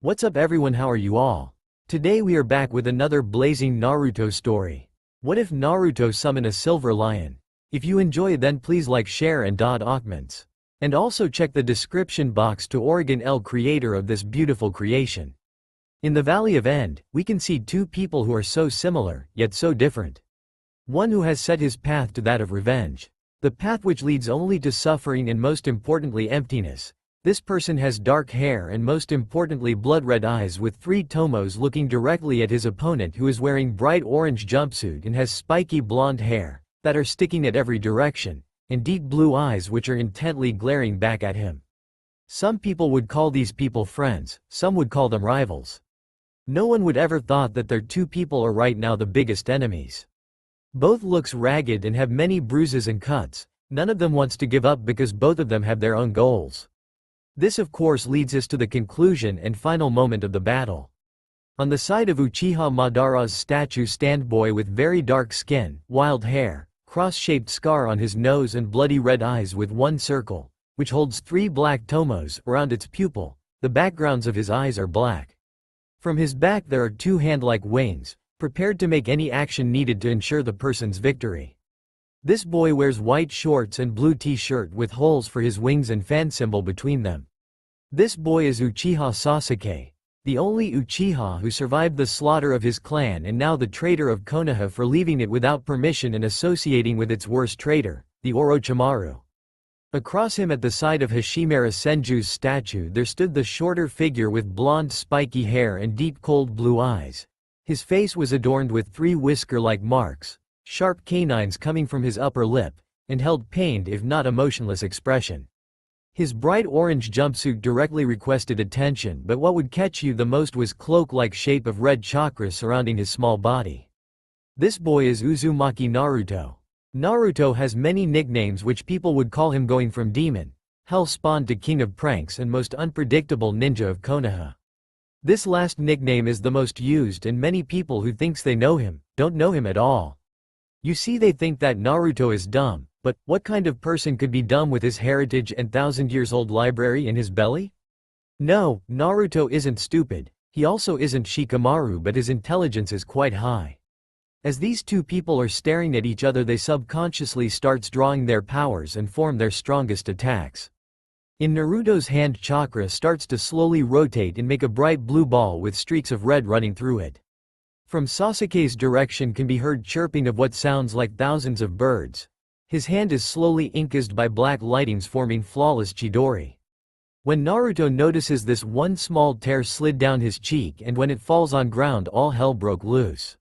What's up everyone, how are you all? Today we are back with another blazing Naruto story. What if Naruto summoned a silver lion? If you enjoy it then please like, share and comments. And also check the description box to Oregon L creator of this beautiful creation. In the Valley of End, we can see two people who are so similar, yet so different. One who has set his path to that of revenge. The path which leads only to suffering and most importantly emptiness. This person has dark hair and most importantly blood-red eyes with three tomos looking directly at his opponent who is wearing bright orange jumpsuit and has spiky blonde hair that are sticking at every direction, and deep blue eyes which are intently glaring back at him. Some people would call these people friends, some would call them rivals. No one would ever thought that their two people are right now the biggest enemies. Both looks ragged and have many bruises and cuts. None of them wants to give up because both of them have their own goals. This of course leads us to the conclusion and final moment of the battle. On the side of Uchiha Madara's statue stand boy with very dark skin, wild hair, cross-shaped scar on his nose and bloody red eyes with one circle, which holds three black tomos around its pupil. The backgrounds of his eyes are black. From his back there are two hand-like wings, prepared to make any action needed to ensure the person's victory. This boy wears white shorts and blue t-shirt with holes for his wings and fan symbol between them. This boy is Uchiha Sasuke, the only Uchiha who survived the slaughter of his clan and now the traitor of Konoha for leaving it without permission and associating with its worst traitor, the Orochimaru. Across him at the side of Hashimura Senju's statue there stood the shorter figure with blonde spiky hair and deep cold blue eyes. His face was adorned with three whisker-like marks, sharp canines coming from his upper lip, and held pained if not emotionless expression. His bright orange jumpsuit directly requested attention, but what would catch you the most was cloak-like shape of red chakra surrounding his small body. This boy is Uzumaki Naruto. Naruto has many nicknames which people would call him, going from demon, hell spawn to king of pranks and most unpredictable ninja of Konoha. This last nickname is the most used and many people who thinks they know him, don't know him at all. You see, they think that Naruto is dumb, but what kind of person could be dumb with his heritage and thousand-years-old library in his belly? No, Naruto isn't stupid, he also isn't Shikamaru, but his intelligence is quite high. As these two people are staring at each other they subconsciously starts drawing their powers and form their strongest attacks. In Naruto's hand chakra starts to slowly rotate and make a bright blue ball with streaks of red running through it. From Sasuke's direction can be heard chirping of what sounds like thousands of birds. His hand is slowly inked by black lightings forming flawless Chidori. When Naruto notices this, one small tear slid down his cheek and when it falls on ground all hell broke loose.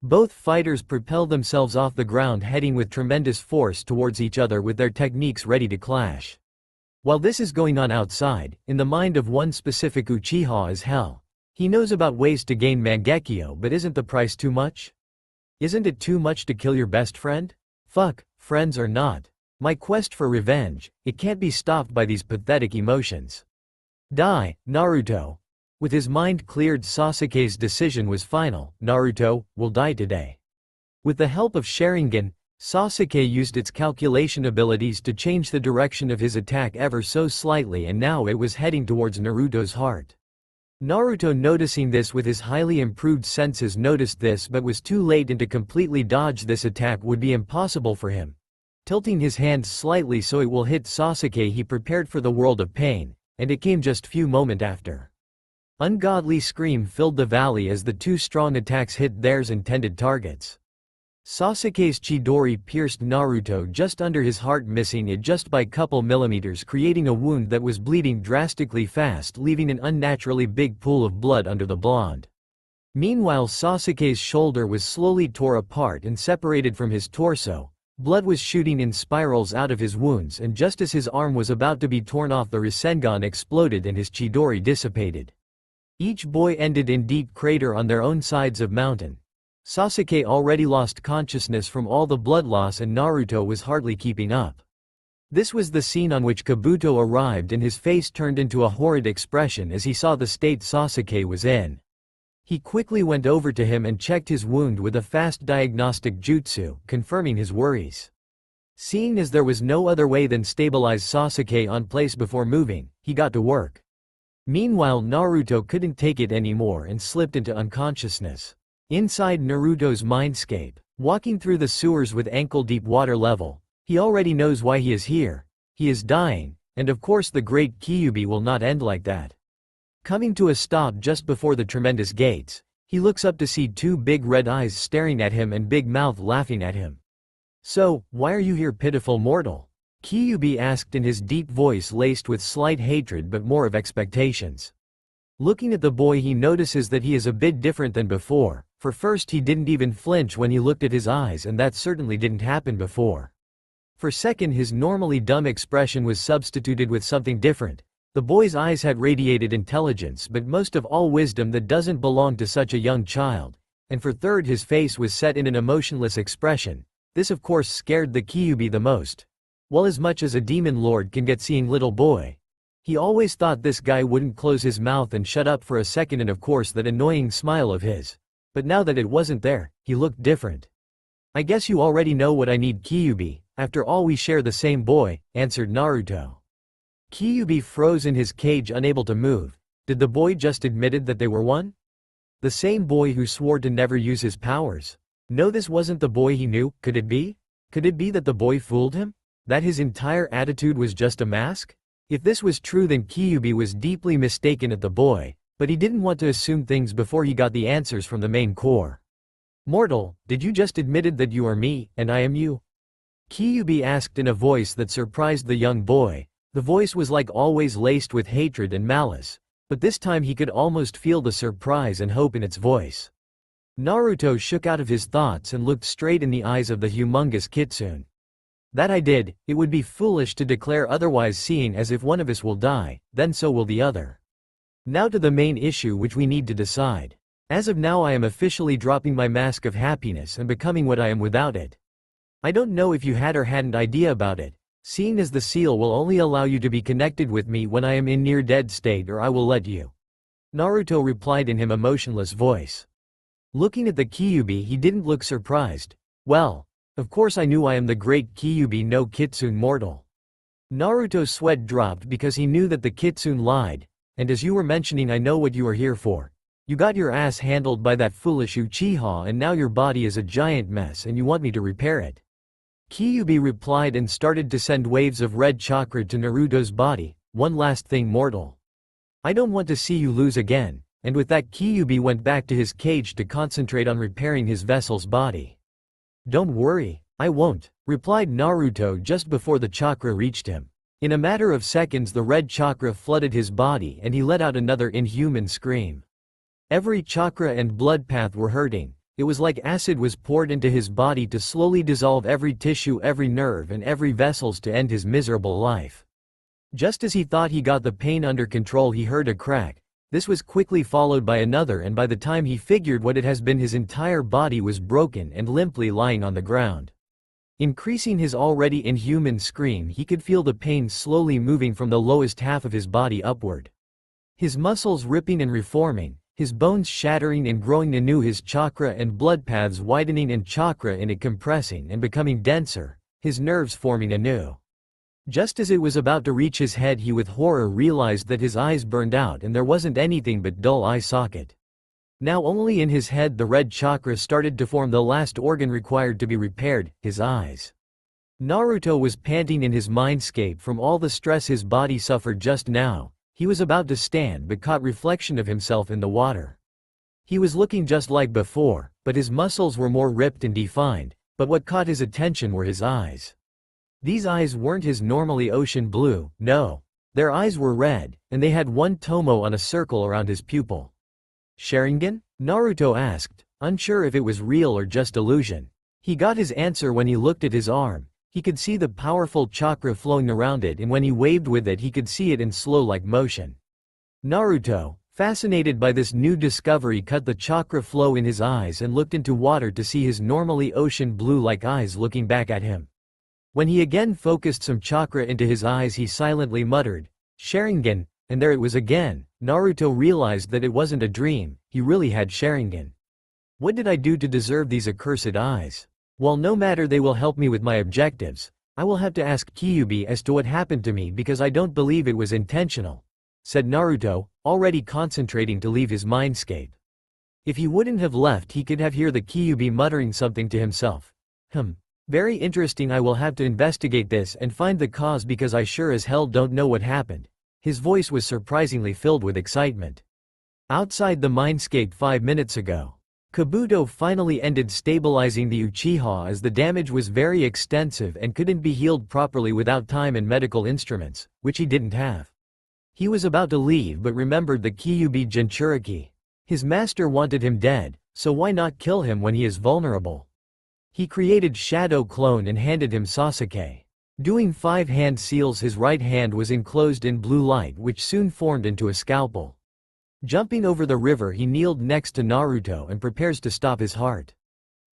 Both fighters propel themselves off the ground heading with tremendous force towards each other with their techniques ready to clash. While this is going on outside, in the mind of one specific Uchiha is hell. He knows about ways to gain Mangekyo, but isn't the price too much? Isn't it too much to kill your best friend? Fuck, friends or not. My quest for revenge, it can't be stopped by these pathetic emotions. Die, Naruto. With his mind cleared, Sasuke's decision was final. Naruto will die today. With the help of Sharingan, Sasuke used its calculation abilities to change the direction of his attack ever so slightly and now it was heading towards Naruto's heart. Naruto, noticing this with his highly improved senses, noticed this but was too late, and to completely dodge this attack would be impossible for him. Tilting his hand slightly so it will hit Sasuke, he prepared for the world of pain, and it came just few moments after. Ungodly scream filled the valley as the two strong attacks hit theirs intended targets. Sasuke's Chidori pierced Naruto just under his heart, missing it just by couple millimeters, creating a wound that was bleeding drastically fast, leaving an unnaturally big pool of blood under the blonde. Meanwhile, Sasuke's shoulder was slowly tore apart and separated from his torso. Blood was shooting in spirals out of his wounds, and just as his arm was about to be torn off, the Rasengan exploded and his Chidori dissipated. Each boy ended in deep crater on their own sides of mountain. Sasuke already lost consciousness from all the blood loss and Naruto was hardly keeping up. This was the scene on which Kabuto arrived and his face turned into a horrid expression as he saw the state Sasuke was in. He quickly went over to him and checked his wound with a fast diagnostic jutsu, confirming his worries. Seeing as there was no other way than stabilize Sasuke on place before moving, he got to work. Meanwhile, Naruto couldn't take it anymore and slipped into unconsciousness. Inside Naruto's mindscape, walking through the sewers with ankle-deep water level, he already knows why he is here. He is dying, and of course the great Kyuubi will not end like that. Coming to a stop just before the tremendous gates, he looks up to see two big red eyes staring at him and big mouth laughing at him. "So, why are you here, pitiful mortal?" Kyuubi asked in his deep voice laced with slight hatred but more of expectations. Looking at the boy, he notices that he is a bit different than before. For first, he didn't even flinch when he looked at his eyes, and that certainly didn't happen before. For second, his normally dumb expression was substituted with something different. The boy's eyes had radiated intelligence, but most of all wisdom that doesn't belong to such a young child. And for third, his face was set in an emotionless expression. This of course scared the Kyuubi the most. Well, as much as a demon lord can get seeing little boy. He always thought this guy wouldn't close his mouth and shut up for a second, and of course that annoying smile of his. But now that it wasn't there, he looked different. "I guess you already know what I need, Kyuubi. After all, we share the same boy," answered Naruto. Kyuubi froze in his cage, unable to move. Did the boy just admitted that they were one? The same boy who swore to never use his powers? No, this wasn't the boy he knew. Could it be? Could it be that the boy fooled him? That his entire attitude was just a mask? If this was true, then Kyuubi was deeply mistaken at the boy, but he didn't want to assume things before he got the answers from the main core. "Mortal, did you just admitted that you are me, and I am you?" Kyuubi asked in a voice that surprised the young boy. The voice was like always laced with hatred and malice, but this time he could almost feel the surprise and hope in its voice. Naruto shook out of his thoughts and looked straight in the eyes of the humongous kitsune. "That I did. It would be foolish to declare otherwise, seeing as if one of us will die, then so will the other. Now to the main issue which we need to decide. As of now, I am officially dropping my mask of happiness and becoming what I am without it. I don't know if you had or hadn't idea about it, seeing as the seal will only allow you to be connected with me when I am in near dead state, or I will let you." Naruto replied in him emotionless voice. Looking at the Kyuubi, he didn't look surprised. "Well, of course I knew I am the great Kyuubi no Kitsune mortal." Naruto's sweat dropped because he knew that the kitsune lied. "And as you were mentioning, I know what you are here for. You got your ass handled by that foolish Uchiha, and now your body is a giant mess and you want me to repair it." Kyuubi replied and started to send waves of red chakra to Naruto's body. "One last thing, mortal. I don't want to see you lose again." And with that, Kyuubi went back to his cage to concentrate on repairing his vessel's body. "Don't worry, I won't," replied Naruto just before the chakra reached him. In a matter of seconds, the red chakra flooded his body and he let out another inhuman scream. Every chakra and blood path were hurting. It was like acid was poured into his body to slowly dissolve every tissue, every nerve and every vessels to end his miserable life. Just as he thought he got the pain under control, he heard a crack. This was quickly followed by another, and by the time he figured what it has been, his entire body was broken and limply lying on the ground. Increasing his already inhuman scream, he could feel the pain slowly moving from the lowest half of his body upward. His muscles ripping and reforming, his bones shattering and growing anew, his chakra and blood paths widening and chakra in it compressing and becoming denser, his nerves forming anew. Just as it was about to reach his head, he with horror realized that his eyes burned out and there wasn't anything but dull eye socket. Now only in his head the red chakra started to form, the last organ required to be repaired, his eyes. Naruto was panting in his mindscape from all the stress his body suffered just now. He was about to stand but caught reflection of himself in the water. He was looking just like before, but his muscles were more ripped and defined, but what caught his attention were his eyes. These eyes weren't his normally ocean blue, no. Their eyes were red, and they had one tomo on a circle around his pupil. "Sharingan?" Naruto asked, unsure if it was real or just illusion. He got his answer when he looked at his arm. He could see the powerful chakra flowing around it, and when he waved with it he could see it in slow-like motion. Naruto, fascinated by this new discovery, cut the chakra flow in his eyes and looked into water to see his normally ocean blue-like eyes looking back at him. When he again focused some chakra into his eyes, he silently muttered, "Sharingan," and there it was again. Naruto realized that it wasn't a dream, he really had Sharingan. What did I do to deserve these accursed eyes? Well, no matter, they will help me with my objectives. I will have to ask Kyuubi as to what happened to me because I don't believe it was intentional," said Naruto, already concentrating to leave his mindscape. If he wouldn't have left, he could have heard the Kyuubi muttering something to himself. Very interesting. I will have to investigate this and find the cause because I sure as hell don't know what happened. His voice was surprisingly filled with excitement. Outside the mindscape 5 minutes ago, Kabuto finally ended stabilizing the Uchiha as the damage was very extensive and couldn't be healed properly without time and medical instruments, which he didn't have. He was about to leave but remembered the Kyuubi Jinchuriki. His master wanted him dead, so why not kill him when he is vulnerable? He created Shadow Clone and handed him Sasuke. Doing 5 hand seals, his right hand was enclosed in blue light which soon formed into a scalpel. Jumping over the river, he kneeled next to Naruto and prepares to stop his heart.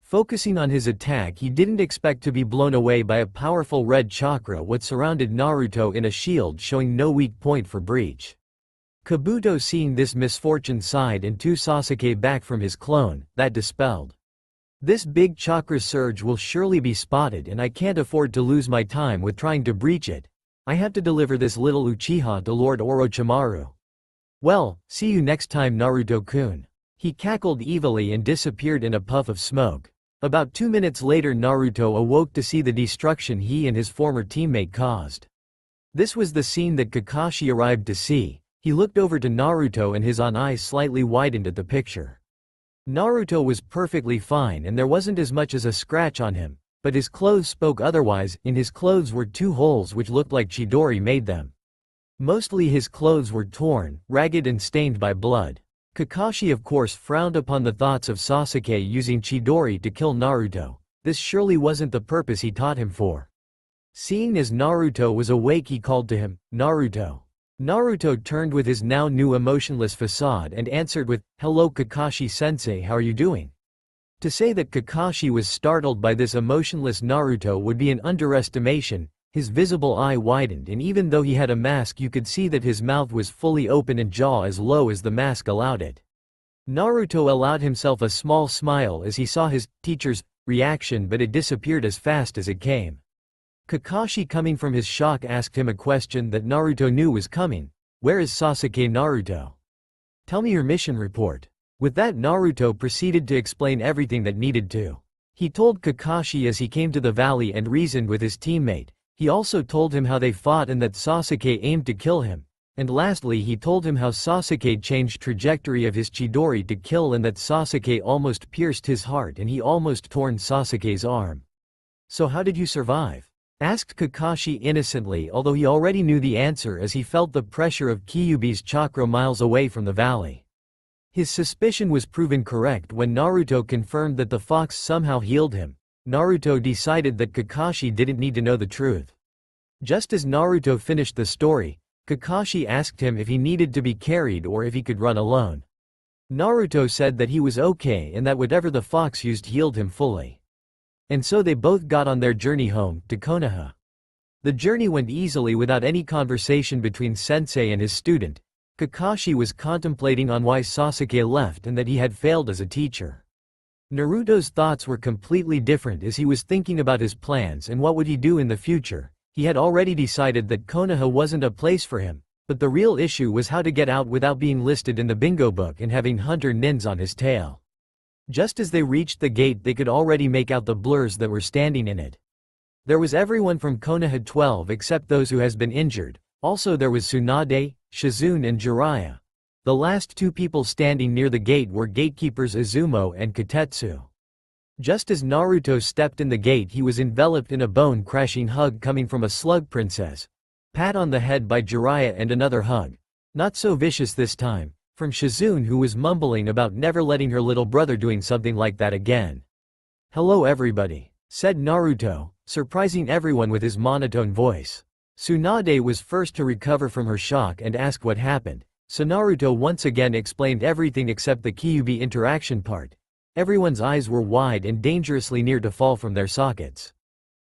Focusing on his attack, he didn't expect to be blown away by a powerful red chakra what surrounded Naruto in a shield showing no weak point for breach. Kabuto, seeing this misfortune, sighed and took Sasuke back from his clone, that dispelled. This big chakra surge will surely be spotted and I can't afford to lose my time with trying to breach it. I have to deliver this little Uchiha to Lord Orochimaru. Well, see you next time, Naruto-kun. He cackled evilly and disappeared in a puff of smoke. About 2 minutes later, Naruto awoke to see the destruction he and his former teammate caused. This was the scene that Kakashi arrived to see. He looked over to Naruto and his eyes slightly widened at the picture. Naruto was perfectly fine and there wasn't as much as a scratch on him, but his clothes spoke otherwise. In his clothes were 2 holes which looked like Chidori made them. Mostly his clothes were torn, ragged and stained by blood. Kakashi of course frowned upon the thoughts of Sasuke using Chidori to kill Naruto. This surely wasn't the purpose he taught him for. Seeing as Naruto was awake, he called to him, "Naruto." Naruto turned with his now new emotionless facade and answered with, "Hello Kakashi-sensei, how are you doing?" To say that Kakashi was startled by this emotionless Naruto would be an underestimation. His visible eye widened and even though he had a mask you could see that his mouth was fully open and jaw as low as the mask allowed it. Naruto allowed himself a small smile as he saw his teacher's reaction, but it disappeared as fast as it came. Kakashi, coming from his shock, asked him a question that Naruto knew was coming. "Where is Sasuke, Naruto? Tell me your mission report." With that, Naruto proceeded to explain everything that needed to. He told Kakashi as he came to the valley and reasoned with his teammate. He also told him how they fought and that Sasuke aimed to kill him. And lastly he told him how Sasuke changed trajectory of his Chidori to kill and that Sasuke almost pierced his heart and he almost torn Sasuke's arm. "So how did you survive?" asked Kakashi innocently, although he already knew the answer as he felt the pressure of Kyuubi's chakra miles away from the valley. His suspicion was proven correct when Naruto confirmed that the fox somehow healed him. Naruto decided that Kakashi didn't need to know the truth. Just as Naruto finished the story, Kakashi asked him if he needed to be carried or if he could run alone. Naruto said that he was okay and that whatever the fox used healed him fully. And so they both got on their journey home to Konoha. The journey went easily without any conversation between sensei and his student. Kakashi was contemplating on why Sasuke left and that he had failed as a teacher. Naruto's thoughts were completely different as he was thinking about his plans and what would he do in the future. He had already decided that Konoha wasn't a place for him, but the real issue was how to get out without being listed in the bingo book and having Hunter Nins on his tail. Just as they reached the gate they could already make out the blurs that were standing in it. There was everyone from Konoha 12 except those who has been injured. Also there was Tsunade, Shizune and Jiraiya. The last 2 people standing near the gate were gatekeepers Izumo and Katetsu. Just as Naruto stepped in the gate he was enveloped in a bone-crashing hug coming from a slug princess. Pat on the head by Jiraiya and another hug. Not so vicious this time, from Shizune, who was mumbling about never letting her little brother doing something like that again. "Hello everybody," said Naruto, surprising everyone with his monotone voice. Tsunade was first to recover from her shock and asked what happened. So Naruto once again explained everything except the Kyuubi interaction part. Everyone's eyes were wide and dangerously near to fall from their sockets.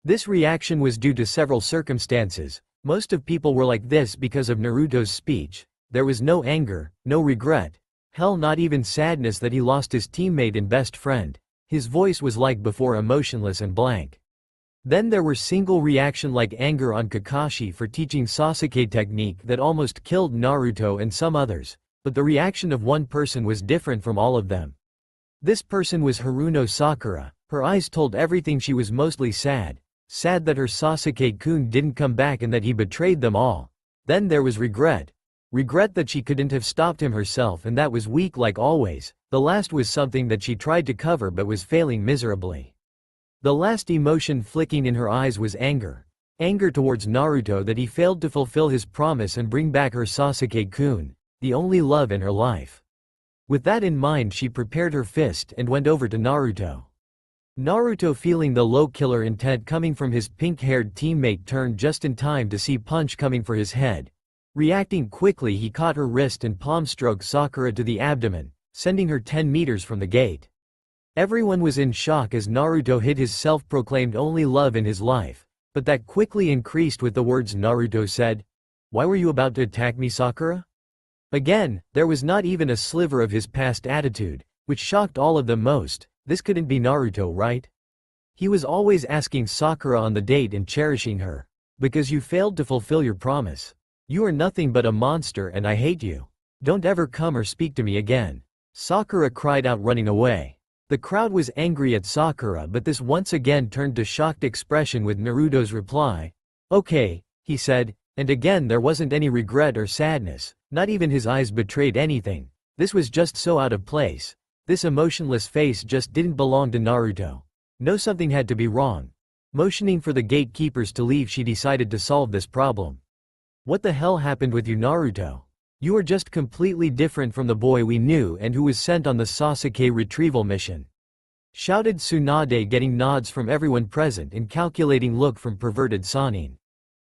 This reaction was due to several circumstances. Most of people were like this because of Naruto's speech. There was no anger, no regret. Hell, not even sadness that he lost his teammate and best friend. His voice was like before, emotionless and blank. Then there were single reaction like anger on Kakashi for teaching Sasuke technique that almost killed Naruto and some others, but the reaction of one person was different from all of them. This person was Haruno Sakura. Her eyes told everything. She was mostly sad that her Sasuke-kun didn't come back and that he betrayed them all. Then there was regret that she couldn't have stopped him herself, and that was weak like always. The last was something that she tried to cover but was failing miserably. The last emotion flicking in her eyes was anger. Anger towards Naruto that he failed to fulfill his promise and bring back her Sasuke-kun, the only love in her life. With that in mind, she prepared her fist and went over to Naruto. Naruto, feeling the low killer intent coming from his pink-haired teammate, turned just in time to see punch coming for his head. Reacting quickly, he caught her wrist and palm stroked Sakura to the abdomen, sending her 10 meters from the gate. Everyone was in shock as Naruto hit his self-proclaimed only love in his life, but that quickly increased with the words Naruto said, "Why were you about to attack me, Sakura?" Again, there was not even a sliver of his past attitude, which shocked all of them most. This couldn't be Naruto, right? He was always asking Sakura on the date and cherishing her. Because you failed to fulfill your promise. You are nothing but a monster and I hate you. Don't ever come or speak to me again. Sakura cried out, running away. The crowd was angry at Sakura, but this once again turned to shocked expression with Naruto's reply. Okay, he said, and again there wasn't any regret or sadness, not even his eyes betrayed anything. This was just so out of place. This emotionless face just didn't belong to Naruto. No, something had to be wrong. Motioning for the gatekeepers to leave, she decided to solve this problem. What the hell happened with you, Naruto? You are just completely different from the boy we knew and who was sent on the Sasuke retrieval mission. Shouted Tsunade, getting nods from everyone present and calculating look from perverted Sanin.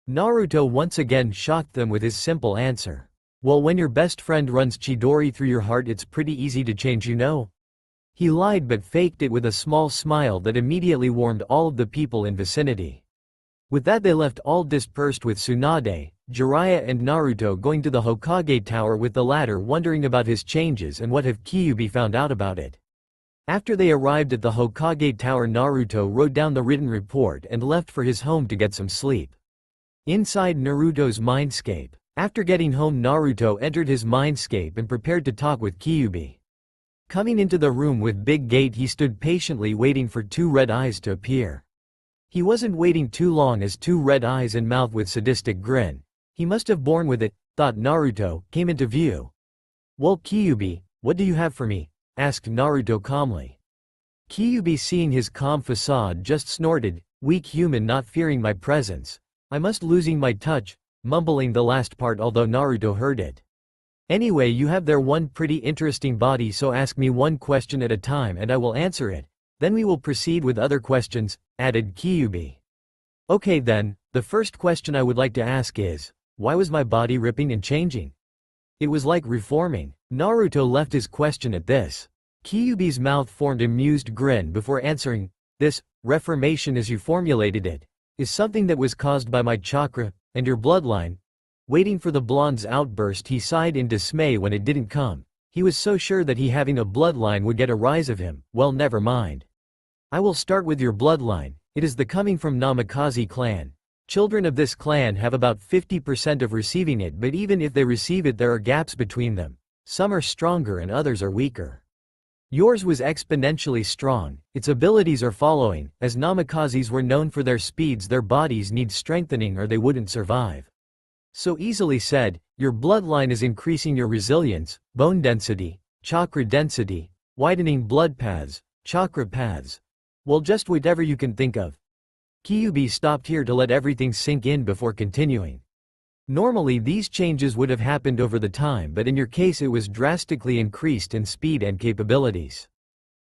Naruto once again shocked them with his simple answer. Well, when your best friend runs Chidori through your heart, it's pretty easy to change, you know? He lied but faked it with a small smile that immediately warmed all of the people in vicinity. With that, they left, all dispersed, with Tsunade, Jiraiya and Naruto going to the Hokage tower, with the latter wondering about his changes and what if Kyuubi found out about it. After they arrived at the Hokage tower, Naruto wrote down the written report and left for his home to get some sleep. Inside Naruto's mindscape. After getting home, Naruto entered his mindscape and prepared to talk with Kyuubi. Coming into the room with big gate, he stood patiently waiting for two red eyes to appear. He wasn't waiting too long as two red eyes and mouth with sadistic grin. He must have born with it, thought Naruto, came into view. Well, Kyuubi, what do you have for me? Asked Naruto calmly. Kyuubi, seeing his calm facade, just snorted, weak human not fearing my presence. I must losing my touch, mumbling the last part although Naruto heard it. Anyway, you have there one pretty interesting body, so ask me one question at a time and I will answer it. Then we will proceed with other questions, added Kyuubi. Okay then, the first question I would like to ask is, why was my body ripping and changing? It was like reforming. Naruto left his question at this. Kyuubi's mouth formed an amused grin before answering, this reformation as you formulated it, is something that was caused by my chakra, and your bloodline. Waiting for the blonde's outburst, he sighed in dismay when it didn't come. He was so sure that he having a bloodline would get a rise of him. Well, never mind. I will start with your bloodline. It is the coming from Namikaze clan. Children of this clan have about 50% of receiving it, but even if they receive it, there are gaps between them. Some are stronger and others are weaker. Yours was exponentially strong. Its abilities are following. As Namikazes were known for their speeds, their bodies need strengthening or they wouldn't survive. So easily said, your bloodline is increasing your resilience, bone density, chakra density, widening blood paths, chakra paths. Well, just whatever you can think of. Kyuubi stopped here to let everything sink in before continuing. Normally these changes would have happened over the time, but in your case it was drastically increased in speed and capabilities.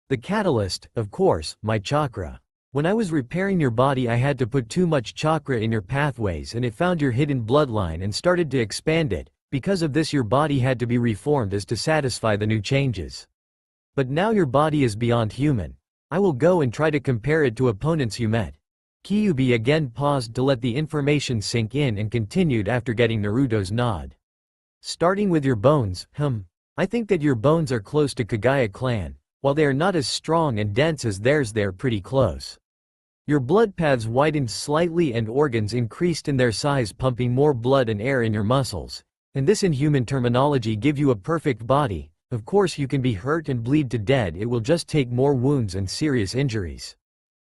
The catalyst, of course, my chakra. When I was repairing your body, I had to put too much chakra in your pathways and it found your hidden bloodline and started to expand it. Because of this your body had to be reformed as to satisfy the new changes. But now your body is beyond human. I will go and try to compare it to opponents you met. Kyuubi again paused to let the information sink in and continued after getting Naruto's nod. Starting with your bones, I think that your bones are close to Kagaya clan. While they are not as strong and dense as theirs, they are pretty close. Your blood paths widened slightly and organs increased in their size, pumping more blood and air in your muscles. And this in human terminology give you a perfect body. Of course you can be hurt and bleed to dead, it will just take more wounds and serious injuries.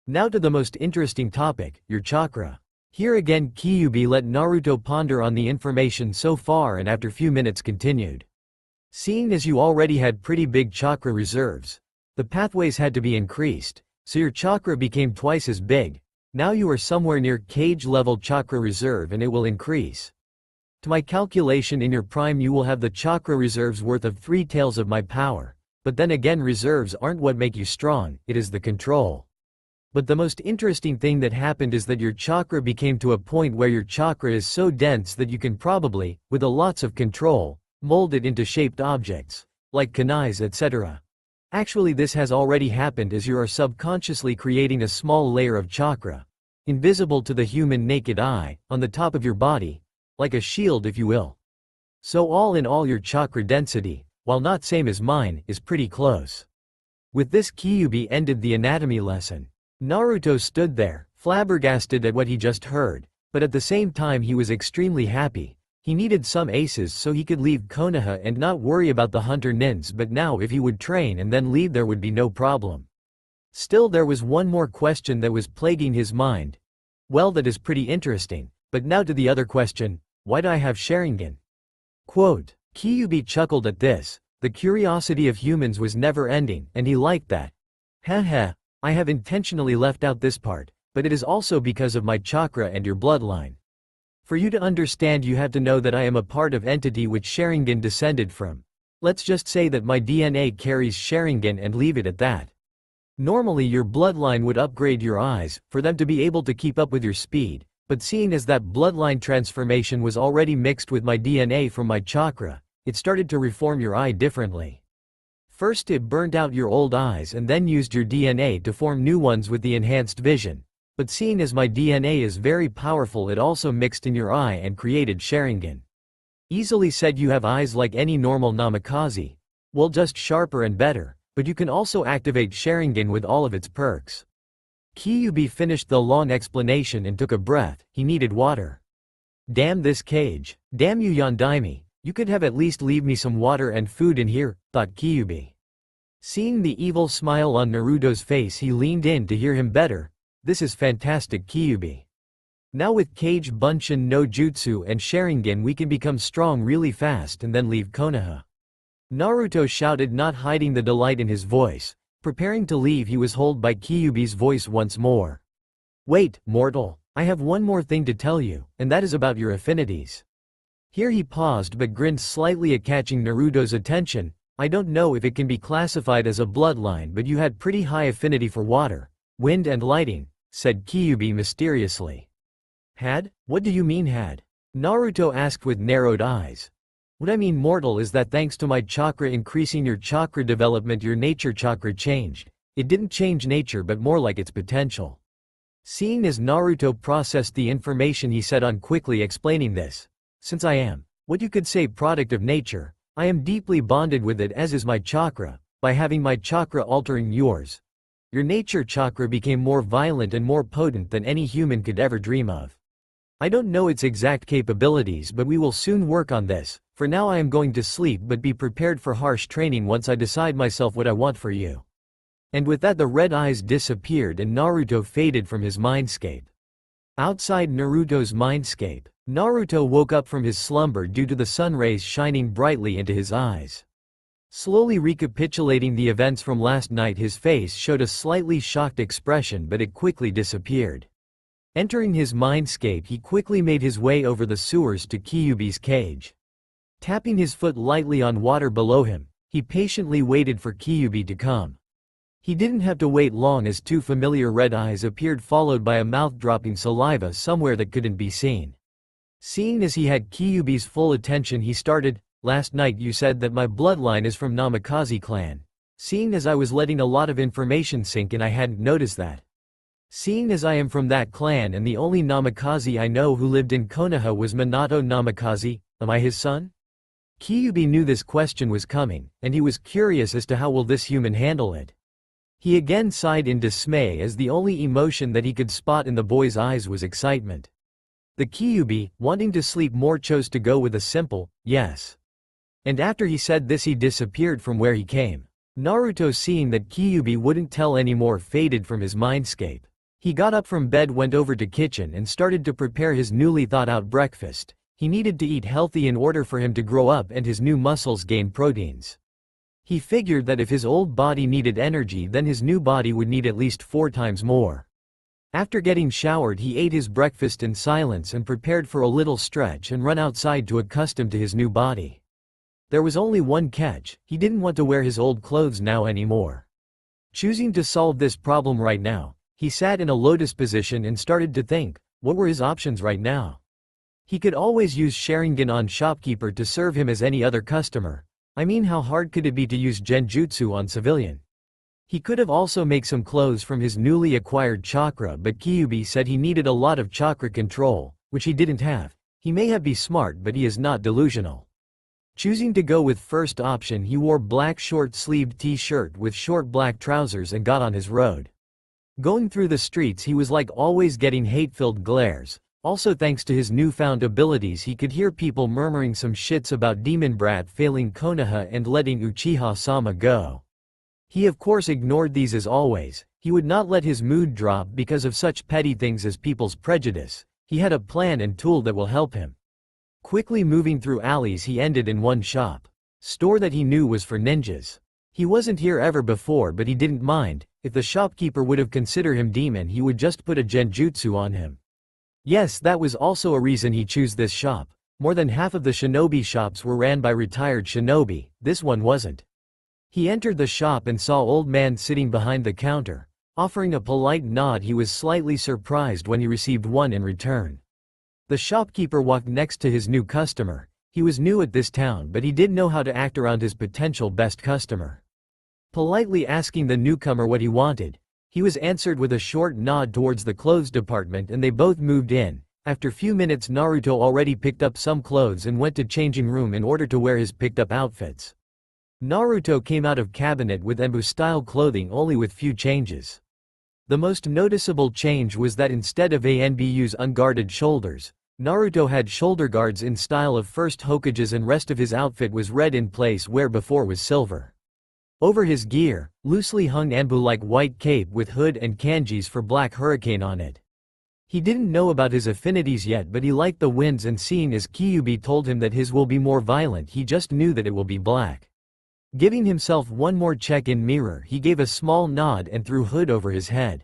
Now to the most interesting topic, your chakra. Here again Kyuubi let Naruto ponder on the information so far and after few minutes continued. Seeing as you already had pretty big chakra reserves, the pathways had to be increased, so your chakra became twice as big. Now you are somewhere near cage level chakra reserve and it will increase. To my calculation, in your prime you will have the chakra reserves worth of 3 tails of my power. But then again, reserves aren't what make you strong, it is the control. But the most interesting thing that happened is that your chakra became to a point where your chakra is so dense that you can probably, with a lots of control, mold it into shaped objects, like kunais, etc. Actually this has already happened, as you are subconsciously creating a small layer of chakra, invisible to the human naked eye, on the top of your body, like a shield if you will. So all in all your chakra density, while not same as mine, is pretty close. With this Kyuubi ended the anatomy lesson. Naruto stood there, flabbergasted at what he just heard, but at the same time he was extremely happy. He needed some aces so he could leave Konoha and not worry about the hunter nins, but now if he would train and then leave there would be no problem. Still there was one more question that was plaguing his mind. Well, that is pretty interesting, but now to the other question, why do I have Sharingan? Quote, Kyuubi chuckled at this. The curiosity of humans was never ending, and he liked that. Haha, I have intentionally left out this part, but it is also because of my chakra and your bloodline. For you to understand you have to know that I am a part of entity which Sharingan descended from. Let's just say that my DNA carries Sharingan and leave it at that. Normally your bloodline would upgrade your eyes, for them to be able to keep up with your speed, but seeing as that bloodline transformation was already mixed with my DNA from my chakra, it started to reform your eye differently. First it burned out your old eyes and then used your DNA to form new ones with the enhanced vision. But seeing as my DNA is very powerful, it also mixed in your eye and created Sharingan. Easily said, you have eyes like any normal namikaze. Well, just sharper and better, but you can also activate Sharingan with all of its perks. Kyuubi finished the long explanation and took a breath. He needed water. Damn this cage. Damn you Yondaime. You could have at least leave me some water and food in here, thought Kyuubi. Seeing the evil smile on Naruto's face, he leaned in to hear him better. This is fantastic, Kyuubi. Now with Kage Bunshin no Jutsu and Sharingan we can become strong really fast and then leave Konoha. Naruto shouted, not hiding the delight in his voice. Preparing to leave, he was held by Kyuubi's voice once more. Wait, mortal, I have one more thing to tell you, and that is about your affinities. Here he paused but grinned slightly at catching Naruto's attention. I don't know if it can be classified as a bloodline, but you had pretty high affinity for water, wind and lighting, said Kyuubi mysteriously. Had? What do you mean had? Naruto asked with narrowed eyes. What I mean, mortal, is that thanks to my chakra increasing your chakra development, your nature chakra changed. It didn't change nature but more like its potential. Seeing as Naruto processed the information, he said on quickly explaining this. Since I am, what you could say, product of nature, I am deeply bonded with it, as is my chakra. By having my chakra altering yours, your nature chakra became more violent and more potent than any human could ever dream of. I don't know its exact capabilities, but we will soon work on this. For now I am going to sleep, but be prepared for harsh training once I decide myself what I want for you. And with that the red eyes disappeared and Naruto faded from his mindscape. Outside Naruto's mindscape, Naruto woke up from his slumber due to the sun rays shining brightly into his eyes. Slowly recapitulating the events from last night, his face showed a slightly shocked expression, but it quickly disappeared. Entering his mindscape, he quickly made his way over the sewers to Kyuubi's cage. Tapping his foot lightly on water below him, he patiently waited for Kyuubi to come. He didn't have to wait long, as two familiar red eyes appeared, followed by a mouth dropping saliva somewhere that couldn't be seen. Seeing as he had Kyuubi's full attention, he started, last night you said that my bloodline is from Namikaze clan. Seeing as I was letting a lot of information sink in, I hadn't noticed that. Seeing as I am from that clan and the only Namikaze I know who lived in Konoha was Minato Namikaze, am I his son? Kyuubi knew this question was coming, and he was curious as to how will this human handle it. He again sighed in dismay as the only emotion that he could spot in the boy's eyes was excitement. The Kyuubi, wanting to sleep more, chose to go with a simple, yes. And after he said this he disappeared from where he came. Naruto, seeing that Kyuubi wouldn't tell anymore, faded from his mindscape. He got up from bed, went over to kitchen and started to prepare his newly thought-out breakfast. He needed to eat healthy in order for him to grow up and his new muscles gain proteins. He figured that if his old body needed energy, then his new body would need at least 4 times more. After getting showered, he ate his breakfast in silence and prepared for a little stretch and run outside to accustom to his new body. There was only one catch: he didn't want to wear his old clothes now anymore. Choosing to solve this problem right now, he sat in a lotus position and started to think, what were his options right now? He could always use Sharingan on shopkeeper to serve him as any other customer. I mean, how hard could it be to use Genjutsu on civilian? He could have also make some clothes from his newly acquired chakra, but Kyuubi said he needed a lot of chakra control, which he didn't have. He may have been smart, but he is not delusional. Choosing to go with first option, he wore black short-sleeved t-shirt with short black trousers and got on his road. Going through the streets, he was like always getting hate-filled glares. Also, thanks to his newfound abilities, he could hear people murmuring some shits about Demon Brat failing Konoha and letting Uchiha-sama go. He of course ignored these as always. He would not let his mood drop because of such petty things as people's prejudice. He had a plan and tool that will help him. Quickly moving through alleys, he ended in one store that he knew was for ninjas. He wasn't here ever before, but he didn't mind. If the shopkeeper would have considered him demon, he would just put a genjutsu on him. Yes, that was also a reason he chose this shop. More than half of the shinobi shops were ran by retired shinobi, this one wasn't. He entered the shop and saw old man sitting behind the counter. Offering a polite nod, he was slightly surprised when he received one in return. The shopkeeper walked next to his new customer. He was new at this town, but he did know how to act around his potential best customer. Politely asking the newcomer what he wanted, he was answered with a short nod towards the clothes department and they both moved in. After few minutes, Naruto already picked up some clothes and went to changing room in order to wear his picked up outfits. Naruto came out of cabinet with Embu-style clothing, only with few changes. The most noticeable change was that instead of Anbu's unguarded shoulders, Naruto had shoulder guards in style of first Hokages, and rest of his outfit was red in place where before was silver. Over his gear, loosely hung Anbu-like white cape with hood and kanjis for Black Hurricane on it. He didn't know about his affinities yet, but he liked the winds, and seeing as Kyuubi told him that his will be more violent, he just knew that it will be black. Giving himself one more check-in mirror, he gave a small nod and threw hood over his head.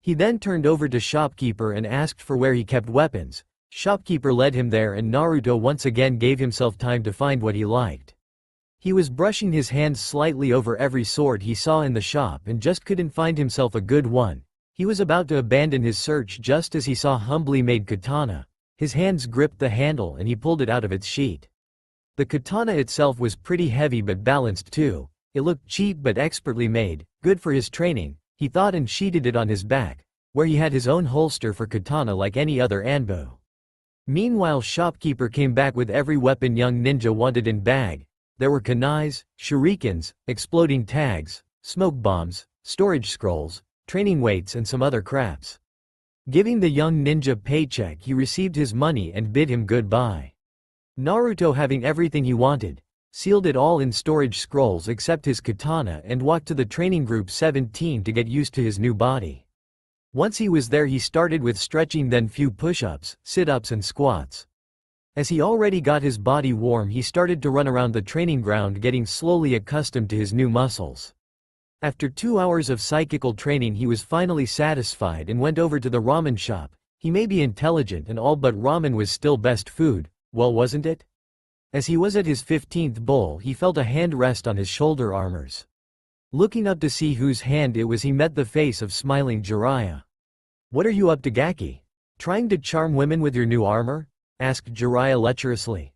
He then turned over to shopkeeper and asked for where he kept weapons. Shopkeeper led him there, and Naruto once again gave himself time to find what he liked. He was brushing his hands slightly over every sword he saw in the shop and just couldn't find himself a good one. He was about to abandon his search just as he saw humbly made katana. His hands gripped the handle and he pulled it out of its sheath. The katana itself was pretty heavy but balanced too. It looked cheap but expertly made, good for his training, he thought, and sheathing it on his back, where he had his own holster for katana like any other Anbu. Meanwhile, shopkeeper came back with every weapon young ninja wanted in bag. There were kunais, shurikens, exploding tags, smoke bombs, storage scrolls, training weights and some other craps. Giving the young ninja paycheck, he received his money and bid him goodbye. Naruto, having everything he wanted, sealed it all in storage scrolls except his katana and walked to the training group 17 to get used to his new body. Once he was there, he started with stretching, then few push-ups, sit-ups and squats. As he already got his body warm, he started to run around the training ground, getting slowly accustomed to his new muscles. After 2 hours of psychical training, he was finally satisfied and went over to the ramen shop. He may be intelligent and all, but ramen was still best food, well, wasn't it? As he was at his 15th bowl, he felt a hand rest on his shoulder armors. Looking up to see whose hand it was, he met the face of smiling Jiraiya. "What are you up to, Gaki? Trying to charm women with your new armor?" asked Jiraiya lecherously.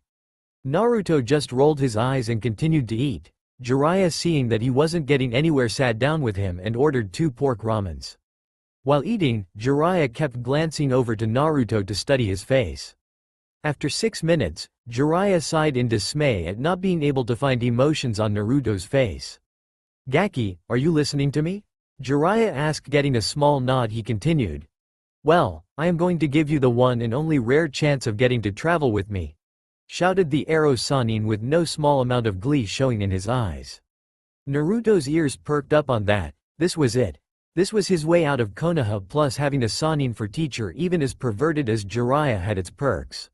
Naruto just rolled his eyes and continued to eat. Jiraiya, seeing that he wasn't getting anywhere, sat down with him and ordered 2 pork ramens. While eating, Jiraiya kept glancing over to Naruto to study his face. After 6 minutes, Jiraiya sighed in dismay at not being able to find emotions on Naruto's face. "Gaki, are you listening to me? Jiraiya asked, getting a small nod. He continued, "Well, I am going to give you the one and only rare chance of getting to travel with me," shouted the arrow Sannin with no small amount of glee showing in his eyes. Naruto's ears perked up on that. This was it. This was his way out of Konoha, plus having a Sannin for teacher, even as perverted as Jiraiya, had its perks.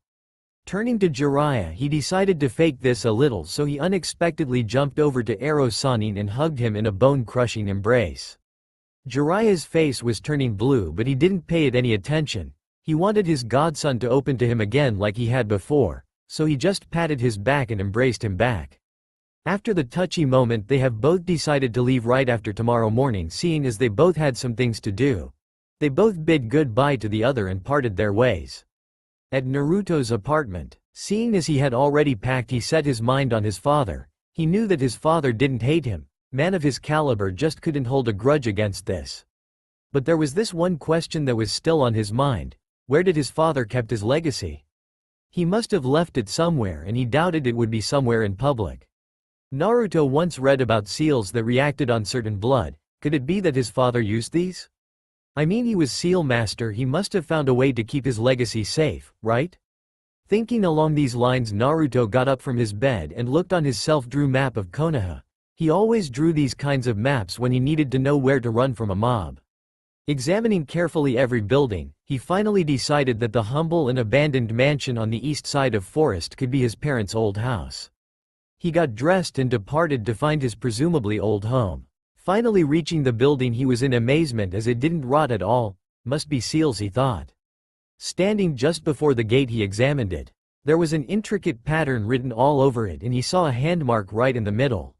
Turning to Jiraiya, he decided to fake this a little, so he unexpectedly jumped over to Arrow Sannin and hugged him in a bone-crushing embrace. Jiraiya's face was turning blue, but he didn't pay it any attention. He wanted his godson to open to him again like he had before, so he just patted his back and embraced him back. After the touchy moment, they have both decided to leave right after tomorrow morning, seeing as they both had some things to do. They both bid goodbye to the other and parted their ways. At Naruto's apartment, seeing as he had already packed, he set his mind on his father. He knew that his father didn't hate him. Man of his caliber just couldn't hold a grudge against this. But there was this one question that was still on his mind. Where did his father kept his legacy? He must have left it somewhere, and he doubted it would be somewhere in public. Naruto once read about seals that reacted on certain blood. Could it be that his father used these? I mean, he was seal master, he must have found a way to keep his legacy safe, right? Thinking along these lines, Naruto got up from his bed and looked on his self-drew map of Konoha. He always drew these kinds of maps when he needed to know where to run from a mob. Examining carefully every building, he finally decided that the humble and abandoned mansion on the east side of Forest could be his parents' old house. He got dressed and departed to find his presumably old home. Finally reaching the building, he was in amazement as it didn't rot at all. Must be seals, he thought. Standing just before the gate, he examined it. There was an intricate pattern written all over it, and he saw a handmark right in the middle.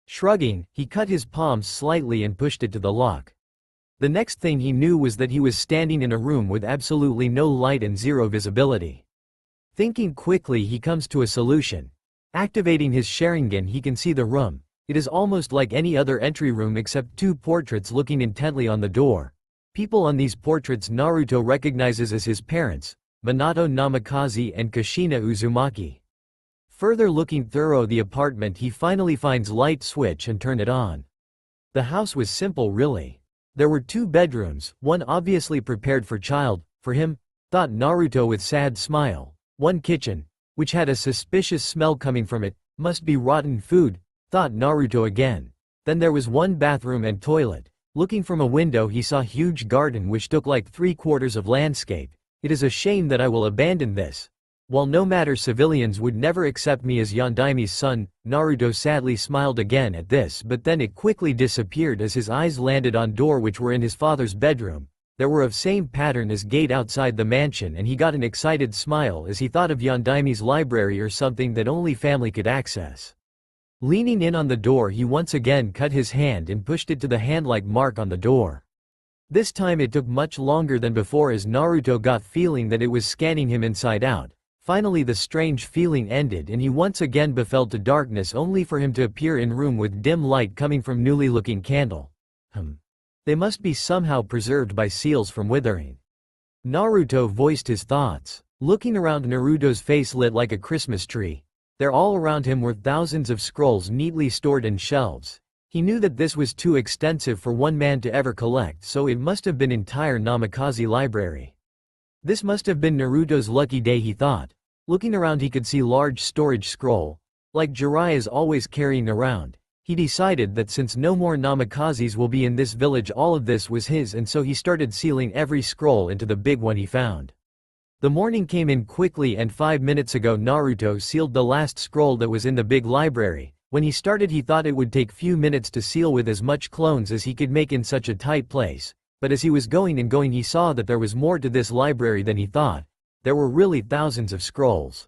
Shrugging, he cut his palms slightly and pushed it to the lock. The next thing he knew was that he was standing in a room with absolutely no light and zero visibility. Thinking quickly, he comes to a solution. Activating his Sharingan, he can see the room. It is almost like any other entry room except two portraits looking intently on the door. People on these portraits Naruto recognizes as his parents, Minato Namikaze and Kushina Uzumaki. Further looking through the apartment, he finally finds light switch and turn it on. The house was simple, really. There were two bedrooms, one obviously prepared for him, thought Naruto with sad smile. One kitchen, which had a suspicious smell coming from it, must be rotten food, thought Naruto again. Then there was one bathroom and toilet. Looking from a window, he saw a huge garden which took like 3/4 of landscape. It is a shame that I will abandon this. While no matter, civilians would never accept me as Yondaimi's son. Naruto sadly smiled again at this, but then it quickly disappeared as his eyes landed on door which were in his father's bedroom. There were of same pattern as gate outside the mansion, and he got an excited smile as he thought of Yondaimi's library or something that only family could access. Leaning in on the door, he once again cut his hand and pushed it to the hand-like mark on the door. This time it took much longer than before as Naruto got feeling that it was scanning him inside out. Finally the strange feeling ended and he once again befell to darkness, only for him to appear in room with dim light coming from newly looking candle. They must be somehow preserved by seals from withering. Naruto voiced his thoughts. Looking around, Naruto's face lit like a Christmas tree. There all around him were thousands of scrolls neatly stored in shelves. He knew that this was too extensive for one man to ever collect, so it must have been entire Namikaze library. This must have been Naruto's lucky day, he thought. Looking around, he could see large storage scroll, like Jiraiya's always carrying around. He decided that since no more Namikazes will be in this village, all of this was his, and so he started sealing every scroll into the big one he found. The morning came in quickly, and 5 minutes ago Naruto sealed the last scroll that was in the big library. When he started, he thought it would take few minutes to seal with as much clones as he could make in such a tight place. But as he was going and going, he saw that there was more to this library than he thought. There were really thousands of scrolls.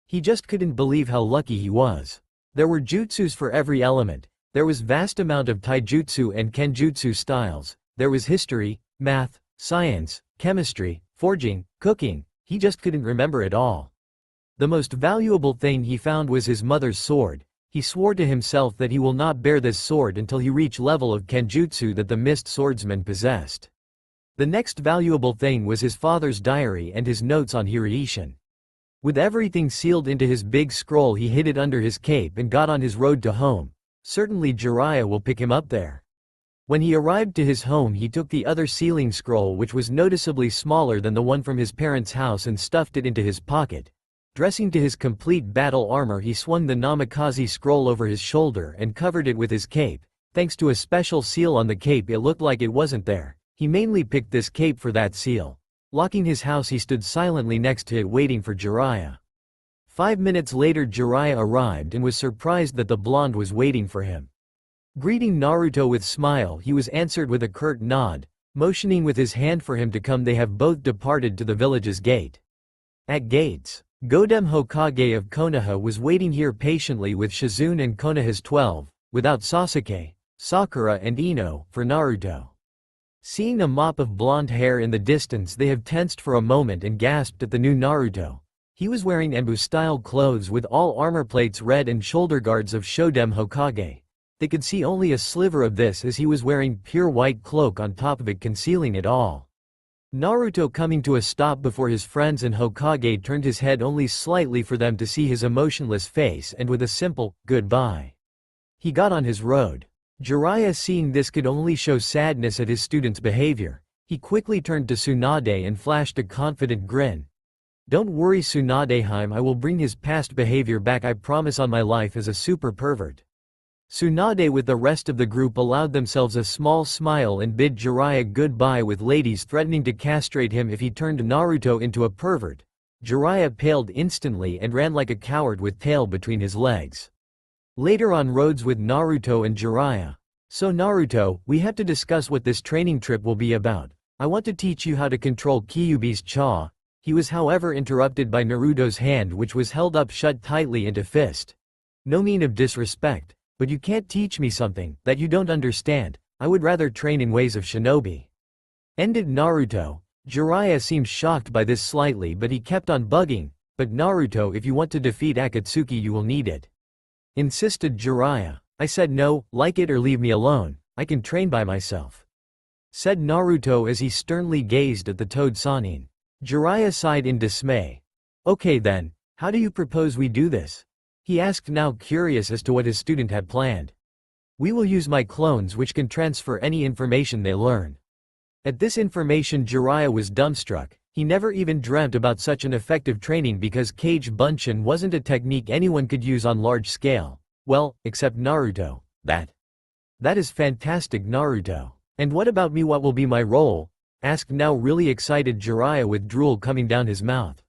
He just couldn't believe how lucky he was. There were jutsus for every element. There was vast amount of taijutsu and kenjutsu styles. There was history, math, science, chemistry, forging, cooking. He just couldn't remember it all. The most valuable thing he found was his mother's sword. He swore to himself that he will not bear this sword until he reached level of kenjutsu that the mist swordsman possessed. The next valuable thing was his father's diary and his notes on Hireishin. With everything sealed into his big scroll, he hid it under his cape and got on his road to home. Certainly Jiraiya will pick him up there. When he arrived to his home he took the other sealing scroll which was noticeably smaller than the one from his parents' house and stuffed it into his pocket. Dressing to his complete battle armor he swung the Namikaze scroll over his shoulder and covered it with his cape. Thanks to a special seal on the cape it looked like it wasn't there. He mainly picked this cape for that seal. Locking his house he stood silently next to it waiting for Jiraiya. 5 minutes later Jiraiya arrived and was surprised that the blonde was waiting for him. Greeting Naruto with smile he was answered with a curt nod, motioning with his hand for him to come. They have both departed to the village's gate. At gates, Godem Hokage of Konoha was waiting here patiently with Shizune and Konoha's 12, without Sasuke, Sakura and Ino, for Naruto. Seeing a mop of blonde hair in the distance they have tensed for a moment and gasped at the new Naruto. He was wearing Embu-style clothes with all armor plates red and shoulder guards of Shodem Hokage. They could see only a sliver of this as he was wearing pure white cloak on top of it concealing it all. Naruto coming to a stop before his friends and Hokage turned his head only slightly for them to see his emotionless face and with a simple, goodbye. He got on his road. Jiraiya seeing this could only show sadness at his student's behavior. He quickly turned to Tsunade and flashed a confident grin. Don't worry Tsunadeheim, I will bring his past behavior back, I promise on my life as a super pervert. Tsunade with the rest of the group allowed themselves a small smile and bid Jiraiya goodbye with ladies threatening to castrate him if he turned Naruto into a pervert. Jiraiya paled instantly and ran like a coward with tail between his legs. Later on roads with Naruto and Jiraiya. So Naruto, we have to discuss what this training trip will be about. I want to teach you how to control Kyuubi's Cha. He was however interrupted by Naruto's hand which was held up shut tightly into fist. No mean of disrespect. But you can't teach me something that you don't understand. I would rather train in ways of shinobi. Ended Naruto. Jiraiya seemed shocked by this slightly but he kept on bugging. But Naruto, if you want to defeat Akatsuki you will need it. Insisted Jiraiya. I said no, like it or leave me alone, I can train by myself. Said Naruto as he sternly gazed at the Toad Sannin. Jiraiya sighed in dismay. Okay then, how do you propose we do this? He asked now curious as to what his student had planned. We will use my clones which can transfer any information they learn. At this information Jiraiya was dumbstruck. He never even dreamt about such an effective training because Kage Bunshin wasn't a technique anyone could use on large scale. Well, except Naruto. That is fantastic Naruto. And what about me, what will be my role? Asked now really excited Jiraiya with drool coming down his mouth.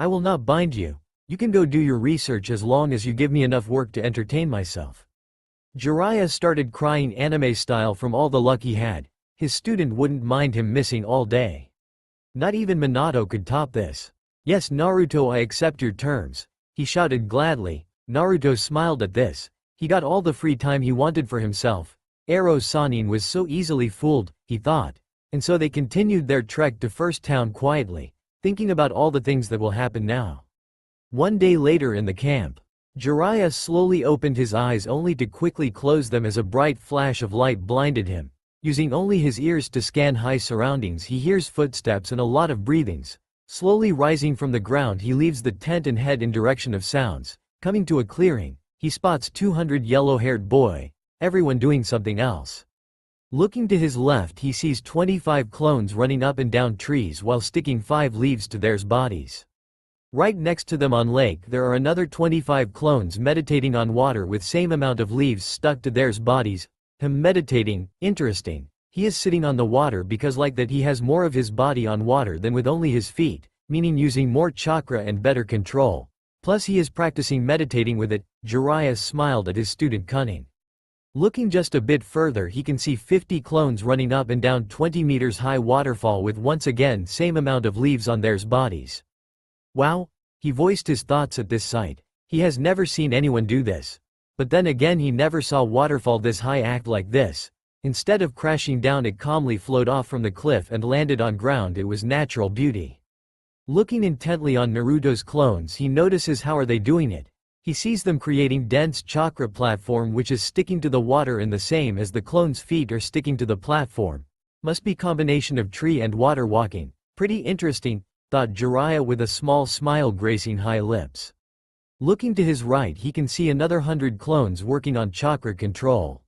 I will not bind you. You can go do your research as long as you give me enough work to entertain myself. Jiraiya started crying anime style from all the luck he had. His student wouldn't mind him missing all day. Not even Minato could top this. Yes Naruto, I accept your terms. He shouted gladly. Naruto smiled at this. He got all the free time he wanted for himself. Ero Sannin was so easily fooled, he thought. And so they continued their trek to First Town quietly, thinking about all the things that will happen now. One day later in the camp, Jiraiya slowly opened his eyes only to quickly close them as a bright flash of light blinded him. Using only his ears to scan high surroundings he hears footsteps and a lot of breathings. Slowly rising from the ground he leaves the tent and head in direction of sounds. Coming to a clearing, he spots 200 yellow-haired boy, everyone doing something else. Looking to his left he sees 25 clones running up and down trees while sticking 5 leaves to their bodies. Right next to them on lake there are another 25 clones meditating on water with same amount of leaves stuck to their bodies. Him meditating, interesting. He is sitting on the water because like that he has more of his body on water than with only his feet, meaning using more chakra and better control. Plus he is practicing meditating with it. Jiraiya smiled at his student cunning. Looking just a bit further he can see 50 clones running up and down 20 meters high waterfall with once again same amount of leaves on their bodies. Wow, he voiced his thoughts at this sight. He has never seen anyone do this. But then again he never saw waterfall this high act like this. Instead of crashing down it calmly flowed off from the cliff and landed on ground. It was natural beauty. Looking intently on Naruto's clones he notices how are they doing it. He sees them creating dense chakra platform which is sticking to the water and the same as the clones' feet are sticking to the platform. Must be combination of tree and water walking. Pretty interesting, thought Jiraiya with a small smile gracing high lips. Looking to his right he can see another 100 clones working on chakra control.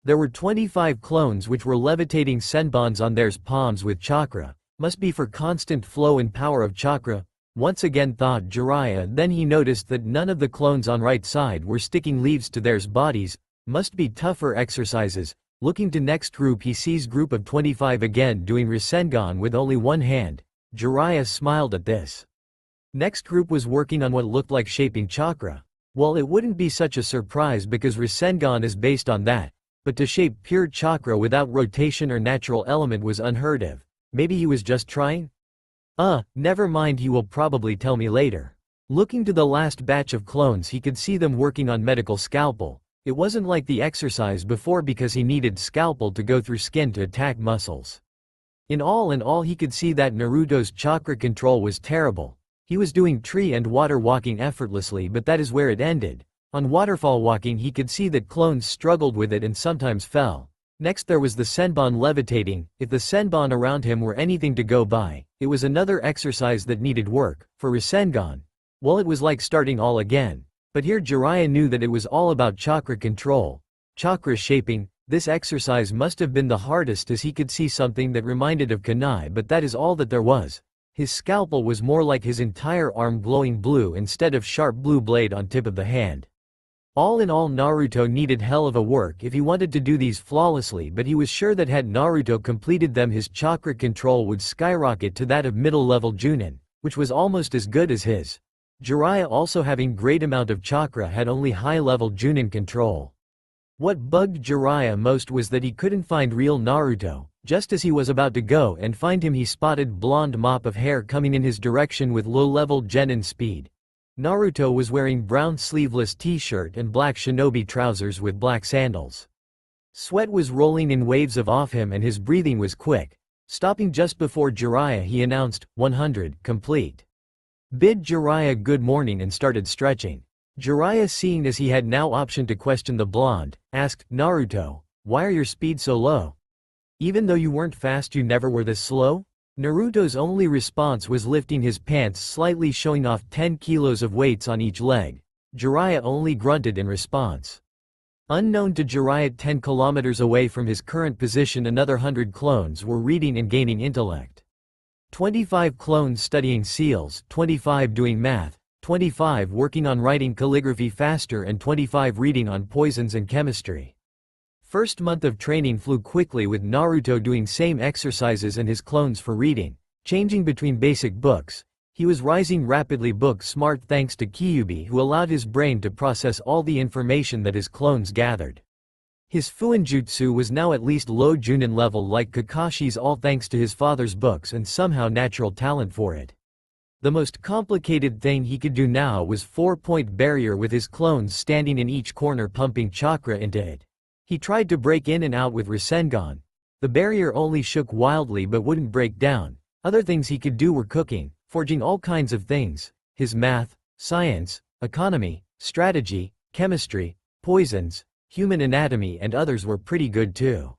There were 25 clones which were levitating senbons on their palms with chakra. Must be for constant flow and power of chakra. Once again thought Jiraiya. Then he noticed that none of the clones on right side were sticking leaves to their bodies. Must be tougher exercises. Looking to next group, he sees group of 25 again doing Rasengan with only one hand. Jiraiya smiled at this. Next group was working on what looked like shaping chakra. Well, it wouldn't be such a surprise because Rasengan is based on that. But to shape pure chakra without rotation or natural element was unheard of. Maybe he was just trying? Never mind, he will probably tell me later. Looking to the last batch of clones, he could see them working on medical scalpel. It wasn't like the exercise before because he needed scalpel to go through skin to attack muscles. In all he could see that Naruto's chakra control was terrible. He was doing tree and water walking effortlessly, but that is where it ended. On waterfall walking he could see that clones struggled with it and sometimes fell. Next there was the senbon levitating. If the senbon around him were anything to go by, it was another exercise that needed work. For Rasengan, well, it was like starting all again. But here Jiraiya knew that it was all about chakra control. Chakra shaping. This exercise must have been the hardest as he could see something that reminded of kunai, but that is all that there was. His scalpel was more like his entire arm glowing blue instead of sharp blue blade on tip of the hand. All in all, Naruto needed hell of a work if he wanted to do these flawlessly, but he was sure that had Naruto completed them his chakra control would skyrocket to that of middle-level Junin, which was almost as good as his. Jiraiya, also having great amount of chakra, had only high-level Junin control. What bugged Jiraiya most was that he couldn't find real Naruto. Just as he was about to go and find him, he spotted blonde mop of hair coming in his direction with low-level genin speed. Naruto was wearing brown sleeveless t-shirt and black shinobi trousers with black sandals. Sweat was rolling in waves off him and his breathing was quick. Stopping just before Jiraiya, he announced, 100, complete. Bid Jiraiya good morning and started stretching. Jiraiya, seeing as he had now option to question the blonde, asked, Naruto, why are your speed so low? Even though you weren't fast, you never were this slow? Naruto's only response was lifting his pants slightly, showing off 10 kilos of weights on each leg. Jiraiya only grunted in response. Unknown to Jiraiya, 10 kilometers away from his current position, another 100 clones were reading and gaining intellect. 25 clones studying seals, 25 doing math, 25 working on writing calligraphy faster, and 25 reading on poisons and chemistry. First month of training flew quickly, with Naruto doing same exercises and his clones for reading, changing between basic books. He was rising rapidly book smart thanks to Kyuubi, who allowed his brain to process all the information that his clones gathered. His Fuinjutsu was now at least low Junin level like Kakashi's, all thanks to his father's books and somehow natural talent for it. The most complicated thing he could do now was 4-point barrier, with his clones standing in each corner pumping chakra into it. He tried to break in and out with Rasengan. The barrier only shook wildly but wouldn't break down. Other things he could do were cooking, forging all kinds of things. His math, science, economy, strategy, chemistry, poisons, human anatomy and others were pretty good too.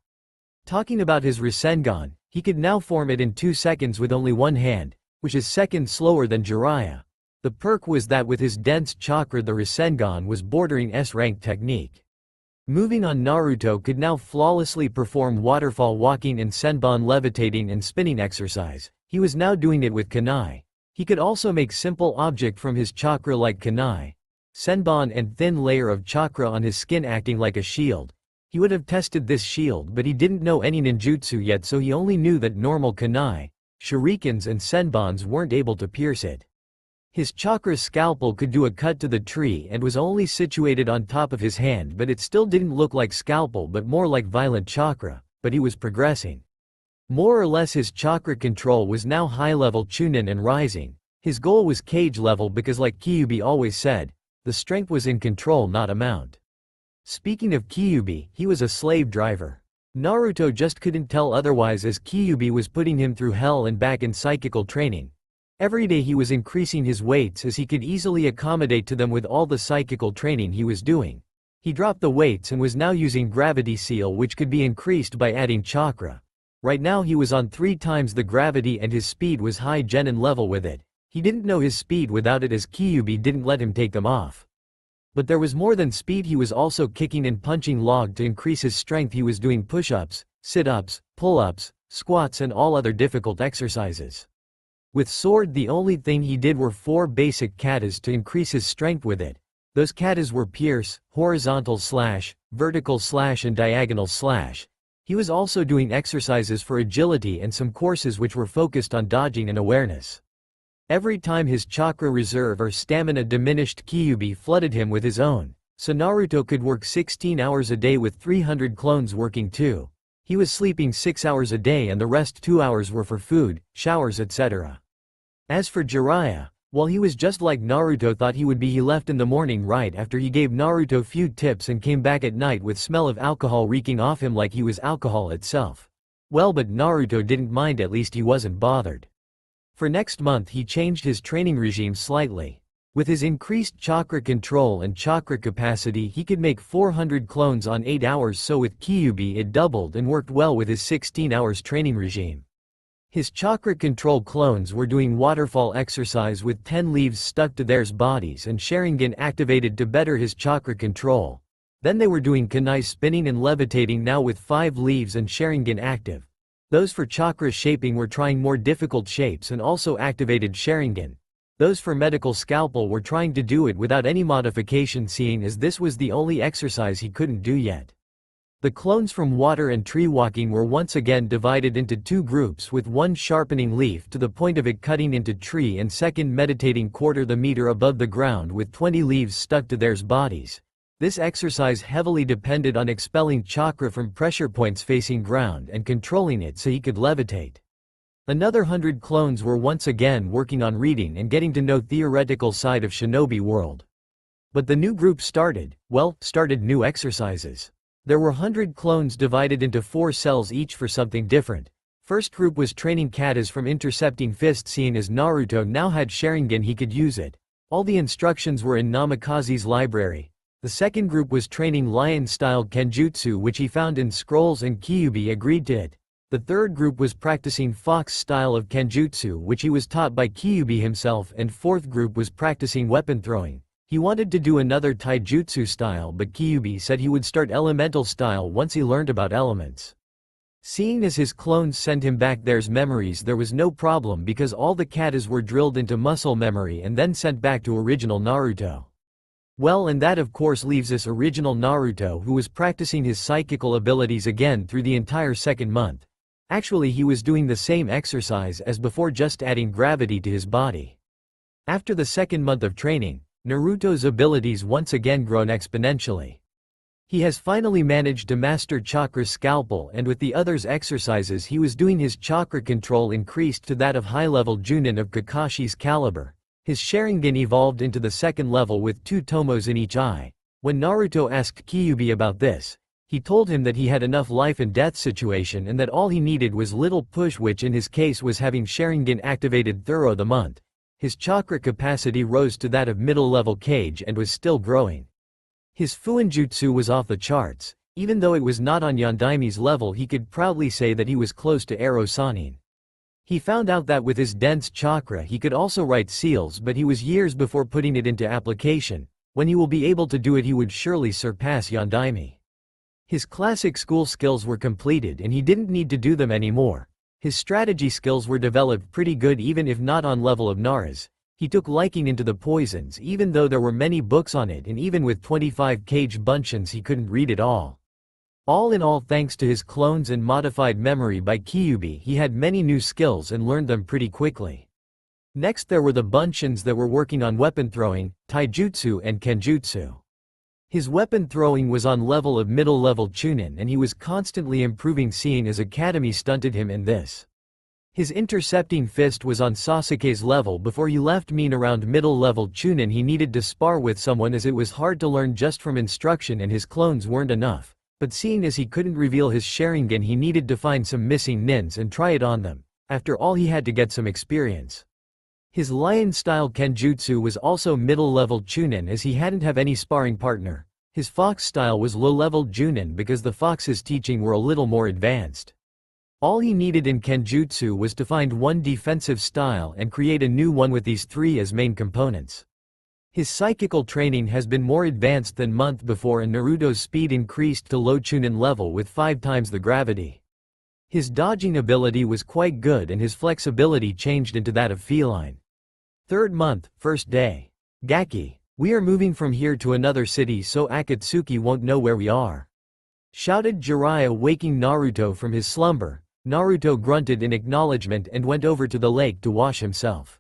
Talking about his Rasengan, he could now form it in 2 seconds with only one hand, which is seconds slower than Jiraiya. The perk was that with his dense chakra the Rasengan was bordering S-rank technique. Moving on, Naruto could now flawlessly perform waterfall walking and senbon levitating and spinning exercise. He was now doing it with kunai. He could also make simple object from his chakra like kunai, senbon and thin layer of chakra on his skin acting like a shield. He would have tested this shield, but he didn't know any ninjutsu yet, so he only knew that normal kunai, shurikens and senbons weren't able to pierce it. His chakra scalpel could do a cut to the tree and was only situated on top of his hand, but it still didn't look like scalpel but more like violent chakra, but he was progressing. More or less his chakra control was now high-level Chunin and rising. His goal was cage level because, like Kyuubi always said, the strength was in control, not amount. Speaking of Kyuubi, he was a slave driver. Naruto just couldn't tell otherwise, as Kyuubi was putting him through hell and back in psychical training. Every day he was increasing his weights as he could easily accommodate to them with all the psychical training he was doing. He dropped the weights and was now using gravity seal, which could be increased by adding chakra. Right now he was on 3 times the gravity and his speed was high genin level with it. He didn't know his speed without it, as Kyuubi didn't let him take them off. But there was more than speed, he was also kicking and punching log to increase his strength. He was doing push-ups, sit-ups, pull-ups, squats and all other difficult exercises. With sword the only thing he did were 4 basic katas to increase his strength with it. Those katas were pierce, horizontal slash, vertical slash and diagonal slash. He was also doing exercises for agility and some courses which were focused on dodging and awareness. Every time his chakra reserve or stamina diminished, Kyuubi flooded him with his own, so Naruto could work 16 hours a day with 300 clones working too. He was sleeping 6 hours a day and the rest 2 hours were for food, showers etc. As for Jiraiya, well, he was just like Naruto thought he would be. He left in the morning right after he gave Naruto few tips and came back at night with smell of alcohol reeking off him like he was alcohol itself. Well, but Naruto didn't mind, at least he wasn't bothered. For next month he changed his training regime slightly. With his increased chakra control and chakra capacity he could make 400 clones on 8 hours, so with Kyuubi it doubled and worked well with his 16 hours training regime. His chakra control clones were doing waterfall exercise with 10 leaves stuck to their bodies and Sharingan activated to better his chakra control. Then they were doing kunai spinning and levitating now with 5 leaves and Sharingan active. Those for chakra shaping were trying more difficult shapes and also activated Sharingan. Those for medical scalpel were trying to do it without any modification, seeing as this was the only exercise he couldn't do yet. The clones from water and tree walking were once again divided into 2 groups, with one sharpening leaf to the point of it cutting into tree and second meditating quarter the meter above the ground with 20 leaves stuck to their bodies. This exercise heavily depended on expelling chakra from pressure points facing ground and controlling it so he could levitate. Another 100 clones were once again working on reading and getting to know theoretical side of Shinobi world. But the new group started new exercises. There were 100 clones divided into 4 cells each for something different. First group was training katas from intercepting fist, seeing as Naruto now had Sharingan he could use it. All the instructions were in Namikaze's library. The second group was training lion-style kenjutsu which he found in scrolls and Kyuubi agreed to it. The third group was practicing fox style of kenjutsu which he was taught by Kyuubi himself, and fourth group was practicing weapon throwing. He wanted to do another taijutsu style, but Kyuubi said he would start elemental style once he learned about elements. Seeing as his clones sent him back their memories, there was no problem because all the katas were drilled into muscle memory and then sent back to original Naruto. Well, and that of course leaves us original Naruto, who was practicing his psychical abilities again through the entire second month. Actually, he was doing the same exercise as before, just adding gravity to his body. After the second month of training, Naruto's abilities once again grown exponentially. He has finally managed to master chakra scalpel, and with the others' exercises he was doing, his chakra control increased to that of high-level Junin of Kakashi's caliber. His Sharingan evolved into the second level with 2 tomos in each eye. When Naruto asked Kyuubi about this, he told him that he had enough life and death situation and that all he needed was little push, which in his case was having Sharingan activated throughout the month. His chakra capacity rose to that of middle-level Kage and was still growing. His Fuinjutsu was off the charts. Even though it was not on Yondaimi's level, he could proudly say that he was close to Ero Sanin. He found out that with his dense chakra he could also write seals, but he was years before putting it into application. When he will be able to do it, he would surely surpass Yondaimi. His classic school skills were completed and he didn't need to do them anymore. His strategy skills were developed pretty good, even if not on level of Nara's. He took liking into the poisons even though there were many books on it, and even with 25 Kage Bunshins he couldn't read it all. All in all, thanks to his clones and modified memory by Kyuubi, he had many new skills and learned them pretty quickly. Next there were the Bunshins that were working on weapon throwing, taijutsu and kenjutsu. His weapon throwing was on level of middle-level Chunin and he was constantly improving, seeing as Academy stunted him in this. His intercepting fist was on Sasuke's level before he left, mean around middle-level Chunin he needed to spar with someone as it was hard to learn just from instruction and his clones weren't enough. But seeing as he couldn't reveal his Sharingan, he needed to find some missing nins and try it on them. After all, he had to get some experience. His lion-style kenjutsu was also middle-level Chunin as he hadn't have any sparring partner. His fox style was low-level Junin because the fox's teaching were a little more advanced. All he needed in kenjutsu was to find one defensive style and create a new one with these 3 as main components. His psychical training has been more advanced than month before and Naruto's speed increased to low Chunin level with 5 times the gravity. His dodging ability was quite good and his flexibility changed into that of feline. 3rd month, 1st day. Gaki, we are moving from here to another city so Akatsuki won't know where we are. Shouted Jiraiya, waking Naruto from his slumber. Naruto grunted in acknowledgement and went over to the lake to wash himself.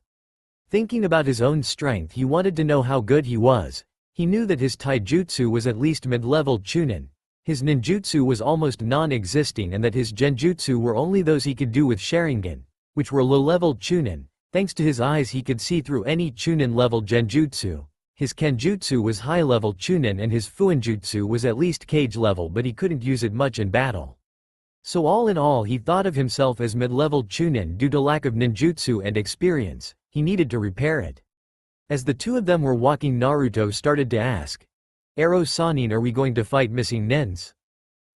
Thinking about his own strength, he wanted to know how good he was. He knew that his taijutsu was at least mid-level Chunin. His ninjutsu was almost non-existing and that his genjutsu were only those he could do with Sharingan, which were low-level Chunin. Thanks to his eyes he could see through any Chunin-level genjutsu. His kenjutsu was high-level Chunin and his fuinjutsu was at least cage level, but he couldn't use it much in battle. So all in all he thought of himself as mid-level Chunin due to lack of ninjutsu and experience. He needed to repair it. As the two of them were walking, Naruto started to ask, "Ero Sanin, are we going to fight missing nins?"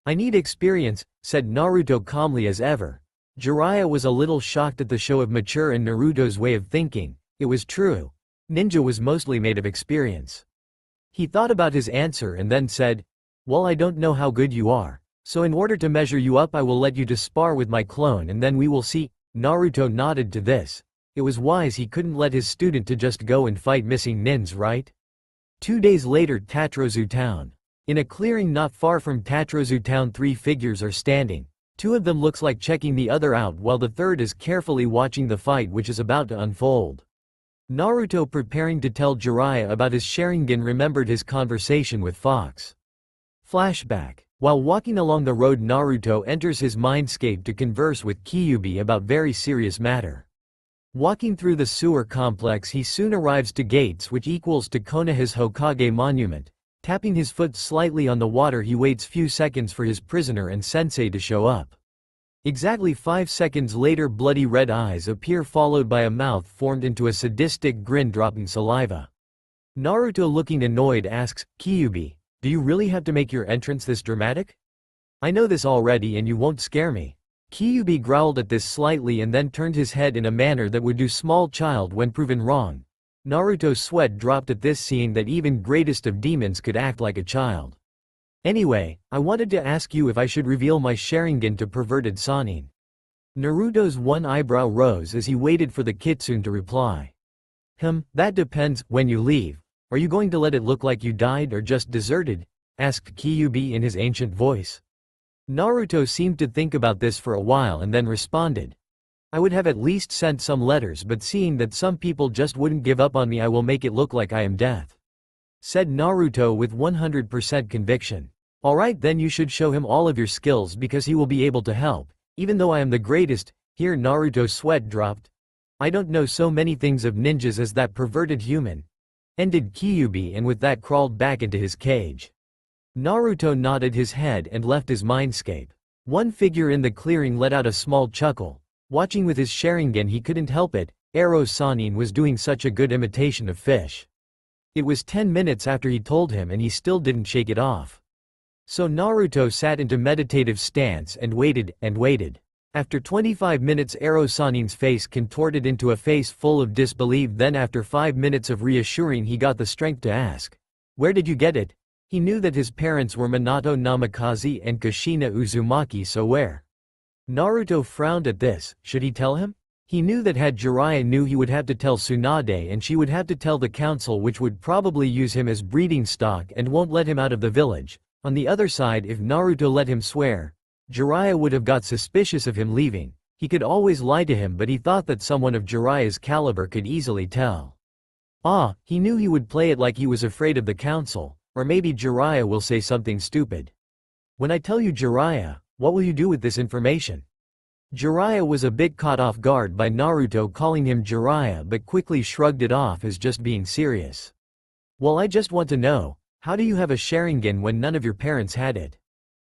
"I need experience," said Naruto calmly as ever. Jiraiya was a little shocked at the show of mature in Naruto's way of thinking. It was true. Ninja was mostly made of experience. He thought about his answer and then said, "Well, I don't know how good you are. So in order to measure you up I will let you to spar with my clone and then we will see." Naruto nodded to this. It was wise, he couldn't let his student to just go and fight missing nins, right? 2 days later, Tatrozu town. In a clearing not far from Tatrozu town, 3 figures are standing. 2 of them looks like checking the other out while the third is carefully watching the fight which is about to unfold. Naruto, preparing to tell Jiraiya about his Sharingan, remembered his conversation with Fox. Flashback. While walking along the road, Naruto enters his mindscape to converse with Kyuubi about very serious matter. Walking through the sewer complex he soon arrives to gates which equals to Konoha's Hokage monument. Tapping his foot slightly on the water he waits few seconds for his prisoner and sensei to show up. Exactly 5 seconds later bloody red eyes appear followed by a mouth formed into a sadistic grin dropping saliva. Naruto, looking annoyed, asks, "Kyuubi, do you really have to make your entrance this dramatic? I know this already and you won't scare me." Kyuubi growled at this slightly and then turned his head in a manner that would do small child when proven wrong. Naruto's sweat dropped at this, seeing that even greatest of demons could act like a child. "Anyway, I wanted to ask you if I should reveal my Sharingan to perverted Sannin." Naruto's one eyebrow rose as he waited for the kitsune to reply. That depends. When you leave, are you going to let it look like you died or just deserted?" asked Kyuubi in his ancient voice. Naruto seemed to think about this for a while and then responded, "I would have at least sent some letters, but seeing that some people just wouldn't give up on me, I will make it look like I am death," said Naruto with 100% conviction. "Alright, then you should show him all of your skills because he will be able to help, even though I am the greatest." Here Naruto's sweat dropped. "I don't know so many things of ninjas as that perverted human," ended Kyuubi, and with that crawled back into his cage. Naruto nodded his head and left his mindscape. One figure in the clearing let out a small chuckle. Watching with his Sharingan he couldn't help it. Ero Sannin was doing such a good imitation of fish. It was 10 minutes after he told him and he still didn't shake it off. So Naruto sat into meditative stance and waited and waited. After 25 minutes Ero Sannin's face contorted into a face full of disbelief. Then after 5 minutes of reassuring he got the strength to ask, "Where did you get it?" He knew that his parents were Minato Namikaze and Kushina Uzumaki, so where? Naruto frowned at this. Should he tell him? He knew that had Jiraiya knew he would have to tell Tsunade and she would have to tell the council, which would probably use him as breeding stock and won't let him out of the village. On the other side, if Naruto let him swear, Jiraiya would have got suspicious of him leaving. He could always lie to him, but he thought that someone of Jiraiya's caliber could easily tell. He knew he would play it like he was afraid of the council. Or maybe Jiraiya will say something stupid. "When I tell you, Jiraiya, what will you do with this information?" Jiraiya was a bit caught off guard by Naruto calling him Jiraiya, but quickly shrugged it off as just being serious. "Well, I just want to know, how do you have a Sharingan when none of your parents had it?"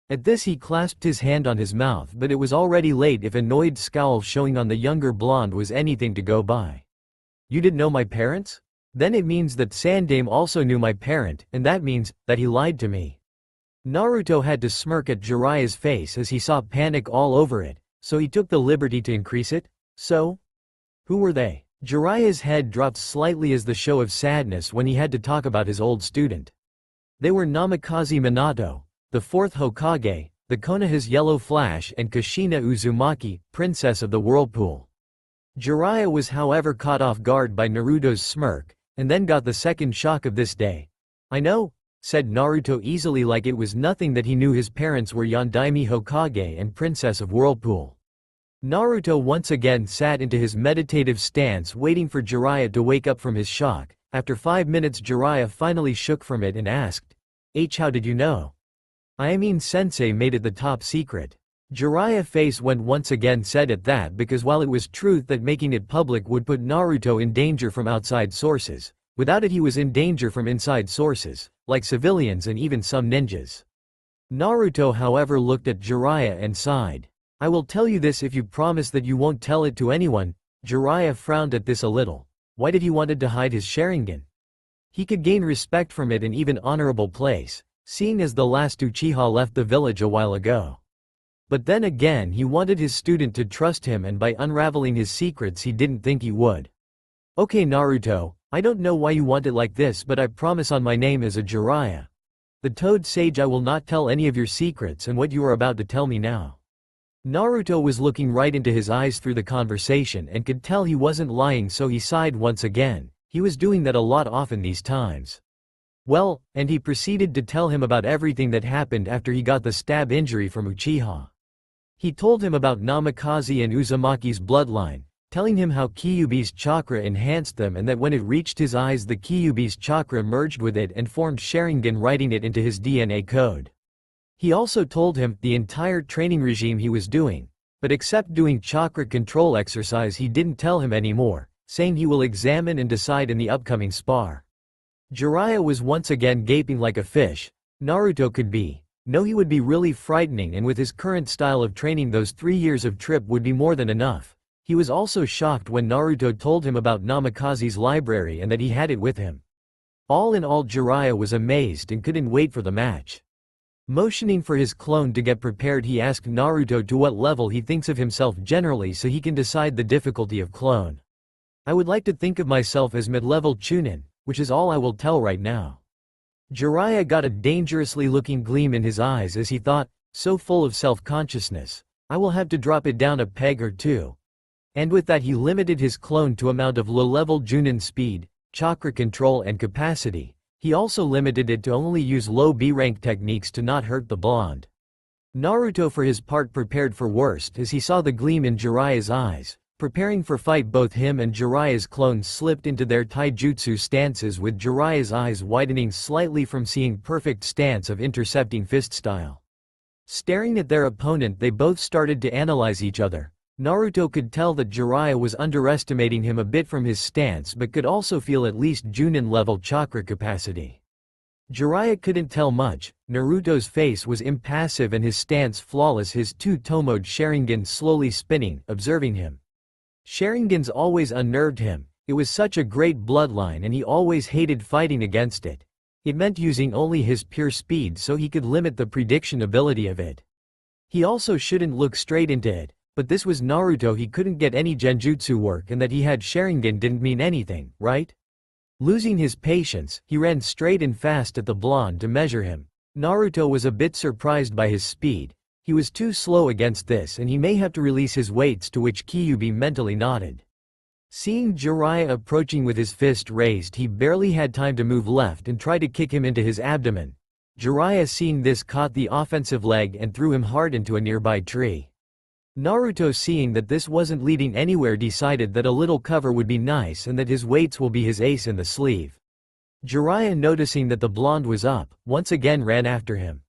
At this he clasped his hand on his mouth, but it was already late if annoyed scowl showing on the younger blonde was anything to go by. "You didn't know my parents? Then it means that Sandame also knew my parent, and that means that he lied to me." Naruto had to smirk at Jiraiya's face as he saw panic all over it, so he took the liberty to increase it. "So? Who were they? Jiraiya's head dropped slightly as the show of sadness when he had to talk about his old student. They were Namikaze Minato, the fourth Hokage, the Konoha's Yellow Flash, and Kushina Uzumaki, Princess of the Whirlpool. Jiraiya was however caught off guard by Naruto's smirk, and then got the second shock of this day. "I know," said Naruto easily, like it was nothing that he knew his parents were Yondaime Hokage and Princess of Whirlpool. Naruto once again sat into his meditative stance waiting for Jiraiya to wake up from his shock. After 5 minutes Jiraiya finally shook from it and asked, "How did you know?" "I mean sensei made it the top secret." Jiraiya's face went once again said at that because while it was truth that making it public would put Naruto in danger from outside sources, without it he was in danger from inside sources, like civilians and even some ninjas. Naruto however looked at Jiraiya and sighed. "I will tell you this if you promise that you won't tell it to anyone." Jiraiya frowned at this a little. Why did he wanted to hide his Sharingan? He could gain respect from it and even honorable place, seeing as the last Uchiha left the village a while ago. But then again he wanted his student to trust him, and by unraveling his secrets he didn't think he would. "Okay Naruto, I don't know why you want it like this, but I promise on my name as a Jiraiya, the Toad Sage, I will not tell any of your secrets and what you are about to tell me now." Naruto was looking right into his eyes through the conversation and could tell he wasn't lying, so he sighed once again. He was doing that a lot often these times. Well, and he proceeded to tell him about everything that happened after he got the stab injury from Uchiha. He told him about Namikaze and Uzumaki's bloodline, telling him how Kyuubi's chakra enhanced them and that when it reached his eyes the Kyuubi's chakra merged with it and formed Sharingan, writing it into his DNA code. He also told him the entire training regime he was doing, but except doing chakra control exercise he didn't tell him anymore, saying he will examine and decide in the upcoming spar. Jiraiya was once again gaping like a fish. Naruto could be. No, he would be really frightening, and with his current style of training those 3 years of trip would be more than enough. He was also shocked when Naruto told him about Namikaze's library and that he had it with him. All in all Jiraiya was amazed and couldn't wait for the match. Motioning for his clone to get prepared, he asked Naruto to what level he thinks of himself generally so he can decide the difficulty of clone. "I would like to think of myself as mid-level Chunin, which is all I will tell right now." Jiraiya got a dangerously looking gleam in his eyes as he thought, so full of self-consciousness, "I will have to drop it down a peg or two." And with that he limited his clone to amount of low-level Chunin speed, chakra control and capacity. He also limited it to only use low B-rank techniques to not hurt the blonde. Naruto for his part prepared for worst as he saw the gleam in Jiraiya's eyes. Preparing for fight, both him and Jiraiya's clone slipped into their taijutsu stances, with Jiraiya's eyes widening slightly from seeing perfect stance of intercepting fist style. Staring at their opponent they both started to analyze each other. Naruto could tell that Jiraiya was underestimating him a bit from his stance, but could also feel at least Chunin level chakra capacity. Jiraiya couldn't tell much. Naruto's face was impassive and his stance flawless, his two-tomoed Sharingan slowly spinning, observing him. Sharingans always unnerved him. It was such a great bloodline and he always hated fighting against it. It meant using only his pure speed so he could limit the prediction ability of it. He also shouldn't look straight into it. But this was Naruto, he couldn't get any genjutsu work, and that he had Sharingan didn't mean anything, right? Losing his patience, he ran straight and fast at the blonde to measure him. Naruto was a bit surprised by his speed. He was too slow against this and he may have to release his weights, to which Kyuubi mentally nodded. Seeing Jiraiya approaching with his fist raised, he barely had time to move left and try to kick him into his abdomen. Jiraiya, seeing this, caught the offensive leg and threw him hard into a nearby tree. Naruto, seeing that this wasn't leading anywhere, decided that a little cover would be nice and that his weights will be his ace in the sleeve. Jiraiya, noticing that the blonde was up, once again ran after him.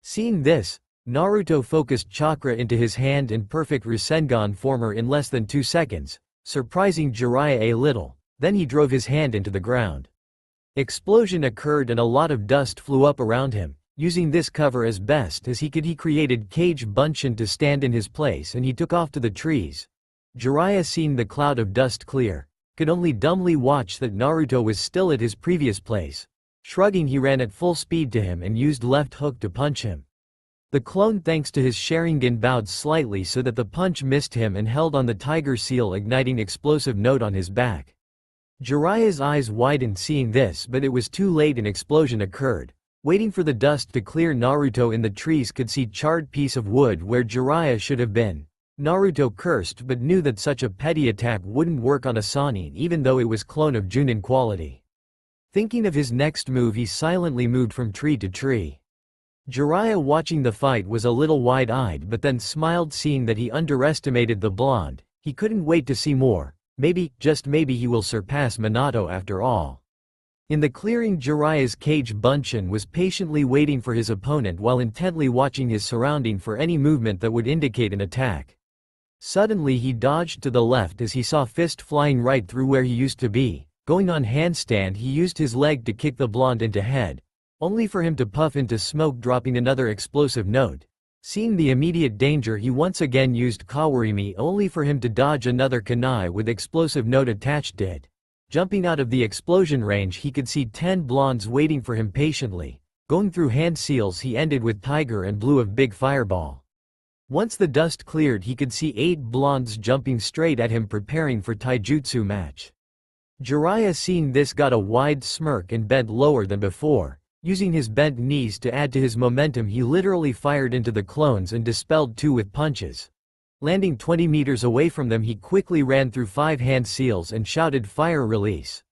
Seeing this, Naruto focused chakra into his hand in perfect Rasengan former in less than 2 seconds, surprising Jiraiya a little. Then he drove his hand into the ground. Explosion occurred and a lot of dust flew up around him. Using this cover as best as he could, he created Cage Bunshin to stand in his place and he took off to the trees. Jiraiya, seeing the cloud of dust clear, could only dumbly watch that Naruto was still at his previous place. Shrugging, he ran at full speed to him and used left hook to punch him. The clone, thanks to his Sharingan, bowed slightly so that the punch missed him and held on the tiger seal, igniting explosive note on his back. Jiraiya's eyes widened seeing this, but it was too late. An explosion occurred. Waiting for the dust to clear, Naruto in the trees could see charred piece of wood where Jiraiya should have been. Naruto cursed but knew that such a petty attack wouldn't work on a Sannin even though it was clone of Junin quality. Thinking of his next move, he silently moved from tree to tree. Jiraiya, watching the fight, was a little wide-eyed but then smiled seeing that he underestimated the blonde. He couldn't wait to see more. Maybe, just maybe, he will surpass Minato after all. In the clearing, Jiraiya's cage Bunshin was patiently waiting for his opponent while intently watching his surrounding for any movement that would indicate an attack. Suddenly he dodged to the left as he saw Fist flying right through where he used to be. Going on handstand, he used his leg to kick the blonde into head, only for him to puff into smoke, dropping another explosive note. Seeing the immediate danger, he once again used Kawarimi, only for him to dodge another kunai with explosive note attached to it. Jumping out of the explosion range, he could see 10 blondes waiting for him patiently. Going through hand seals, he ended with Tiger and blew a big fireball. Once the dust cleared, he could see 8 blondes jumping straight at him, preparing for taijutsu match. Jiraiya, seeing this, got a wide smirk and bent lower than before. Using his bent knees to add to his momentum, he literally fired into the clones and dispelled 2 with punches. Landing 20 meters away from them, he quickly ran through 5 hand seals and shouted, "Fire release."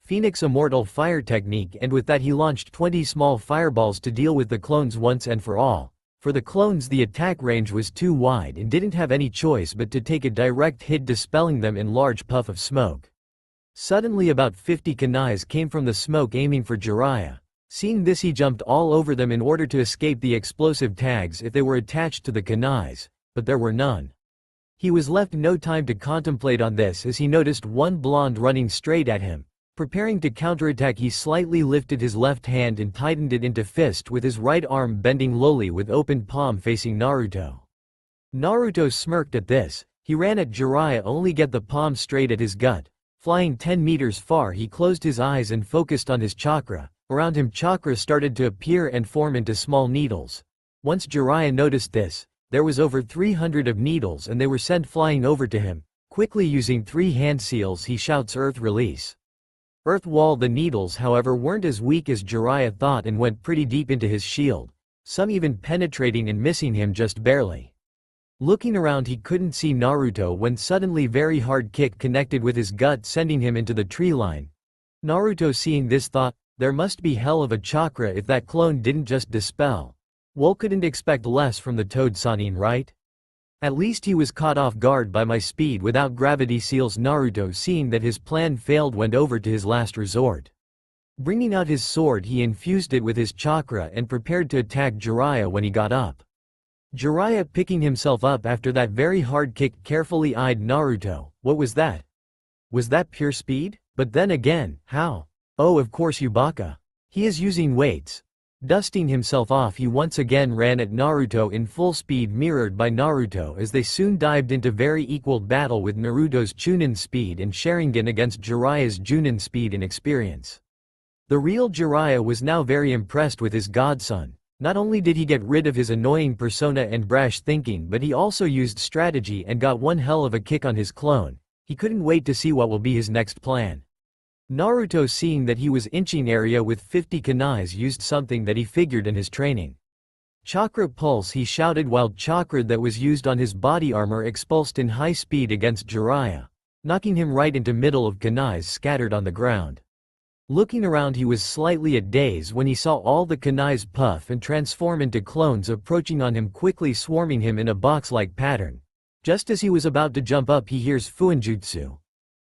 Phoenix Immortal fire technique, and with that he launched 20 small fireballs to deal with the clones once and for all. For the clones, the attack range was too wide and didn't have any choice but to take a direct hit, dispelling them in large puff of smoke. Suddenly about 50 kunais came from the smoke aiming for Jiraiya. Seeing this, he jumped all over them in order to escape the explosive tags if they were attached to the kunais, but there were none. He was left no time to contemplate on this as he noticed one blonde running straight at him. Preparing to counterattack, he slightly lifted his left hand and tightened it into fist with his right arm, bending lowly with open palm facing Naruto. Naruto smirked at this. He ran at Jiraiya, only get the palm straight at his gut. Flying 10 meters far, he closed his eyes and focused on his chakra. Around him, chakra started to appear and form into small needles. Once Jiraiya noticed this, there was over 300 of needles and they were sent flying over to him. Quickly using 3 hand seals, he shouts, "Earth release." Earth wall. The needles, however, weren't as weak as Jiraiya thought and went pretty deep into his shield, some even penetrating and missing him just barely. Looking around, he couldn't see Naruto when suddenly very hard kick connected with his gut, sending him into the tree line. Naruto, seeing this, thought, there must be hell of a chakra if that clone didn't just dispel. Well, couldn't expect less from the Toad Sannin, right? At least he was caught off guard by my speed without gravity seals. Naruto, seeing that his plan failed, went over to his last resort. Bringing out his sword, he infused it with his chakra and prepared to attack Jiraiya when he got up. Jiraiya, picking himself up after that very hard kick, carefully eyed Naruto. What was that? Was that pure speed? But then again, how? Oh, of course, Yubaka. He is using weights. Dusting himself off, he once again ran at Naruto in full speed, mirrored by Naruto as they soon dived into very equal battle with Naruto's Chunin speed and Sharingan against Jiraiya's Junin speed and experience. The real Jiraiya was now very impressed with his godson. Not only did he get rid of his annoying persona and brash thinking, but he also used strategy and got one hell of a kick on his clone. He couldn't wait to see what will be his next plan. Naruto, seeing that he was inching area with 50 kunais, used something that he figured in his training. Chakra pulse, he shouted, while chakra that was used on his body armor expulsed in high speed against Jiraiya, knocking him right into middle of kunais scattered on the ground. Looking around, he was slightly at daze when he saw all the kunais puff and transform into clones approaching on him, quickly swarming him in a box-like pattern. Just as he was about to jump up, he hears Fuinjutsu.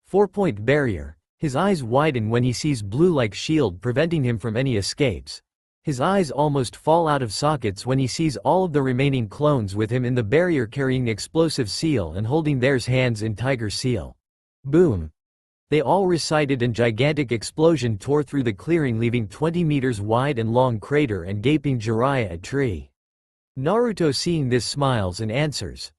4-point barrier. His eyes widen when he sees blue-like shield preventing him from any escapes. His eyes almost fall out of sockets when he sees all of the remaining clones with him in the barrier carrying explosive seal and holding theirs hands in tiger seal. Boom! They all recited and gigantic explosion tore through the clearing, leaving 20 meters wide and long crater and gaping Jiraiya a tree. Naruto, seeing this, smiles and answers.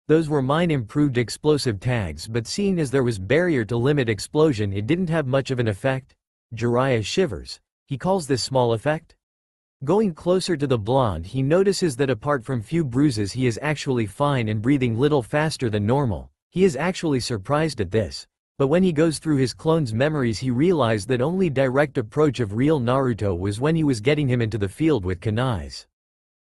Those were mine improved explosive tags, but seeing as there was barrier to limit explosion, it didn't have much of an effect. Jiraiya shivers. He calls this small effect? Going closer to the blonde, he notices that apart from few bruises he is actually fine and breathing little faster than normal. He is actually surprised at this. But when he goes through his clone's memories he realized that only direct approach of real Naruto was when he was getting him into the field with kunais.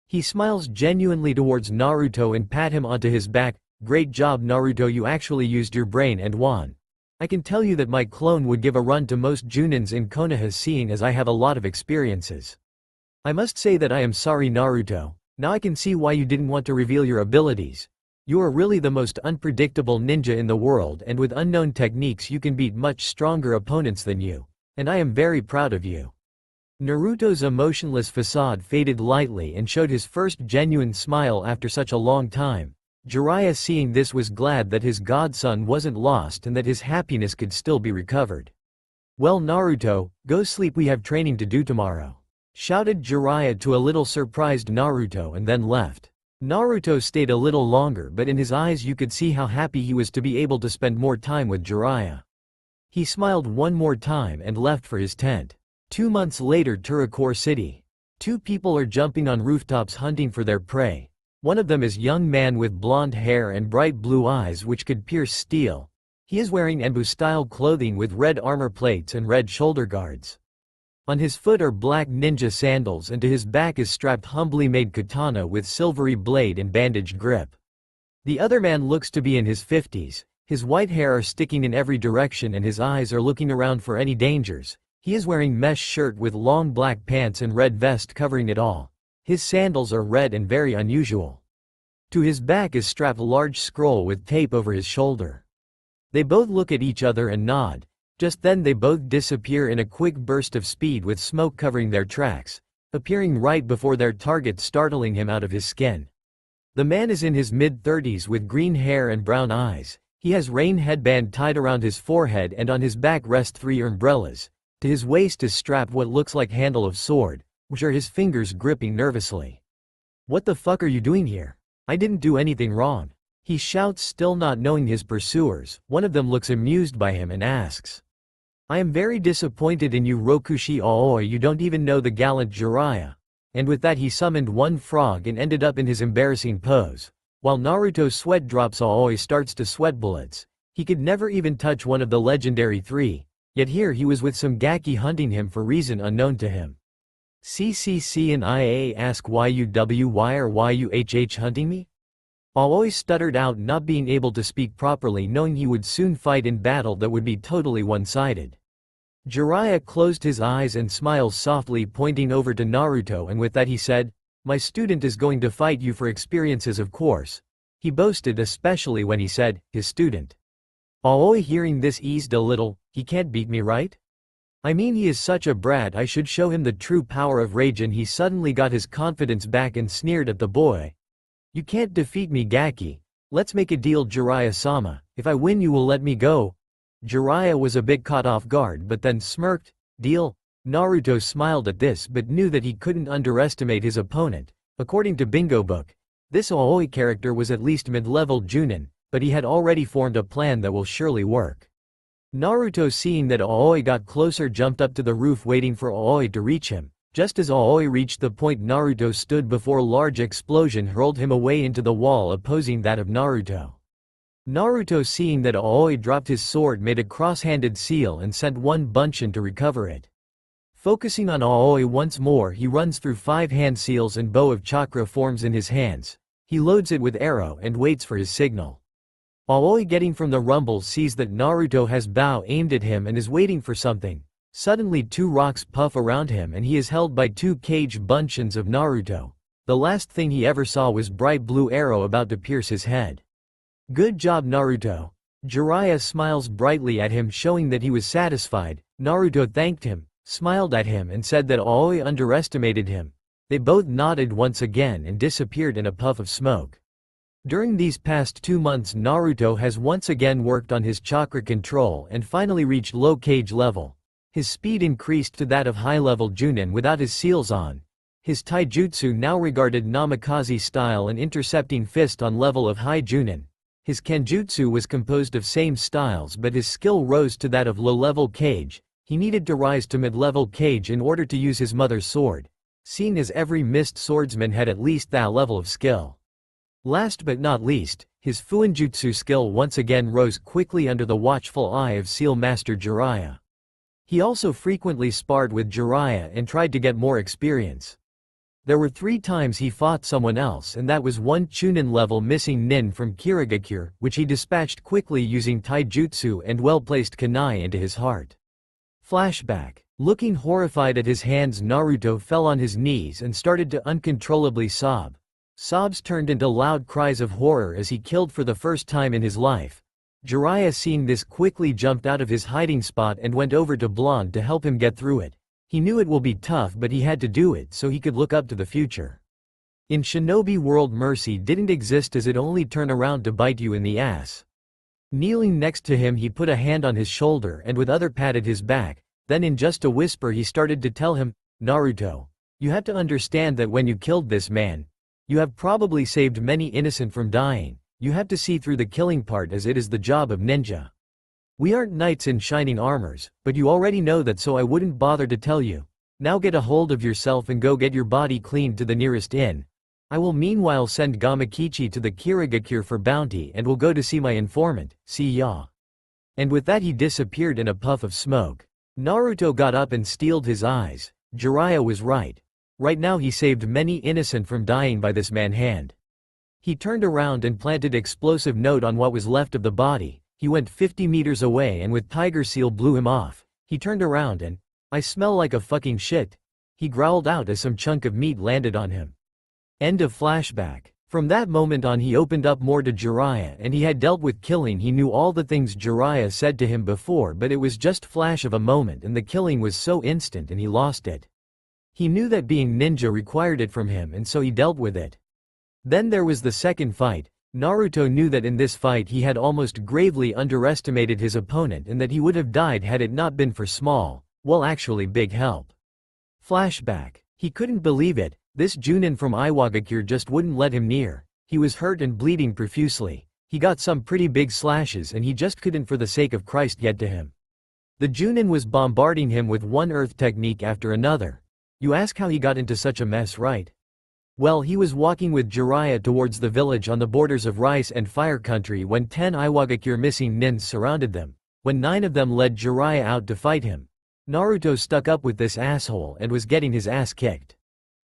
He smiles genuinely towards Naruto and pat him onto his back. Great job Naruto, you actually used your brain and won. I can tell you that my clone would give a run to most Junins in Konoha seeing as I have a lot of experiences. I must say that I am sorry Naruto, now I can see why you didn't want to reveal your abilities. You are really the most unpredictable ninja in the world and with unknown techniques you can beat much stronger opponents than you. And I am very proud of you. Naruto's emotionless facade faded lightly and showed his first genuine smile after such a long time. Jiraiya seeing this was glad that his godson wasn't lost and that his happiness could still be recovered. Well Naruto, go sleep, we have training to do tomorrow, shouted Jiraiya to a little surprised Naruto and then left. Naruto stayed a little longer but in his eyes you could see how happy he was to be able to spend more time with Jiraiya. He smiled one more time and left for his tent. 2 months later, Turokor City. Two people are jumping on rooftops hunting for their prey. One of them is a young man with blonde hair and bright blue eyes which could pierce steel. He is wearing Enbu-style clothing with red armor plates and red shoulder guards. On his foot are black ninja sandals and to his back is strapped humbly made katana with silvery blade and bandaged grip. The other man looks to be in his 50s, his white hair are sticking in every direction and his eyes are looking around for any dangers. He is wearing mesh shirt with long black pants and red vest covering it all. His sandals are red and very unusual. To his back is strapped a large scroll with tape over his shoulder. They both look at each other and nod. Just then they both disappear in a quick burst of speed with smoke covering their tracks, appearing right before their target startling him out of his skin. The man is in his mid-30s with green hair and brown eyes. He has rain headband tied around his forehead and on his back rest 3 umbrellas. To his waist is strapped what looks like handle of sword, which are his fingers gripping nervously. What the fuck are you doing here? I didn't do anything wrong. He shouts, still not knowing his pursuers. One of them looks amused by him and asks, I am very disappointed in you Rokushi Aoi, you don't even know the gallant Jiraiya. And with that he summoned one frog and ended up in his embarrassing pose. While Naruto's sweat drops, Aoi starts to sweat bullets. He could never even touch one of the legendary 3, yet here he was with some Gaki hunting him for reason unknown to him. CCC and IA ask why or YUHH hunting me? Aoi stuttered out, not being able to speak properly, knowing he would soon fight in battle that would be totally one-sided. Jiraiya closed his eyes and smiles softly, pointing over to Naruto, and with that he said, My student is going to fight you for experiences, of course. He boasted, especially when he said, his student. Aoi hearing this eased a little. He can't beat me, right? I mean, he is such a brat, I should show him the true power of rage. And he suddenly got his confidence back and sneered at the boy. You can't defeat me Gaki. Let's make a deal Jiraiya-sama, if I win you will let me go. Jiraiya was a bit caught off guard but then smirked. Deal? Naruto smiled at this but knew that he couldn't underestimate his opponent. According to Bingo Book, this Aoi character was at least mid-level Junin, but he had already formed a plan that will surely work. Naruto seeing that Aoi got closer jumped up to the roof waiting for Aoi to reach him. Just as Aoi reached the point, Naruto stood before a large explosion hurled him away into the wall opposing that of Naruto. Naruto seeing that Aoi dropped his sword made a cross-handed seal and sent one Bunshin to recover it. Focusing on Aoi once more, he runs through 5 hand seals and bow of chakra forms in his hands. He loads it with arrow and waits for his signal. Aoi getting from the rumble sees that Naruto has bow aimed at him and is waiting for something. Suddenly 2 rocks puff around him and he is held by 2 cage Bunshins of Naruto. The last thing he ever saw was bright blue arrow about to pierce his head. Good job Naruto. Jiraiya smiles brightly at him, showing that he was satisfied. Naruto thanked him, smiled at him and said that Aoi underestimated him. They both nodded once again and disappeared in a puff of smoke. During these past 2 months Naruto has once again worked on his chakra control and finally reached low cage level. His speed increased to that of high-level Junin without his seals on. His taijutsu now regarded Namikaze style and intercepting fist on level of high Junin. His kenjutsu was composed of same styles but his skill rose to that of low-level Kage. He needed to rise to mid-level Kage in order to use his mother's sword. seeing as every missed swordsman had at least that level of skill. Last but not least, his Fuinjutsu skill once again rose quickly under the watchful eye of Seal Master Jiraiya. He also frequently sparred with Jiraiya and tried to get more experience. There were 3 times he fought someone else, and that was one Chunin-level missing nin from Kirigakure, which he dispatched quickly using taijutsu and well-placed kunai into his heart. Flashback. Looking horrified at his hands, Naruto fell on his knees and started to uncontrollably sob. Sobs turned into loud cries of horror as he killed for the first time in his life. Jiraiya, seeing this, quickly jumped out of his hiding spot and went over to Blonde to help him get through it. He knew it will be tough, but he had to do it so he could look up to the future. In Shinobi World, mercy didn't exist, as it only turned around to bite you in the ass. Kneeling next to him, he put a hand on his shoulder and with other patted his back. Then in just a whisper he started to tell him, "Naruto, you have to understand that when you killed this man, you have probably saved many innocent from dying. You have to see through the killing part, as it is the job of ninja. We aren't knights in shining armors, but you already know that, so I wouldn't bother to tell you. Now get a hold of yourself and go get your body cleaned to the nearest inn. I will meanwhile send Gamakichi to the Kirigakure for bounty and will go to see my informant, see ya." And with that he disappeared in a puff of smoke. Naruto got up and steeled his eyes. Jiraiya was right. Right now he saved many innocent from dying by this man's hand. He turned around and planted explosive note on what was left of the body. He went 50 meters away and with Tiger Seal blew him off. He turned around and, "I smell like a fucking shit," he growled out as some chunk of meat landed on him. End of flashback. From that moment on he opened up more to Jiraiya, and he had dealt with killing. He knew all the things Jiraiya said to him before, but it was just flash of a moment and the killing was so instant and he lost it. He knew that being ninja required it from him, and so he dealt with it. Then there was the second fight. Naruto knew that in this fight he had almost gravely underestimated his opponent and that he would have died had it not been for small, well, actually big help. Flashback. He couldn't believe it. This Junin from Iwagakure just wouldn't let him near. He was hurt and bleeding profusely. He got some pretty big slashes and he just couldn't for the sake of Christ get to him. The Junin was bombarding him with one earth technique after another. You ask how he got into such a mess, right? Well, he was walking with Jiraiya towards the village on the borders of Rice and Fire Country when 10 Iwagakure missing nins surrounded them. When 9 of them led Jiraiya out to fight him. Naruto stuck up with this asshole and was getting his ass kicked.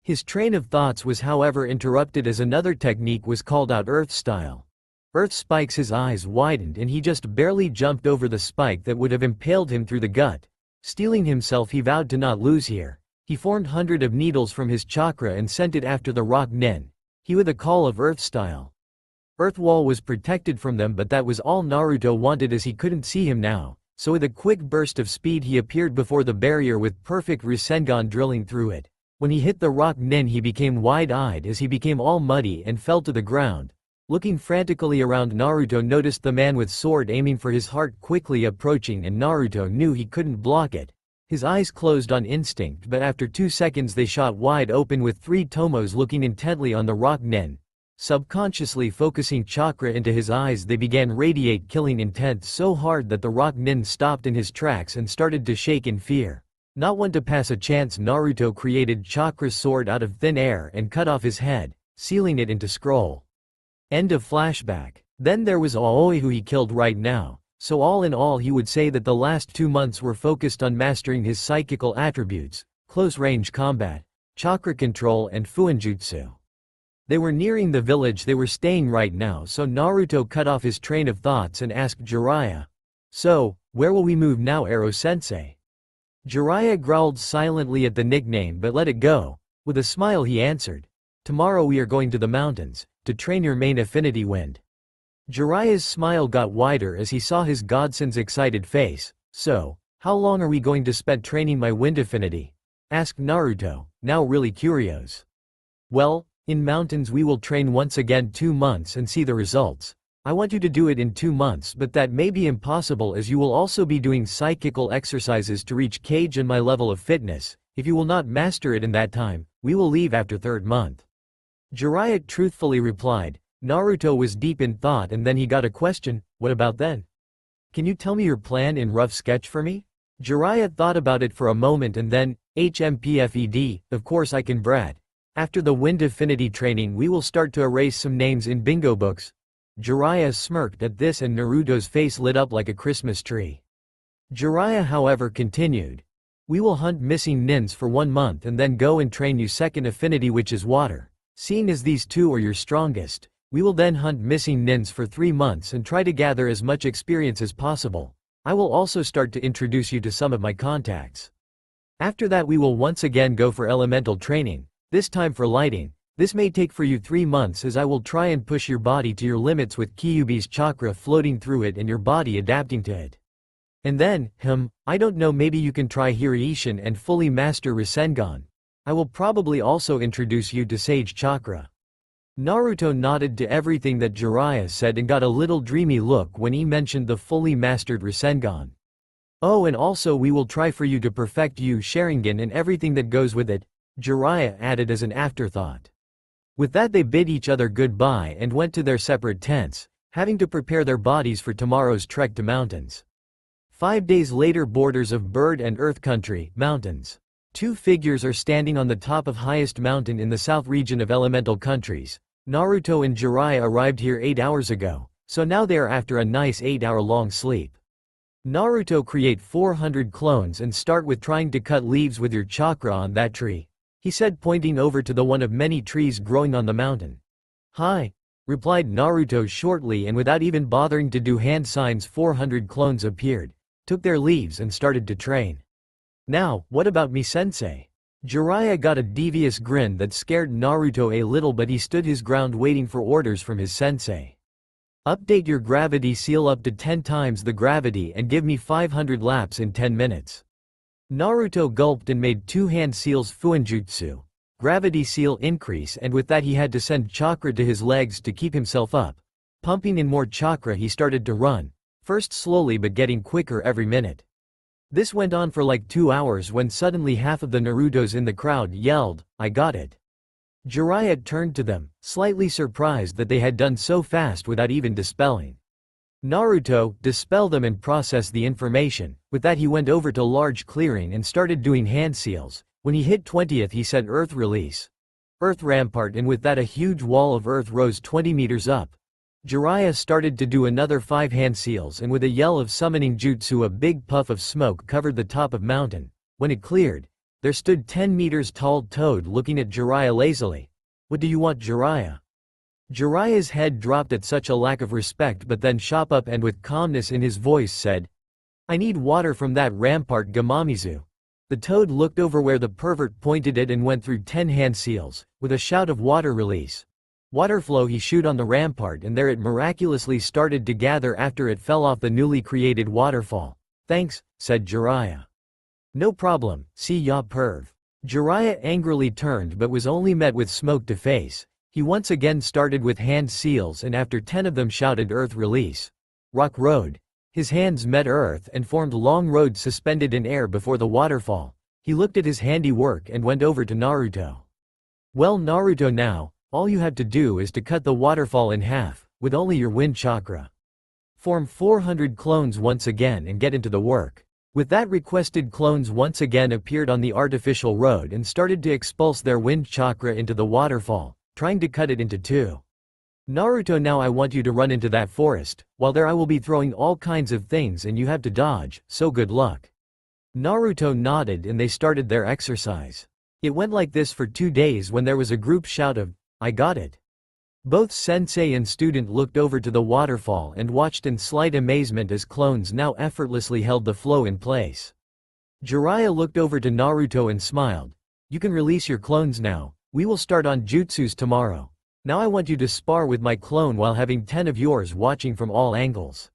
His train of thoughts was however interrupted as another technique was called out, Earth Style. Earth Spikes. His eyes widened and he just barely jumped over the spike that would have impaled him through the gut. Steeling himself, he vowed to not lose here. He formed 100 of needles from his chakra and sent it after the rock nin. He with a call of Earth Style. Earth Wall was protected from them, but that was all Naruto wanted, as he couldn't see him now. So with a quick burst of speed he appeared before the barrier with perfect Rasengan drilling through it. When he hit the rock nin he became wide-eyed as he became all muddy and fell to the ground. Looking frantically around, Naruto noticed the man with sword aiming for his heart quickly approaching, and Naruto knew he couldn't block it. His eyes closed on instinct, but after 2 seconds they shot wide open with 3 tomos looking intently on the rock nin. Subconsciously focusing chakra into his eyes, they began radiate killing intent so hard that the rock nin stopped in his tracks and started to shake in fear. Not one to pass a chance, Naruto created Chakra's sword out of thin air and cut off his head, sealing it into scroll. End of flashback. Then there was Aoi, who he killed right now. So all in all he would say that the last 2 months were focused on mastering his psychical attributes, close range combat, chakra control and Fuinjutsu. They were nearing the village they were staying right now, so Naruto cut off his train of thoughts and asked Jiraiya, "So, where will we move now, Ero-sensei?" Jiraiya growled silently at the nickname but let it go. With a smile he answered, "Tomorrow we are going to the mountains, to train your main affinity wind." Jiraiya's smile got wider as he saw his godson's excited face. "So, how long are we going to spend training my wind affinity?" asked Naruto, now really curious. "Well, in mountains we will train once again 2 months and see the results. I want you to do it in 2 months, but that may be impossible as you will also be doing psychical exercises to reach Kage and my level of fitness. If you will not master it in that time, we will leave after 3rd month." Jiraiya truthfully replied. Naruto was deep in thought and then he got a question, "What about then? Can you tell me your plan in rough sketch for me?" Jiraiya thought about it for a moment and then, HMPFED, of course I can Brad. After the wind affinity training we will start to erase some names in bingo books. Jiraiya smirked at this and Naruto's face lit up like a Christmas tree. Jiraiya however continued. We will hunt missing nins for 1 month and then go and train you second affinity which is water. Seeing as these two are your strongest, we will then hunt missing nins for 3 months and try to gather as much experience as possible. I will also start to introduce you to some of my contacts. After that we will once again go for elemental training, this time for lighting. This may take for you 3 months as I will try and push your body to your limits with Kyuubi's chakra floating through it and your body adapting to it. And then, I don't know, maybe you can try Hiraishin and fully master Rasengan. I will probably also introduce you to Sage Chakra. Naruto nodded to everything that Jiraiya said and got a little dreamy look when he mentioned the fully mastered Rasengan. Oh, and also we will try for you to perfect Sharingan and everything that goes with it, Jiraiya added as an afterthought. With that they bid each other goodbye and went to their separate tents, having to prepare their bodies for tomorrow's trek to mountains. 5 days later, borders of Bird and Earth Country, mountains. 2 figures are standing on the top of highest mountain in the south region of elemental countries. Naruto and Jiraiya arrived here 8 hours ago, so now they are after a nice 8-hour-long sleep. Naruto, create 400 clones and start with trying to cut leaves with your chakra on that tree, he said, pointing over to the one of many trees growing on the mountain. Hi, replied Naruto shortly, and without even bothering to do hand signs 400 clones appeared, took their leaves and started to train. Now, what about me sensei? Jiraiya got a devious grin that scared Naruto a little, but he stood his ground waiting for orders from his sensei. Update your gravity seal up to 10 times the gravity and give me 500 laps in 10 minutes. Naruto gulped and made 2 hand seals Fuinjutsu. Gravity seal increase, and with that he had to send chakra to his legs to keep himself up. Pumping in more chakra he started to run, first slowly but getting quicker every minute. This went on for like 2 hours when suddenly half of the Narutos in the crowd yelled, "I got it." Jiraiya turned to them, slightly surprised that they had done so fast without even dispelling. Naruto, dispel them and process the information. With that he went over to large clearing and started doing hand seals. When he hit 20th he said Earth release. Earth rampart, and with that a huge wall of earth rose 20 meters up. Jiraiya started to do another 5 hand seals, and with a yell of summoning jutsu a big puff of smoke covered the top of mountain. When it cleared, there stood 10 meters tall Toad looking at Jiraiya lazily. What do you want, Jiraiya? Jiraiya's head dropped at such a lack of respect, but then shot up and with calmness in his voice said, I need water from that rampart, Gamamizu. The Toad looked over where the pervert pointed it and went through 10 hand seals. With a shout of water release, water flow, he shoot on the rampart, and there it miraculously started to gather after it fell off the newly created waterfall. Thanks, said Jiraiya. No problem, see ya perv. Jiraiya angrily turned but was only met with smoke to face. He once again started with hand seals, and after 10 of them shouted Earth release. Rock road. His hands met earth and formed long roads suspended in air before the waterfall. He looked at his handiwork and went over to Naruto. Well, Naruto, now, all you have to do is to cut the waterfall in half, with only your wind chakra. Form 400 clones once again and get into the work. With that, requested clones once again appeared on the artificial road and started to expulse their wind chakra into the waterfall, trying to cut it into 2. Naruto, now I want you to run into that forest. While there I will be throwing all kinds of things and you have to dodge, so good luck. Naruto nodded and they started their exercise. It went like this for 2 days when there was a group shout of, I got it. Both sensei and student looked over to the waterfall and watched in slight amazement as clones now effortlessly held the flow in place. Jiraiya looked over to Naruto and smiled. You can release your clones now. We will start on jutsus tomorrow. Now I want you to spar with my clone while having 10 of yours watching from all angles.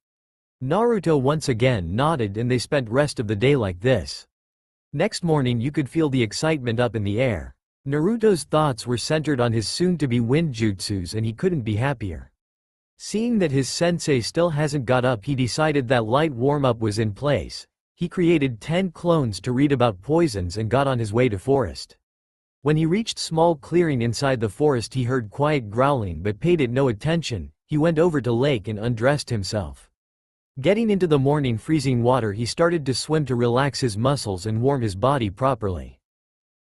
Naruto once again nodded and they spent rest of the day like this. Next morning you could feel the excitement up in the air. Naruto's thoughts were centered on his soon-to-be wind jutsus and he couldn't be happier. Seeing that his sensei still hasn't got up, he decided that light warm-up was in place. He created 10 clones to read about poisons and got on his way to forest. When he reached small clearing inside the forest he heard quiet growling but paid it no attention. He went over to lake and undressed himself. Getting into the morning freezing water he started to swim to relax his muscles and warm his body properly.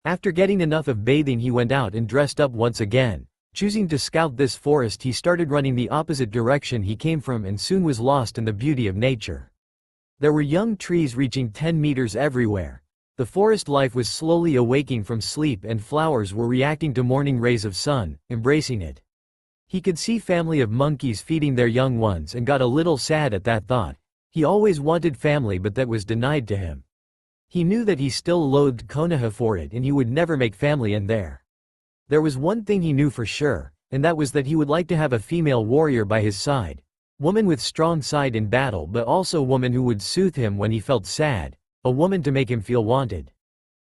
After getting enough of bathing, he went out and dressed up once again. Choosing to scout this forest, he started running the opposite direction he came from and soon was lost in the beauty of nature. There were young trees reaching 10 meters everywhere. The forest life was slowly awaking from sleep and flowers were reacting to morning rays of sun, embracing it. He could see family of monkeys feeding their young ones and got a little sad at that thought. He always wanted family, but that was denied to him. He knew that he still loathed Konoha for it and he would never make family in there. There was one thing he knew for sure, and that was that he would like to have a female warrior by his side. Woman with strong side in battle, but also woman who would soothe him when he felt sad. A woman to make him feel wanted.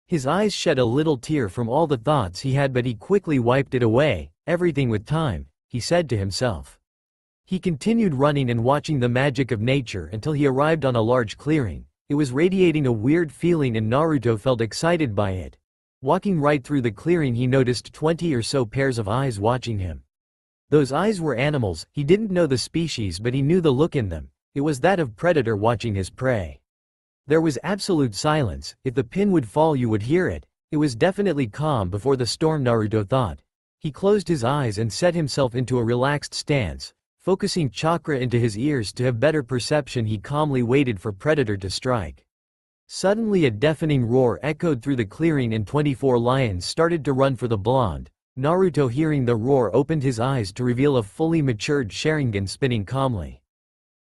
His eyes shed a little tear from all the thoughts he had, but he quickly wiped it away. Everything with time, he said to himself. He continued running and watching the magic of nature until he arrived on a large clearing. It was radiating a weird feeling and Naruto felt excited by it. Walking right through the clearing, he noticed 20 or so pairs of eyes watching him. Those eyes were animals. He didn't know the species, but he knew the look in them. It was that of predator watching his prey. There was absolute silence. If the pin would fall, you would hear it. It was definitely calm before the storm, Naruto thought. He closed his eyes and set himself into a relaxed stance. Focusing chakra into his ears to have better perception, he calmly waited for predator to strike. Suddenly a deafening roar echoed through the clearing and 24 lions started to run for the blonde. Naruto, hearing the roar, opened his eyes to reveal a fully matured Sharingan spinning calmly.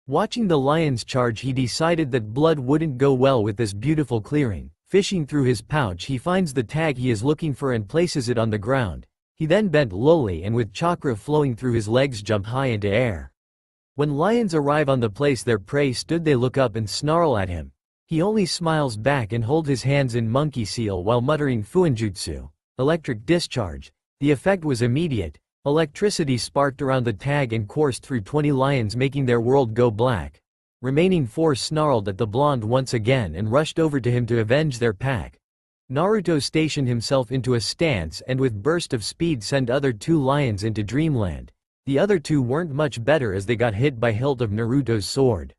Watching the lions charge, he decided that blood wouldn't go well with this beautiful clearing. Fishing through his pouch, he finds the tag he is looking for and places it on the ground. He then bent lowly and with chakra flowing through his legs jumped high into air. When lions arrive on the place their prey stood, they look up and snarl at him. He only smiles back and holds his hands in monkey seal while muttering Fuinjutsu, electric discharge. The effect was immediate. Electricity sparked around the tag and coursed through 20 lions, making their world go black. Remaining 4 snarled at the blonde once again and rushed over to him to avenge their pack. Naruto stationed himself into a stance and with burst of speed sent other 2 lions into dreamland. The other 2 weren't much better as they got hit by hilt of Naruto's sword.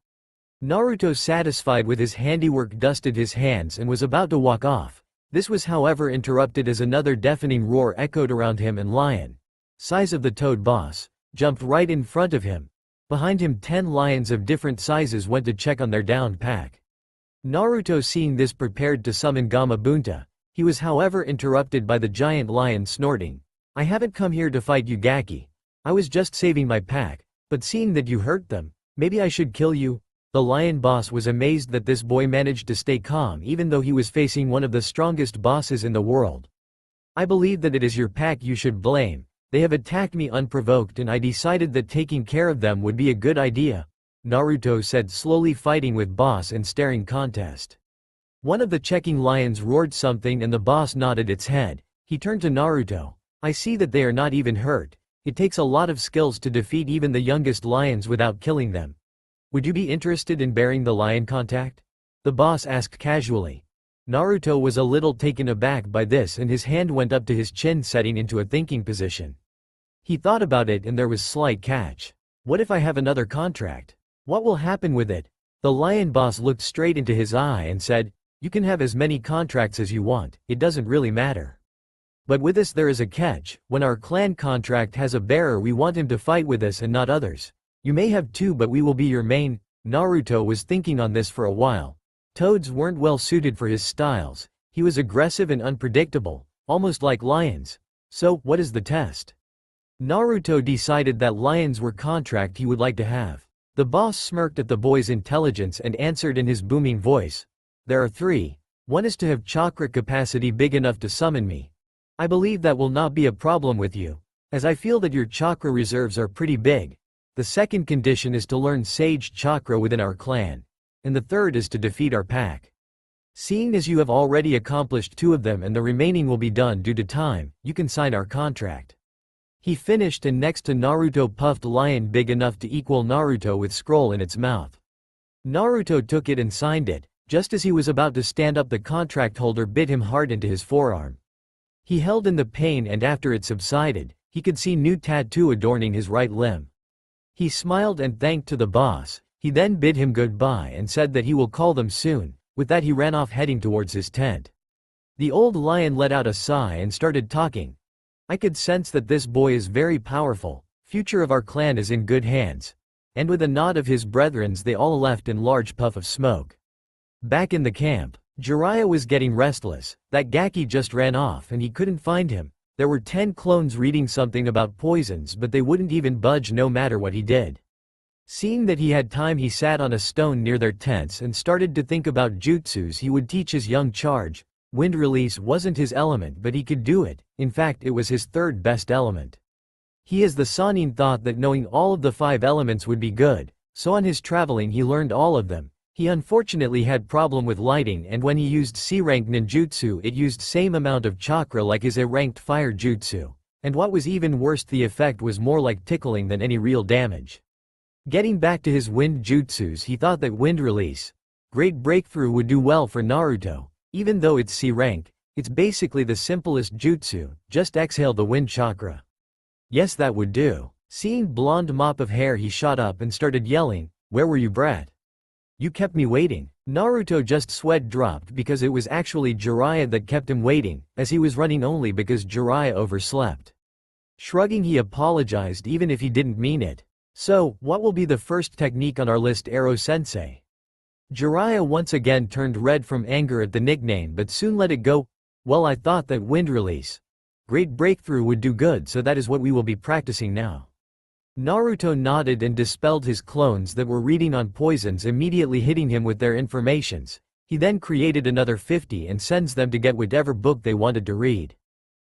Naruto, satisfied with his handiwork, dusted his hands and was about to walk off. This was however interrupted as another deafening roar echoed around him and lion size of the Toad boss jumped right in front of him. Behind him 10 lions of different sizes went to check on their downed pack. Naruto, seeing this, prepared to summon Gamabunta. He was however interrupted by the giant lion snorting. I haven't come here to fight you, Gaki. I was just saving my pack, but seeing that you hurt them, maybe I should kill you. The lion boss was amazed that this boy managed to stay calm even though he was facing one of the strongest bosses in the world. I believe that it is your pack you should blame. They have attacked me unprovoked and I decided that taking care of them would be a good idea, Naruto said, slowly fighting with boss and staring contest. One of the checking lions roared something and the boss nodded its head. He turned to Naruto. I see that they are not even hurt. It takes a lot of skills to defeat even the youngest lions without killing them. Would you be interested in bearing the lion contact? The boss asked casually. Naruto was a little taken aback by this and his hand went up to his chin, setting into a thinking position. He thought about it and there was slight catch. What if I have another contract? What will happen with it? The lion boss looked straight into his eye and said, you can have as many contracts as you want, it doesn't really matter. But with us there is a catch. When our clan contract has a bearer, we want him to fight with us and not others. You may have 2, but we will be your main. Naruto was thinking on this for a while. Toads weren't well suited for his styles. He was aggressive and unpredictable, almost like lions. So, what is the test? Naruto decided that lions were contract he would like to have. The boss smirked at the boy's intelligence and answered in his booming voice. There are 3. One is to have chakra capacity big enough to summon me. I believe that will not be a problem with you, as I feel that your chakra reserves are pretty big. The second condition is to learn sage chakra within our clan. And the third is to defeat our pack. Seeing as you have already accomplished 2 of them and the remaining will be done due to time, you can sign our contract. He finished and next to Naruto puffed lion big enough to equal Naruto with scroll in its mouth. Naruto took it and signed it. Just as he was about to stand up, the contract holder bit him hard into his forearm. He held in the pain and after it subsided, he could see new tattoo adorning his right limb. He smiled and thanked to the boss. He then bid him goodbye and said that he will call them soon. With that he ran off heading towards his tent. The old lion let out a sigh and started talking. I could sense that this boy is very powerful, future of our clan is in good hands. And with a nod of his brethrens they all left in large puff of smoke. Back in the camp, Jiraiya was getting restless. That Gaki just ran off and he couldn't find him. There were 10 clones reading something about poisons but they wouldn't even budge no matter what he did. Seeing that he had time he sat on a stone near their tents and started to think about jutsus he would teach his young charge. Wind release wasn't his element but he could do it, in fact it was his third best element. He as the Sannin thought that knowing all of the 5 elements would be good, so on his traveling he learned all of them. He unfortunately had problem with lighting and when he used C-rank ninjutsu it used same amount of chakra like his A-ranked fire jutsu. And what was even worse the effect was more like tickling than any real damage. Getting back to his wind jutsus he thought that wind release, great breakthrough would do well for Naruto. Even though it's C-rank, it's basically the simplest jutsu, just exhale the wind chakra. Yes that would do. Seeing blonde mop of hair he shot up and started yelling, "Where were you brat? You kept me waiting." Naruto just sweat dropped because it was actually Jiraiya that kept him waiting, as he was running only because Jiraiya overslept. Shrugging he apologized even if he didn't mean it. "So, what will be the first technique on our list, Ero-sensei?" Jiraiya once again turned red from anger at the nickname but soon let it go. "Well I thought that wind release, great breakthrough would do good so that is what we will be practicing now." Naruto nodded and dispelled his clones that were reading on poisons immediately hitting him with their informations. He then created another 50 and sends them to get whatever book they wanted to read.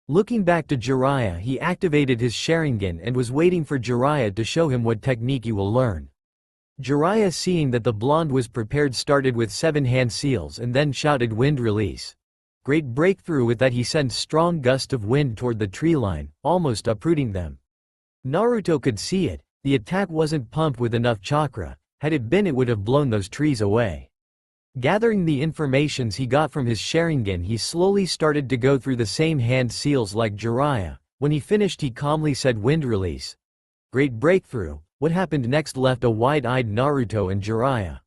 Looking back to Jiraiya he activated his Sharingan and was waiting for Jiraiya to show him what technique he will learn. Jiraiya seeing that the blonde was prepared started with 7 hand seals and then shouted wind release. Great breakthrough with that he sent strong gust of wind toward the tree line, almost uprooting them. Naruto could see it, the attack wasn't pumped with enough chakra, had it been it would have blown those trees away. Gathering the informations he got from his Sharingan he slowly started to go through the same hand seals like Jiraiya. When he finished he calmly said wind release. Great breakthrough. What happened next left a wide-eyed Naruto and Jiraiya.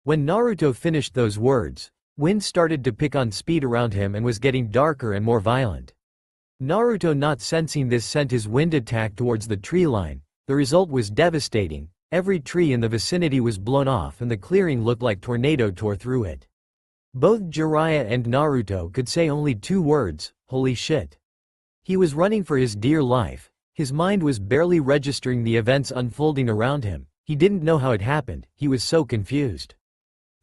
When Naruto finished those words, wind started to pick on speed around him and was getting darker and more violent. Naruto not sensing this sent his wind attack towards the tree line. The result was devastating. Every tree in the vicinity was blown off and the clearing looked like tornado tore through it. Both Jiraiya and Naruto could say only 2 words, holy shit. He was running for his dear life. His mind was barely registering the events unfolding around him. He didn't know how it happened, he was so confused.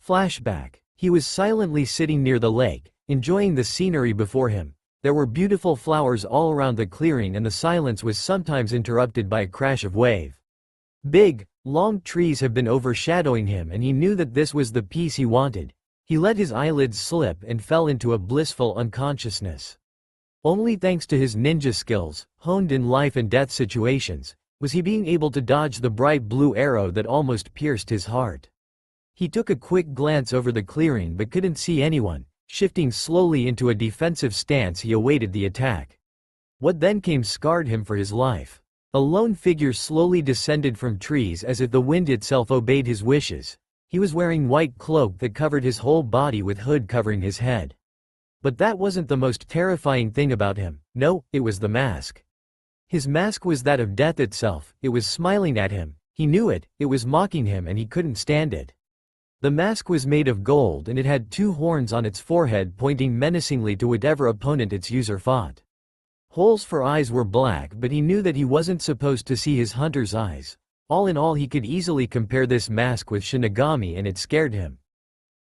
Flashback. He was silently sitting near the lake, enjoying the scenery before him. There were beautiful flowers all around the clearing and the silence was sometimes interrupted by a crash of wave. Big, long trees have been overshadowing him and he knew that this was the peace he wanted. He let his eyelids slip and fell into a blissful unconsciousness. Only thanks to his ninja skills, honed in life and death situations, was he being able to dodge the bright blue arrow that almost pierced his heart. He took a quick glance over the clearing but couldn't see anyone. Shifting slowly into a defensive stance he awaited the attack. What then came scarred him for his life. A lone figure slowly descended from trees as if the wind itself obeyed his wishes. He was wearing white cloak that covered his whole body with hood covering his head. But that wasn't the most terrifying thing about him. No, it was the mask. His mask was that of death itself. It was smiling at him. He knew it, it was mocking him and he couldn't stand it. The mask was made of gold and it had 2 horns on its forehead pointing menacingly to whatever opponent its user fought. Holes for eyes were black but he knew that he wasn't supposed to see his hunter's eyes. All in all he could easily compare this mask with Shinigami and it scared him.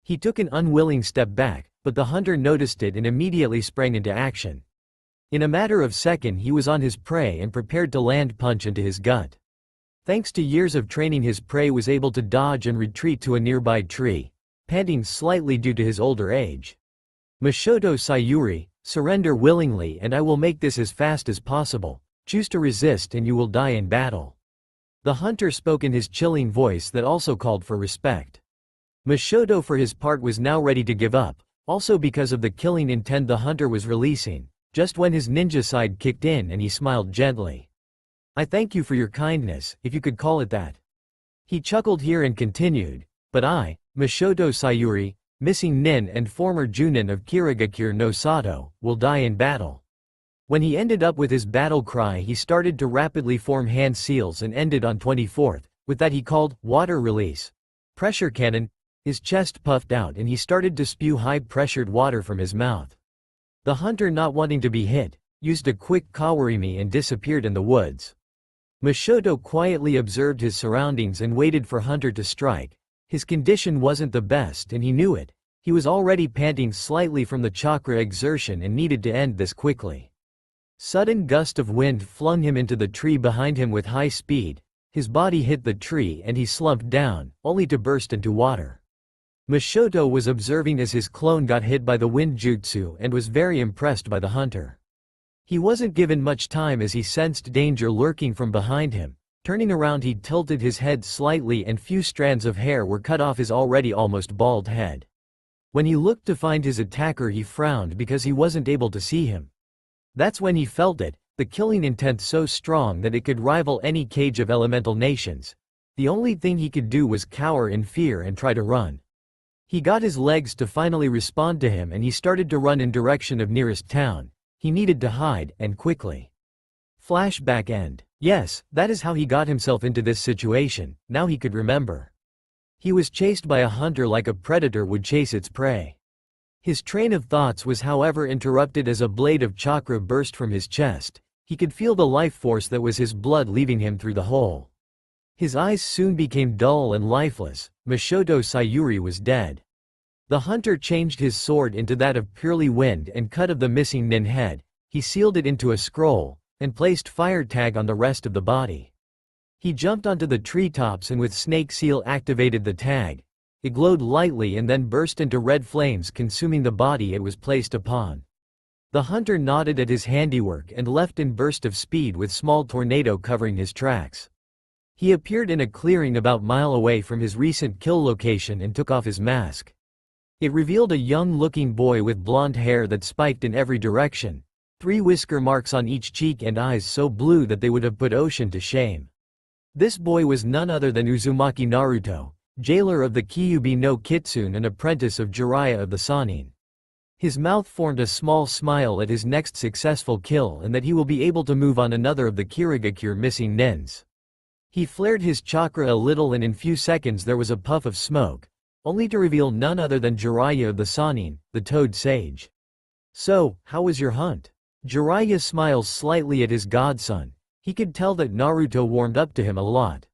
He took an unwilling step back, but the hunter noticed it and immediately sprang into action. In a matter of seconds he was on his prey and prepared to land punch into his gut. Thanks to years of training his prey was able to dodge and retreat to a nearby tree, panting slightly due to his older age. Mishoto Sayuri, surrender willingly and I will make this as fast as possible. Choose to resist and you will die in battle. The hunter spoke in his chilling voice that also called for respect. Mishoto for his part was now ready to give up, also because of the killing intent the hunter was releasing, just when his ninja side kicked in and he smiled gently. I thank you for your kindness, if you could call it that. He chuckled here and continued, but I, Mishoto Sayuri, missing nin and former junin of Kirigakure no Sato, will die in battle. When he ended up with his battle cry, he started to rapidly form hand seals and ended on 24th, with that he called, water release. Pressure cannon. His chest puffed out and he started to spew high-pressured water from his mouth. The hunter, not wanting to be hit, used a quick kawarimi and disappeared in the woods. Makoto quietly observed his surroundings and waited for Hunter to strike. His condition wasn't the best and he knew it. He was already panting slightly from the chakra exertion and needed to end this quickly. Sudden gust of wind flung him into the tree behind him with high speed. His body hit the tree and he slumped down, only to burst into water. Makoto was observing as his clone got hit by the wind jutsu and was very impressed by the hunter. He wasn't given much time as he sensed danger lurking from behind him. Turning around, he tilted his head slightly and few strands of hair were cut off his already almost bald head. When he looked to find his attacker, he frowned because he wasn't able to see him. That's when he felt it, the killing intent so strong that it could rival any cage of elemental nations. The only thing he could do was cower in fear and try to run. He got his legs to finally respond to him and he started to run in direction of nearest town. He needed to hide, and quickly. Flashback end. Yes, that is how he got himself into this situation, now he could remember. He was chased by a hunter like a predator would chase its prey. His train of thoughts was however interrupted as a blade of chakra burst from his chest. He could feel the life force that was his blood leaving him through the hole. His eyes soon became dull and lifeless. Makoto Sayuri was dead. The hunter changed his sword into that of purely wind and cut of the missing nin head. He sealed it into a scroll, and placed fire tag on the rest of the body. He jumped onto the treetops and with snake seal activated the tag. It glowed lightly and then burst into red flames, consuming the body it was placed upon. The hunter nodded at his handiwork and left in burst of speed with small tornado covering his tracks. He appeared in a clearing about a mile away from his recent kill location and took off his mask. It revealed a young-looking boy with blonde hair that spiked in every direction, 3 whisker marks on each cheek and eyes so blue that they would have put ocean to shame. This boy was none other than Uzumaki Naruto, jailer of the Kyuubi no Kitsune and apprentice of Jiraiya of the Sannin. His mouth formed a small smile at his next successful kill and that he will be able to move on another of the Kirigakure missing nins. He flared his chakra a little and in few seconds there was a puff of smoke, only to reveal none other than Jiraiya of the Sannin, the Toad Sage. So, how was your hunt? Jiraiya smiles slightly at his godson. He could tell that Naruto warmed up to him a lot.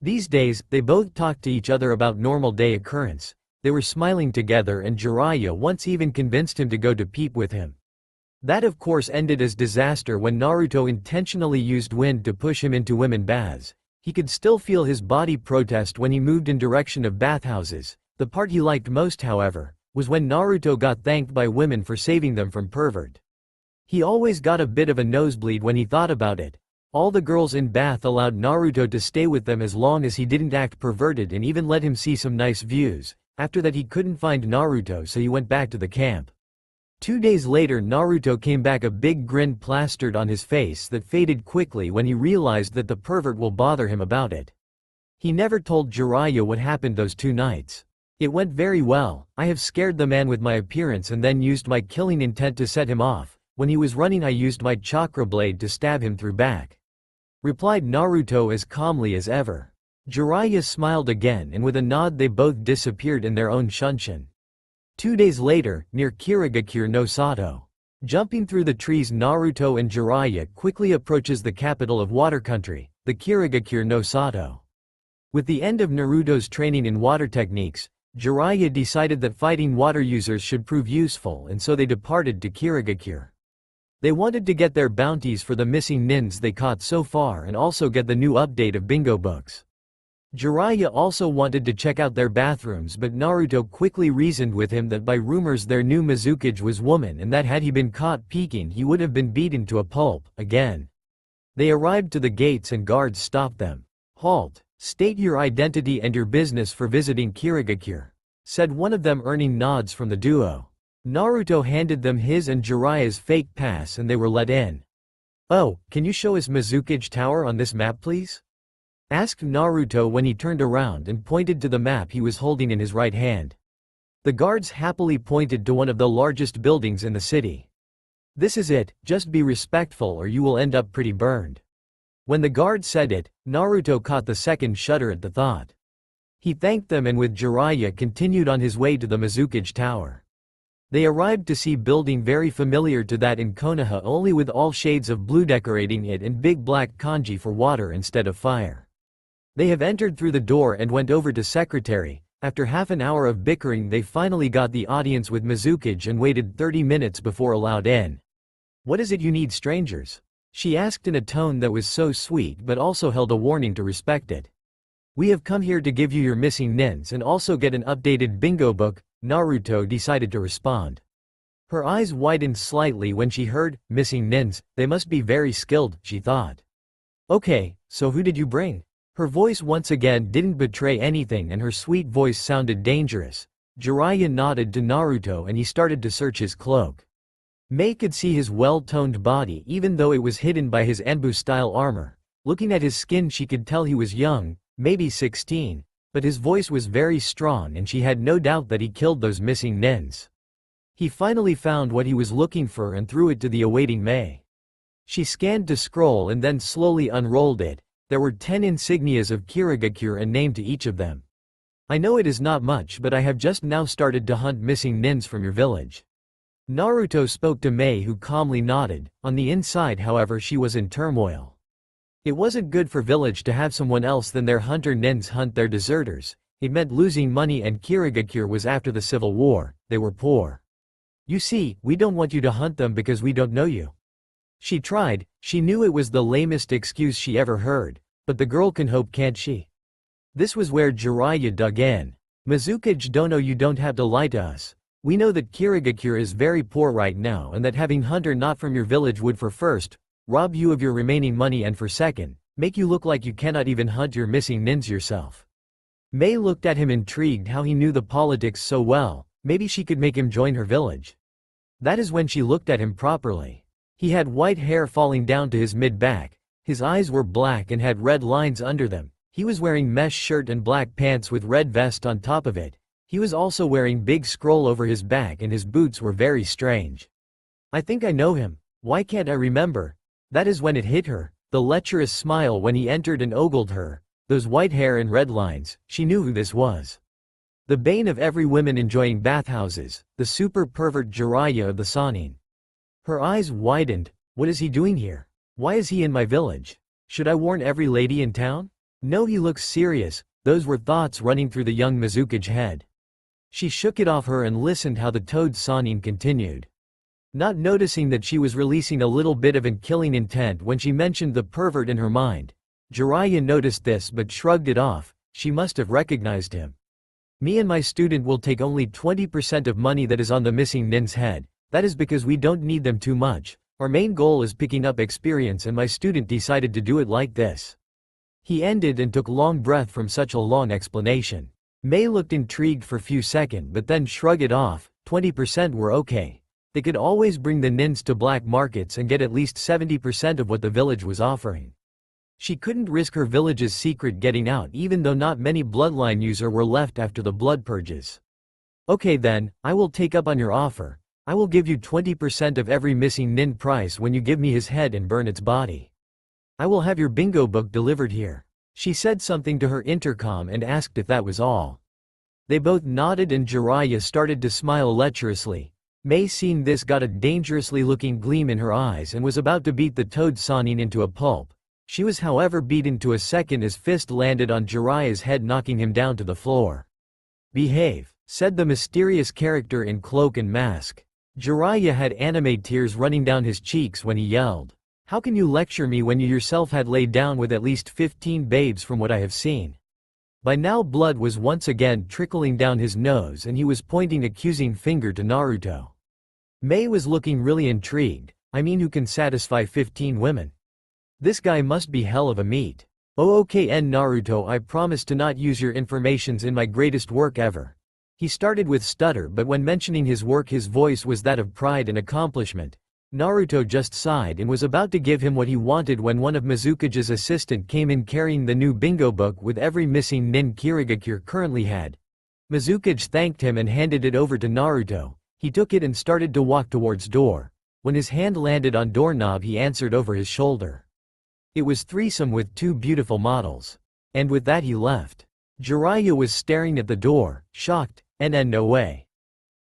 These days, they both talked to each other about normal day occurrence. They were smiling together and Jiraiya once even convinced him to go to peep with him. That of course ended as disaster when Naruto intentionally used wind to push him into women baths. He could still feel his body protest when he moved in direction of bathhouses. The part he liked most, however, was when Naruto got thanked by women for saving them from pervert. He always got a bit of a nosebleed when he thought about it. All the girls in bath allowed Naruto to stay with them as long as he didn't act perverted and even let him see some nice views. After that he couldn't find Naruto, so he went back to the camp. 2 days later Naruto came back, a big grin plastered on his face that faded quickly when he realized that the pervert will bother him about it. He never told Jiraiya what happened those 2 nights. It went very well. I have scared the man with my appearance and then used my killing intent to set him off. When he was running I used my chakra blade to stab him through back, replied Naruto as calmly as ever. Jiraiya smiled again and with a nod they both disappeared in their own shunshin. 2 days later, near Kirigakure no Sato. Jumping through the trees, Naruto and Jiraiya quickly approaches the capital of water country, the Kirigakure no Sato. With the end of Naruto's training in water techniques, Jiraiya decided that fighting water users should prove useful and so they departed to Kirigakure. They wanted to get their bounties for the missing nins they caught so far and also get the new update of bingo books. Jiraiya also wanted to check out their bathrooms, but Naruto quickly reasoned with him that by rumors their new Mizukage was woman and that had he been caught peeking he would have been beaten to a pulp, again. They arrived to the gates and guards stopped them. "Halt, state your identity and your business for visiting Kirigakure," said one of them, earning nods from the duo. Naruto handed them his and Jiraiya's fake pass and they were let in. "Oh, can you show us Mizukage Tower on this map please?" asked Naruto when he turned around and pointed to the map he was holding in his right hand. The guards happily pointed to one of the largest buildings in the city. "This is it, just be respectful or you will end up pretty burned." When the guard said it, Naruto caught the second shudder at the thought. He thanked them and with Jiraiya continued on his way to the Mizukage Tower. They arrived to see building very familiar to that in Konoha, only with all shades of blue decorating it and big black kanji for water instead of fire. They have entered through the door and went over to secretary. After half an hour of bickering they finally got the audience with Mizukage and waited 30 minutes before allowed in. "What is it you need, strangers?" she asked in a tone that was so sweet but also held a warning to respect it. "We have come here to give you your missing nins and also get an updated bingo book," Naruto decided to respond. Her eyes widened slightly when she heard, "missing nins, they must be very skilled," she thought. "Okay, so who did you bring?" Her voice once again didn't betray anything and her sweet voice sounded dangerous. Jiraiya nodded to Naruto and he started to search his cloak. Mei could see his well-toned body even though it was hidden by his Enbu-style armor. Looking at his skin she could tell he was young, maybe 16, but his voice was very strong and she had no doubt that he killed those missing nins. He finally found what he was looking for and threw it to the awaiting Mei. She scanned to scroll and then slowly unrolled it. There were 10 insignias of Kirigakure and name to each of them. "I know it is not much but I have just now started to hunt missing nins from your village." Naruto spoke to Mei who calmly nodded. On the inside however she was in turmoil. It wasn't good for village to have someone else than their hunter nins hunt their deserters. It meant losing money and Kirigakure was after the civil war, they were poor. "You see, we don't want you to hunt them because we don't know you." She tried, she knew it was the lamest excuse she ever heard, but the girl can hope, can't she? This was where Jiraiya dug in. "Mizukage Dono, you don't have to lie to us. We know that Kirigakure is very poor right now and that having hunter not from your village would for first, rob you of your remaining money and for second, make you look like you cannot even hunt your missing nins yourself." Mei looked at him intrigued how he knew the politics so well, maybe she could make him join her village. That is when she looked at him properly. He had white hair falling down to his mid-back, his eyes were black and had red lines under them, he was wearing mesh shirt and black pants with red vest on top of it, he was also wearing big scroll over his back and his boots were very strange. "I think I know him, why can't I remember?" That is when it hit her, the lecherous smile when he entered and ogled her, those white hair and red lines, she knew who this was. The bane of every woman enjoying bathhouses, the super pervert Jiraiya of the Sannin. Her eyes widened. What is he doing here? Why is he in my village? Should I warn every lady in town? No, he looks serious. Those were thoughts running through the young Mizukage head. She shook it off her and listened how the toad Sannin continued. Not noticing that she was releasing a little bit of an killing intent when she mentioned the pervert in her mind. Jiraiya noticed this but shrugged it off, she must have recognized him. "Me and my student will take only 20% of money that is on the missing nin's head. That is because we don't need them too much, our main goal is picking up experience and my student decided to do it like this." He ended and took long breath from such a long explanation. Mei looked intrigued for few seconds but then shrugged it off, 20% were okay. They could always bring the nins to black markets and get at least 70% of what the village was offering. She couldn't risk her village's secret getting out even though not many bloodline users were left after the blood purges. "Okay then, I will take up on your offer. I will give you 20% of every missing nin price when you give me his head and burn its body. I will have your bingo book delivered here." She said something to her intercom and asked if that was all. They both nodded and Jiraiya started to smile lecherously. Mei seeing this got a dangerously looking gleam in her eyes and was about to beat the toad Sannin into a pulp. She was however beaten to a second as fist landed on Jiraiya's head knocking him down to the floor. "Behave," said the mysterious character in cloak and mask. Jiraiya had anime tears running down his cheeks when he yelled. "How can you lecture me when you yourself had laid down with at least 15 babes from what I have seen?" By now blood was once again trickling down his nose and he was pointing accusing finger to Naruto. Mei was looking really intrigued. "I mean, who can satisfy 15 women? This guy must be hell of a meat." "Oh okay Naruto, I promise to not use your informations in my greatest work ever." He started with stutter but when mentioning his work his voice was that of pride and accomplishment. Naruto just sighed and was about to give him what he wanted when one of Mizukage's assistant came in carrying the new bingo book with every missing nin Kirigakure currently had. Mizukage thanked him and handed it over to Naruto. He took it and started to walk towards door. When his hand landed on doorknob he answered over his shoulder. It was threesome with two beautiful models. And with that he left. Jiraiya was staring at the door, shocked, and no way.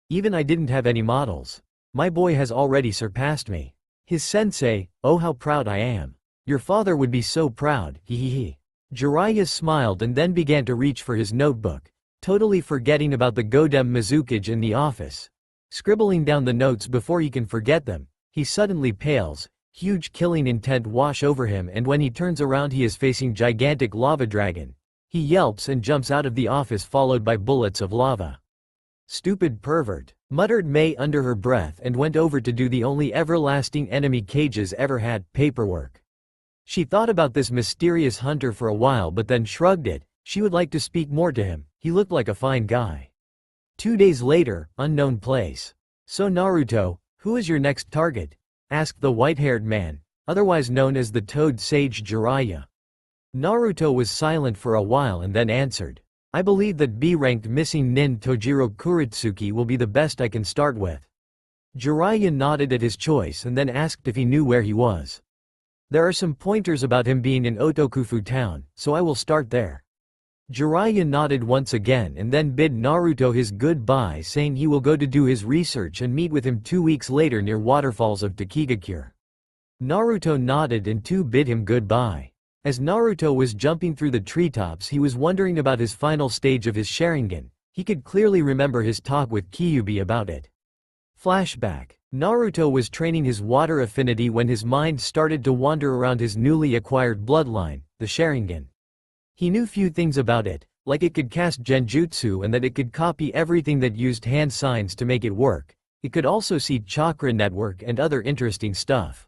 Even I didn't have any models. My boy has already surpassed me. His sensei, oh how proud I am. Your father would be so proud, hehehe. Jiraiya smiled and then began to reach for his notebook, totally forgetting about the Godem Mizukage in the office. Scribbling down the notes before he can forget them, he suddenly pales, huge killing intent wash over him, and when he turns around he is facing gigantic lava dragon. He yelps and jumps out of the office followed by bullets of lava. Stupid pervert, muttered Mei under her breath and went over to do the only everlasting enemy Cages ever had, paperwork. She thought about this mysterious hunter for a while but then shrugged it. She would like to speak more to him, he looked like a fine guy. 2 days later, unknown place. So Naruto, who is your next target? Asked the white-haired man, otherwise known as the Toad Sage Jiraiya. Naruto was silent for a while and then answered. I believe that B-ranked missing nin Tojiro Kuretsuki will be the best I can start with. Jiraiya nodded at his choice and then asked if he knew where he was. There are some pointers about him being in Otokufu town, so I will start there. Jiraiya nodded once again and then bid Naruto his goodbye, saying he will go to do his research and meet with him 2 weeks later near waterfalls of Takigakure. Naruto nodded and too bid him goodbye. As Naruto was jumping through the treetops he was wondering about his final stage of his Sharingan. He could clearly remember his talk with Kyuubi about it. Flashback. Naruto was training his water affinity when his mind started to wander around his newly acquired bloodline, the Sharingan. He knew few things about it, like it could cast genjutsu and that it could copy everything that used hand signs to make it work. It could also see chakra network and other interesting stuff.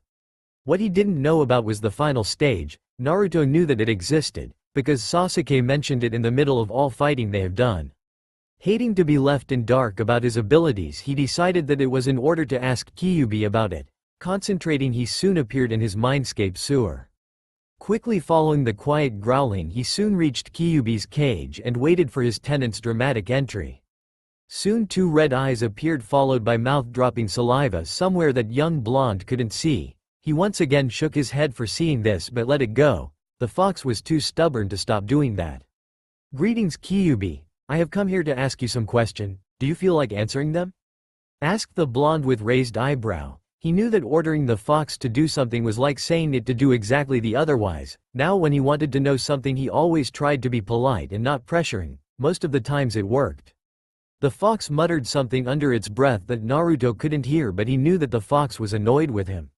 What he didn't know about was the final stage. Naruto knew that it existed, because Sasuke mentioned it in the middle of all fighting they have done. Hating to be left in dark about his abilities, he decided that it was in order to ask Kyuubi about it. Concentrating, he soon appeared in his mindscape sewer. Quickly following the quiet growling, he soon reached Kyuubi's cage and waited for his tenant's dramatic entry. Soon 2 red eyes appeared followed by mouth-dropping saliva somewhere that young blonde couldn't see. He once again shook his head for seeing this but let it go. The fox was too stubborn to stop doing that. Greetings Kyuubi. I have come here to ask you some question. Do you feel like answering them? Asked the blonde with raised eyebrow. He knew that ordering the fox to do something was like saying it to do exactly the otherwise. Now when he wanted to know something he always tried to be polite and not pressuring. Most of the times it worked. The fox muttered something under its breath that Naruto couldn't hear, but he knew that the fox was annoyed with him.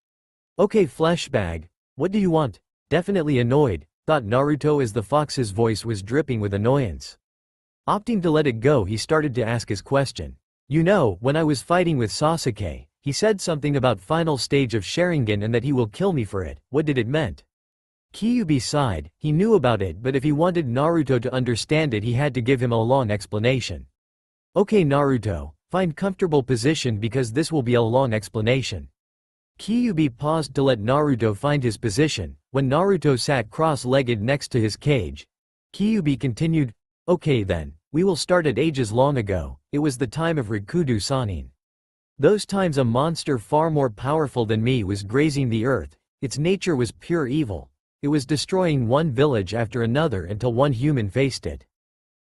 Okay fleshbag, what do you want? Definitely annoyed, thought Naruto as the fox's voice was dripping with annoyance. Opting to let it go, he started to ask his question. You know, when I was fighting with Sasuke, he said something about final stage of Sharingan and that he will kill me for it. What did it meant? Kyuubi sighed. He knew about it, but if he wanted Naruto to understand it he had to give him a long explanation. Okay Naruto, find comfortable position because this will be a long explanation. Kyuubi paused to let Naruto find his position. When Naruto sat cross-legged next to his cage, Kyuubi continued, okay then, we will start at ages long ago. It was the time of Rikudo Sanin. Those times a monster far more powerful than me was grazing the earth. Its nature was pure evil. It was destroying one village after another until one human faced it.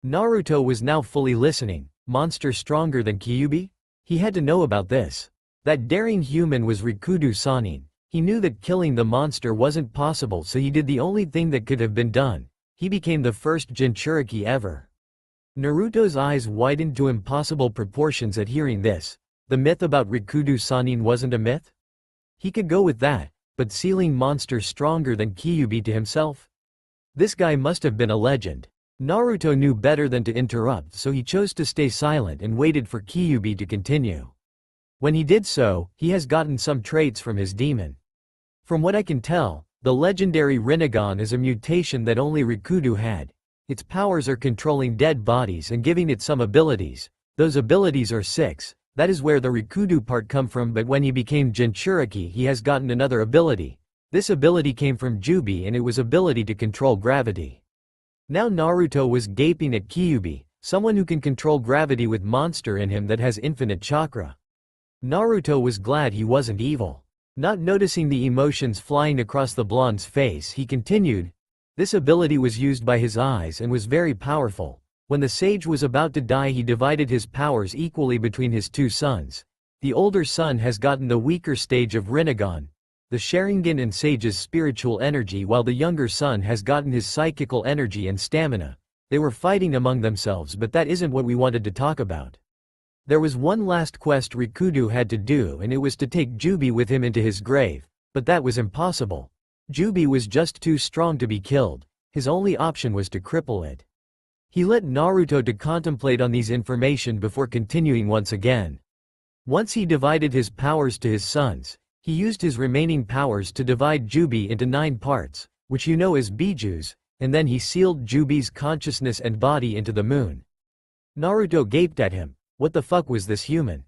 Naruto was now fully listening. Monster stronger than Kyuubi? He had to know about this. That daring human was Rikudo Sanin. He knew that killing the monster wasn't possible, so he did the only thing that could have been done. He became the first Jinchuriki ever. Naruto's eyes widened to impossible proportions at hearing this. The myth about Rikudo Sanin wasn't a myth? He could go with that, but sealing monster stronger than Kyuubi to himself? This guy must have been a legend. Naruto knew better than to interrupt, so he chose to stay silent and waited for Kyuubi to continue. When he did so, he has gotten some traits from his demon. From what I can tell, the legendary Rinnegan is a mutation that only Rikudo had. Its powers are controlling dead bodies and giving it some abilities. Those abilities are 6. That is where the Rikudo part come from, but when he became Jinchuriki he has gotten another ability. This ability came from Jubi and it was ability to control gravity. Now Naruto was gaping at Kyuubi. Someone who can control gravity with monster in him that has infinite chakra. Naruto was glad he wasn't evil. Not noticing the emotions flying across the blonde's face, he continued. This ability was used by his eyes and was very powerful. When the sage was about to die, he divided his powers equally between his two sons. The older son has gotten the weaker stage of Rinnegan, the Sharingan and sage's spiritual energy, while the younger son has gotten his psychical energy and stamina. They were fighting among themselves, but that isn't what we wanted to talk about. There was one last quest Rikudo had to do, and it was to take Jubi with him into his grave, but that was impossible. Jubi was just too strong to be killed. His only option was to cripple it. He let Naruto to contemplate on these information before continuing once again. Once he divided his powers to his sons, he used his remaining powers to divide Jubi into 9 parts, which you know as bijus, and then he sealed Jubi's consciousness and body into the moon. Naruto gaped at him. What the fuck was this human?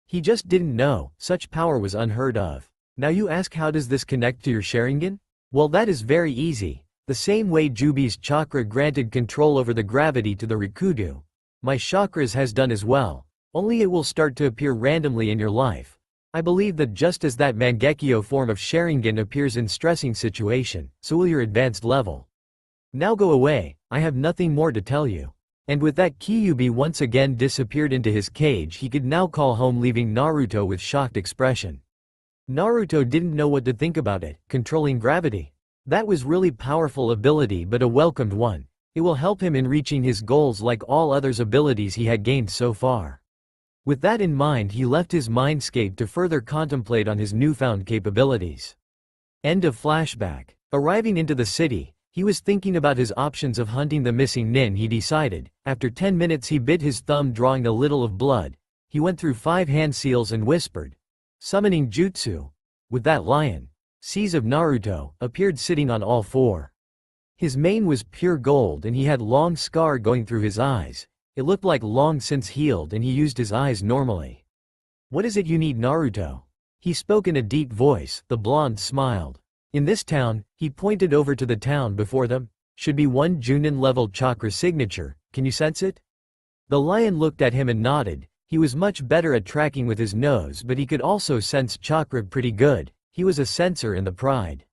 He just didn't know, such power was unheard of. Now you ask, how does this connect to your Sharingan? Well, that is very easy. The same way Jubi's chakra granted control over the gravity to the Rikudo, my chakras has done as well, only it will start to appear randomly in your life. I believe that just as that Mangekyo form of Sharingan appears in stressing situation, so will your advanced level. Now go away, I have nothing more to tell you. And with that, Kyuubi once again disappeared into his cage. He could now call home, leaving Naruto with shocked expression. Naruto didn't know what to think about it. Controlling gravity. That was really powerful ability, but a welcomed one. It will help him in reaching his goals like all others abilities he had gained so far. With that in mind, he left his mindscape to further contemplate on his newfound capabilities. End of flashback. Arriving into the city, he was thinking about his options of hunting the missing nin. He decided. After 10 minutes he bit his thumb, drawing a little of blood. He went through 5 hand seals and whispered. Summoning jutsu. With that, lion, seas of Naruto, appeared sitting on all 4. His mane was pure gold and he had long scar going through his eyes. It looked like long since healed, and he used his eyes normally. What is it you need, Naruto? He spoke in a deep voice. The blonde smiled. In this town, he pointed over to the town before them, should be 1 Junin level chakra signature. Can you sense it? The lion looked at him and nodded. He was much better at tracking with his nose, but he could also sense chakra pretty good. He was a sensor in the pride.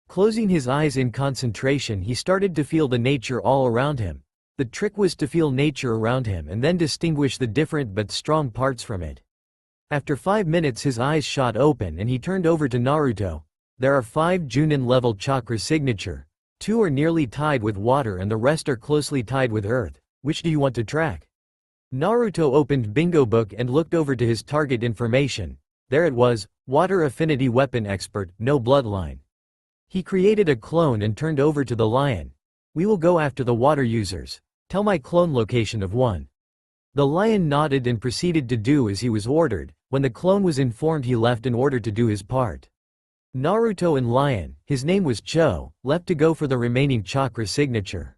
Closing his eyes in concentration, he started to feel the nature all around him. The trick was to feel nature around him and then distinguish the different but strong parts from it. After 5 minutes his eyes shot open and he turned over to Naruto. There are 5 Junin level chakra signature. 2 are nearly tied with water and the rest are closely tied with earth. Which do you want to track? Naruto opened Bingo Book and looked over to his target information. There it was, Water Affinity Weapon Expert, no bloodline. He created a clone and turned over to the lion. We will go after the water users. Tell my clone location of 1. The lion nodded and proceeded to do as he was ordered. When the clone was informed, he left in order to do his part. Naruto and lion, his name was Cho, left to go for the remaining chakra signature.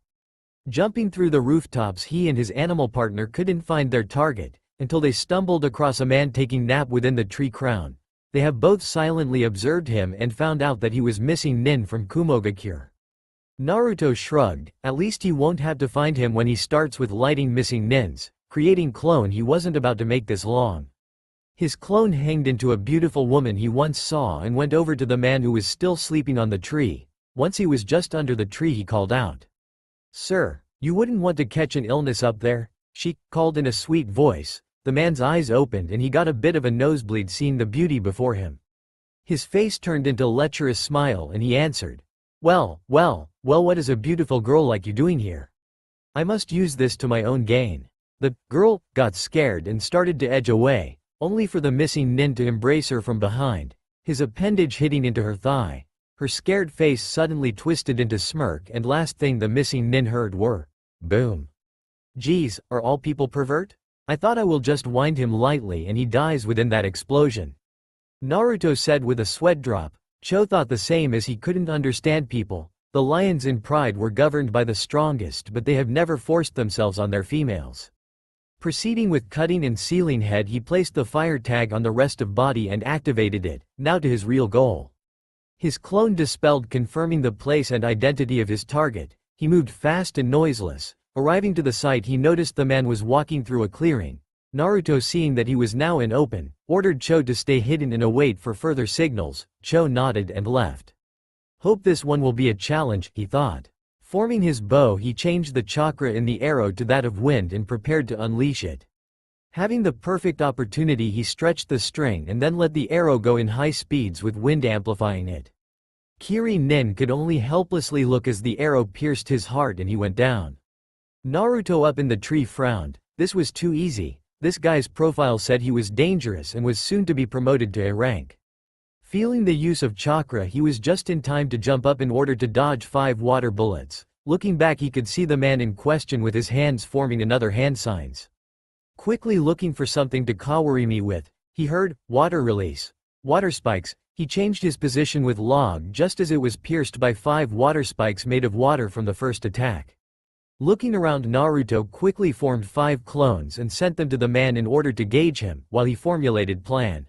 Jumping through the rooftops, he and his animal partner couldn't find their target, until they stumbled across a man taking nap within the tree crown. They have both silently observed him and found out that he was missing nin from Kumogakure. Naruto shrugged. At least he won't have to find him when he starts with lighting missing nins. Creating clone, he wasn't about to make this long. His clone hanged into a beautiful woman he once saw and went over to the man who was still sleeping on the tree. Once he was just under the tree, he called out. Sir, you wouldn't want to catch an illness up there? She called in a sweet voice. The man's eyes opened and he got a bit of a nosebleed seeing the beauty before him. His face turned into a lecherous smile and he answered. Well, what is a beautiful girl like you doing here? I must use this to my own gain. The girl got scared and started to edge away, only for the missing nin to embrace her from behind, his appendage hitting into her thigh. Her scared face suddenly twisted into smirk, and last thing the missing nin heard were, boom. Geez, are all people pervert? I thought I will just wind him lightly and he dies within that explosion. Naruto said with a sweat drop. Cho thought the same, as he couldn't understand people. The lions in pride were governed by the strongest, but they have never forced themselves on their females. Proceeding with cutting and sealing head, he placed the fire tag on the rest of body and activated it, now to his real goal. His clone dispelled, confirming the place and identity of his target. He moved fast and noiseless, Arriving to the site, he noticed the man was walking through a clearing. Naruto, seeing that he was now in open, ordered Cho to stay hidden and await for further signals. Cho nodded and left. Hope this one will be a challenge, he thought. Forming his bow, he changed the chakra in the arrow to that of wind and prepared to unleash it. Having the perfect opportunity, he stretched the string and then let the arrow go in high speeds with wind amplifying it. Kiri Nin could only helplessly look as the arrow pierced his heart and he went down. Naruto up in the tree frowned. This was too easy. This guy's profile said he was dangerous and was soon to be promoted to A rank. Feeling the use of chakra, he was just in time to jump up in order to dodge 5 water bullets. Looking back, he could see the man in question with his hands forming another hand signs. Quickly looking for something to kawarimi with, he heard, water release. Water spikes. He changed his position with log just as it was pierced by 5 water spikes made of water from the first attack. Looking around, Naruto quickly formed 5 clones and sent them to the man in order to gauge him, while he formulated plan.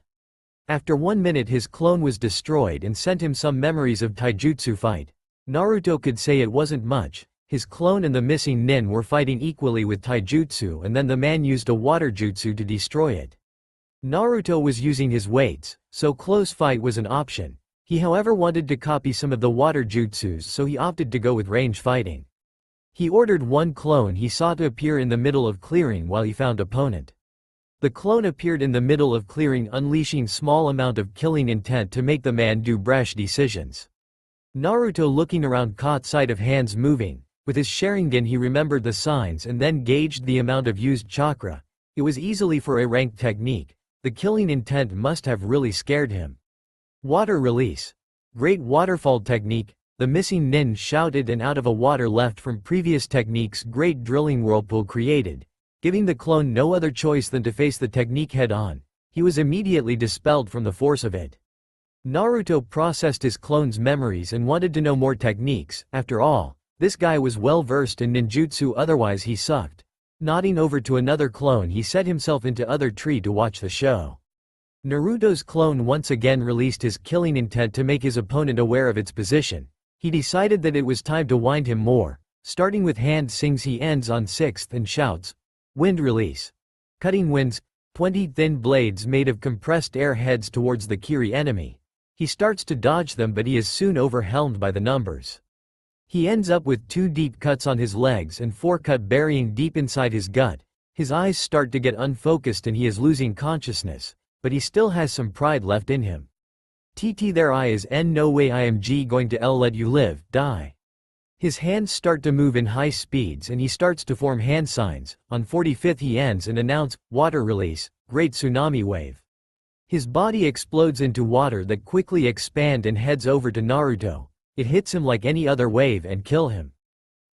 After 1 minute, his clone was destroyed and sent him some memories of taijutsu fight. Naruto could say it wasn't much. His clone and the missing nin were fighting equally with taijutsu, and then the man used a water jutsu to destroy it. Naruto was using his weights, so close fight was an option. He however wanted to copy some of the water jutsus, so he opted to go with range fighting. He ordered 1 clone he saw to appear in the middle of clearing while he found opponent. The clone appeared in the middle of clearing, unleashing small amount of killing intent to make the man do brash decisions. Naruto, looking around, caught sight of hands moving. With his Sharingan he remembered the signs and then gauged the amount of used chakra. It was easily for a ranked technique. The killing intent must have really scared him. Water release. Great waterfall technique. The missing nin shouted, and out of a water left from previous techniques, great drilling whirlpool created, giving the clone no other choice than to face the technique head on. He was immediately dispelled from the force of it. Naruto processed his clone's memories and wanted to know more techniques. After all, this guy was well versed in ninjutsu, otherwise he sucked. Nodding over to another clone, he set himself into other tree to watch the show. Naruto's clone once again released his killing intent to make his opponent aware of its position. He decided that it was time to wind him more. Starting with hand sings, he ends on 6th and shouts, wind release. Cutting winds, 20 thin blades made of compressed air heads towards the Kiri enemy. He starts to dodge them, but he is soon overwhelmed by the numbers. He ends up with 2 deep cuts on his legs and 4 cut burying deep inside his gut. His eyes start to get unfocused and he is losing consciousness, but he still has some pride left in him. TT, there I is n no way I am g going to let you live, die. His hands start to move in high speeds and he starts to form hand signs. On 45th he ends and announce, water release, great tsunami wave. His body explodes into water that quickly expand and heads over to Naruto. It hits him like any other wave and kill him.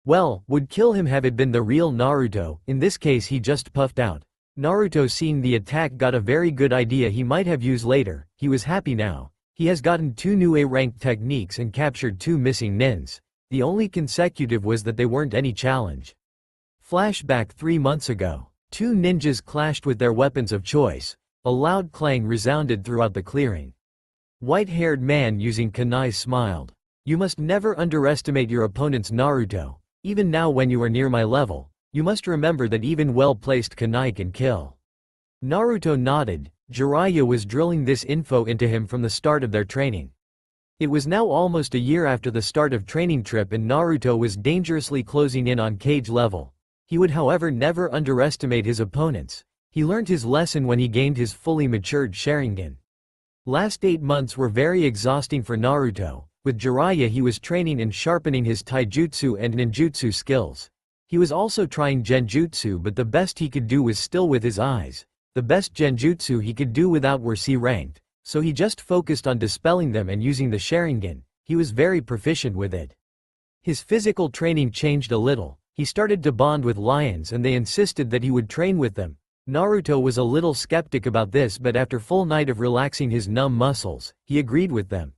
Well, would kill him have it been the real Naruto. In this case he just puffed out. Naruto, seeing the attack, got a very good idea he might have used later. He was happy now. He has gotten 2 new A-ranked techniques and captured 2 missing nins. The only consecutive was that they weren't any challenge. Flashback 3 months ago. 2 ninjas clashed with their weapons of choice. A loud clang resounded throughout the clearing. White-haired man using kunai smiled. You must never underestimate your opponents, Naruto. Even now, when you are near my level, you must remember that even well-placed kunai can kill. Naruto nodded. Jiraiya was drilling this info into him from the start of their training. It was now almost a year after the start of training trip and Naruto was dangerously closing in on cage level. He would however never underestimate his opponents. He learned his lesson when he gained his fully matured Sharingan. Last 8 months were very exhausting for Naruto. With Jiraiya he was training and sharpening his taijutsu and ninjutsu skills. He was also trying genjutsu, but the best he could do was still with his eyes. The best genjutsu he could do without were C-ranked, so he just focused on dispelling them and using the Sharingan. He was very proficient with it. His physical training changed a little. He started to bond with lions and they insisted that he would train with them. Naruto was a little skeptic about this, but after full night of relaxing his numb muscles, he agreed with them.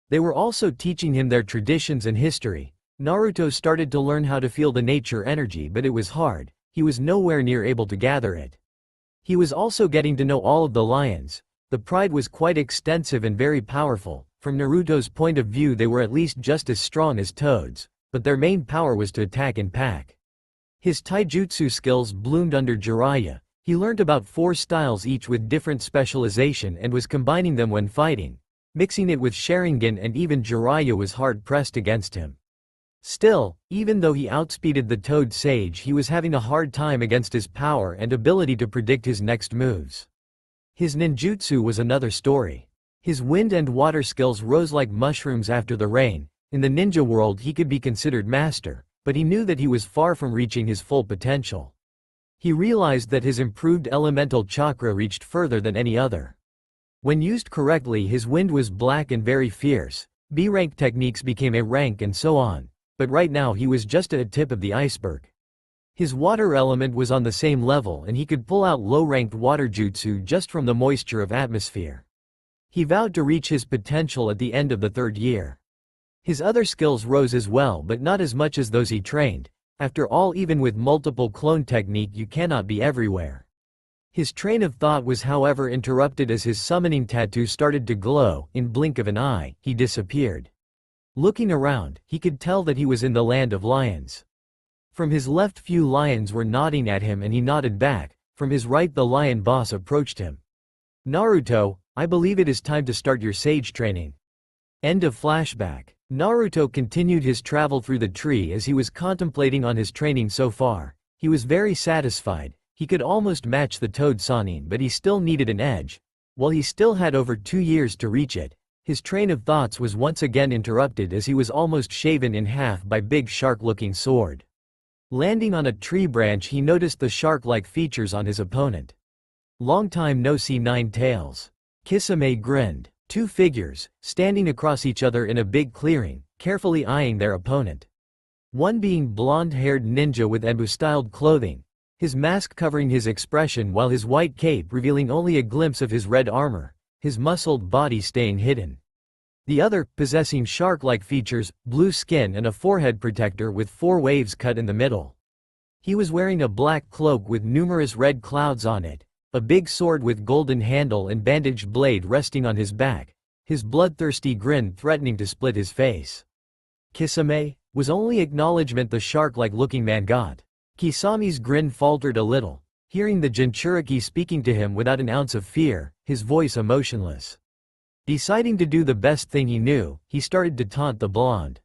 They were also teaching him their traditions and history. Naruto started to learn how to feel the nature energy, but it was hard. He was nowhere near able to gather it. He was also getting to know all of the lions. The pride was quite extensive and very powerful. From Naruto's point of view they were at least just as strong as toads, but their main power was to attack in pack. His taijutsu skills bloomed under Jiraiya. He learned about 4 styles each with different specialization and was combining them when fighting, mixing it with Sharingan, and even Jiraiya was hard-pressed against him. Still, even though he outspeeded the Toad Sage, he was having a hard time against his power and ability to predict his next moves. His ninjutsu was another story. His wind and water skills rose like mushrooms after the rain. In the ninja world he could be considered master, but he knew that he was far from reaching his full potential. He realized that his improved elemental chakra reached further than any other. When used correctly, his wind was black and very fierce. B-rank techniques became A rank and so on. But right now he was just at a tip of the iceberg. His water element was on the same level and he could pull out low-ranked water jutsu just from the moisture of atmosphere. He vowed to reach his potential at the end of the 3rd year. His other skills rose as well, but not as much as those he trained. After all, even with multiple clone technique you cannot be everywhere. His train of thought was however interrupted as his summoning tattoo started to glow. In blink of an eye, he disappeared. Looking around, he could tell that he was in the land of lions. From his left, few lions were nodding at him and he nodded back. From his right, the lion boss approached him. "Naruto, I believe it is time to start your sage training." End of flashback. Naruto continued his travel through the tree as he was contemplating on his training so far. He was very satisfied. He could almost match the Toad Sannin, but he still needed an edge. While he still had over 2 years to reach it, his train of thoughts was once again interrupted as he was almost shaven in half by big shark-looking sword. Landing on a tree branch, he noticed the shark-like features on his opponent. "Long time no see, Nine Tails." Kisame grinned. 2 figures, standing across each other in a big clearing, carefully eyeing their opponent. One being blonde-haired ninja with Enbu-styled clothing, his mask covering his expression while his white cape revealing only a glimpse of his red armor, his muscled body staying hidden. The other, possessing shark-like features, blue skin and a forehead protector with 4 waves cut in the middle. He was wearing a black cloak with numerous red clouds on it, a big sword with golden handle and bandaged blade resting on his back, his bloodthirsty grin threatening to split his face. "Kisame," was only acknowledgement the shark-like looking man got. Kisame's grin faltered a little, hearing the Jinchuriki speaking to him without an ounce of fear, his voice emotionless. Deciding to do the best thing he knew, he started to taunt the blonde.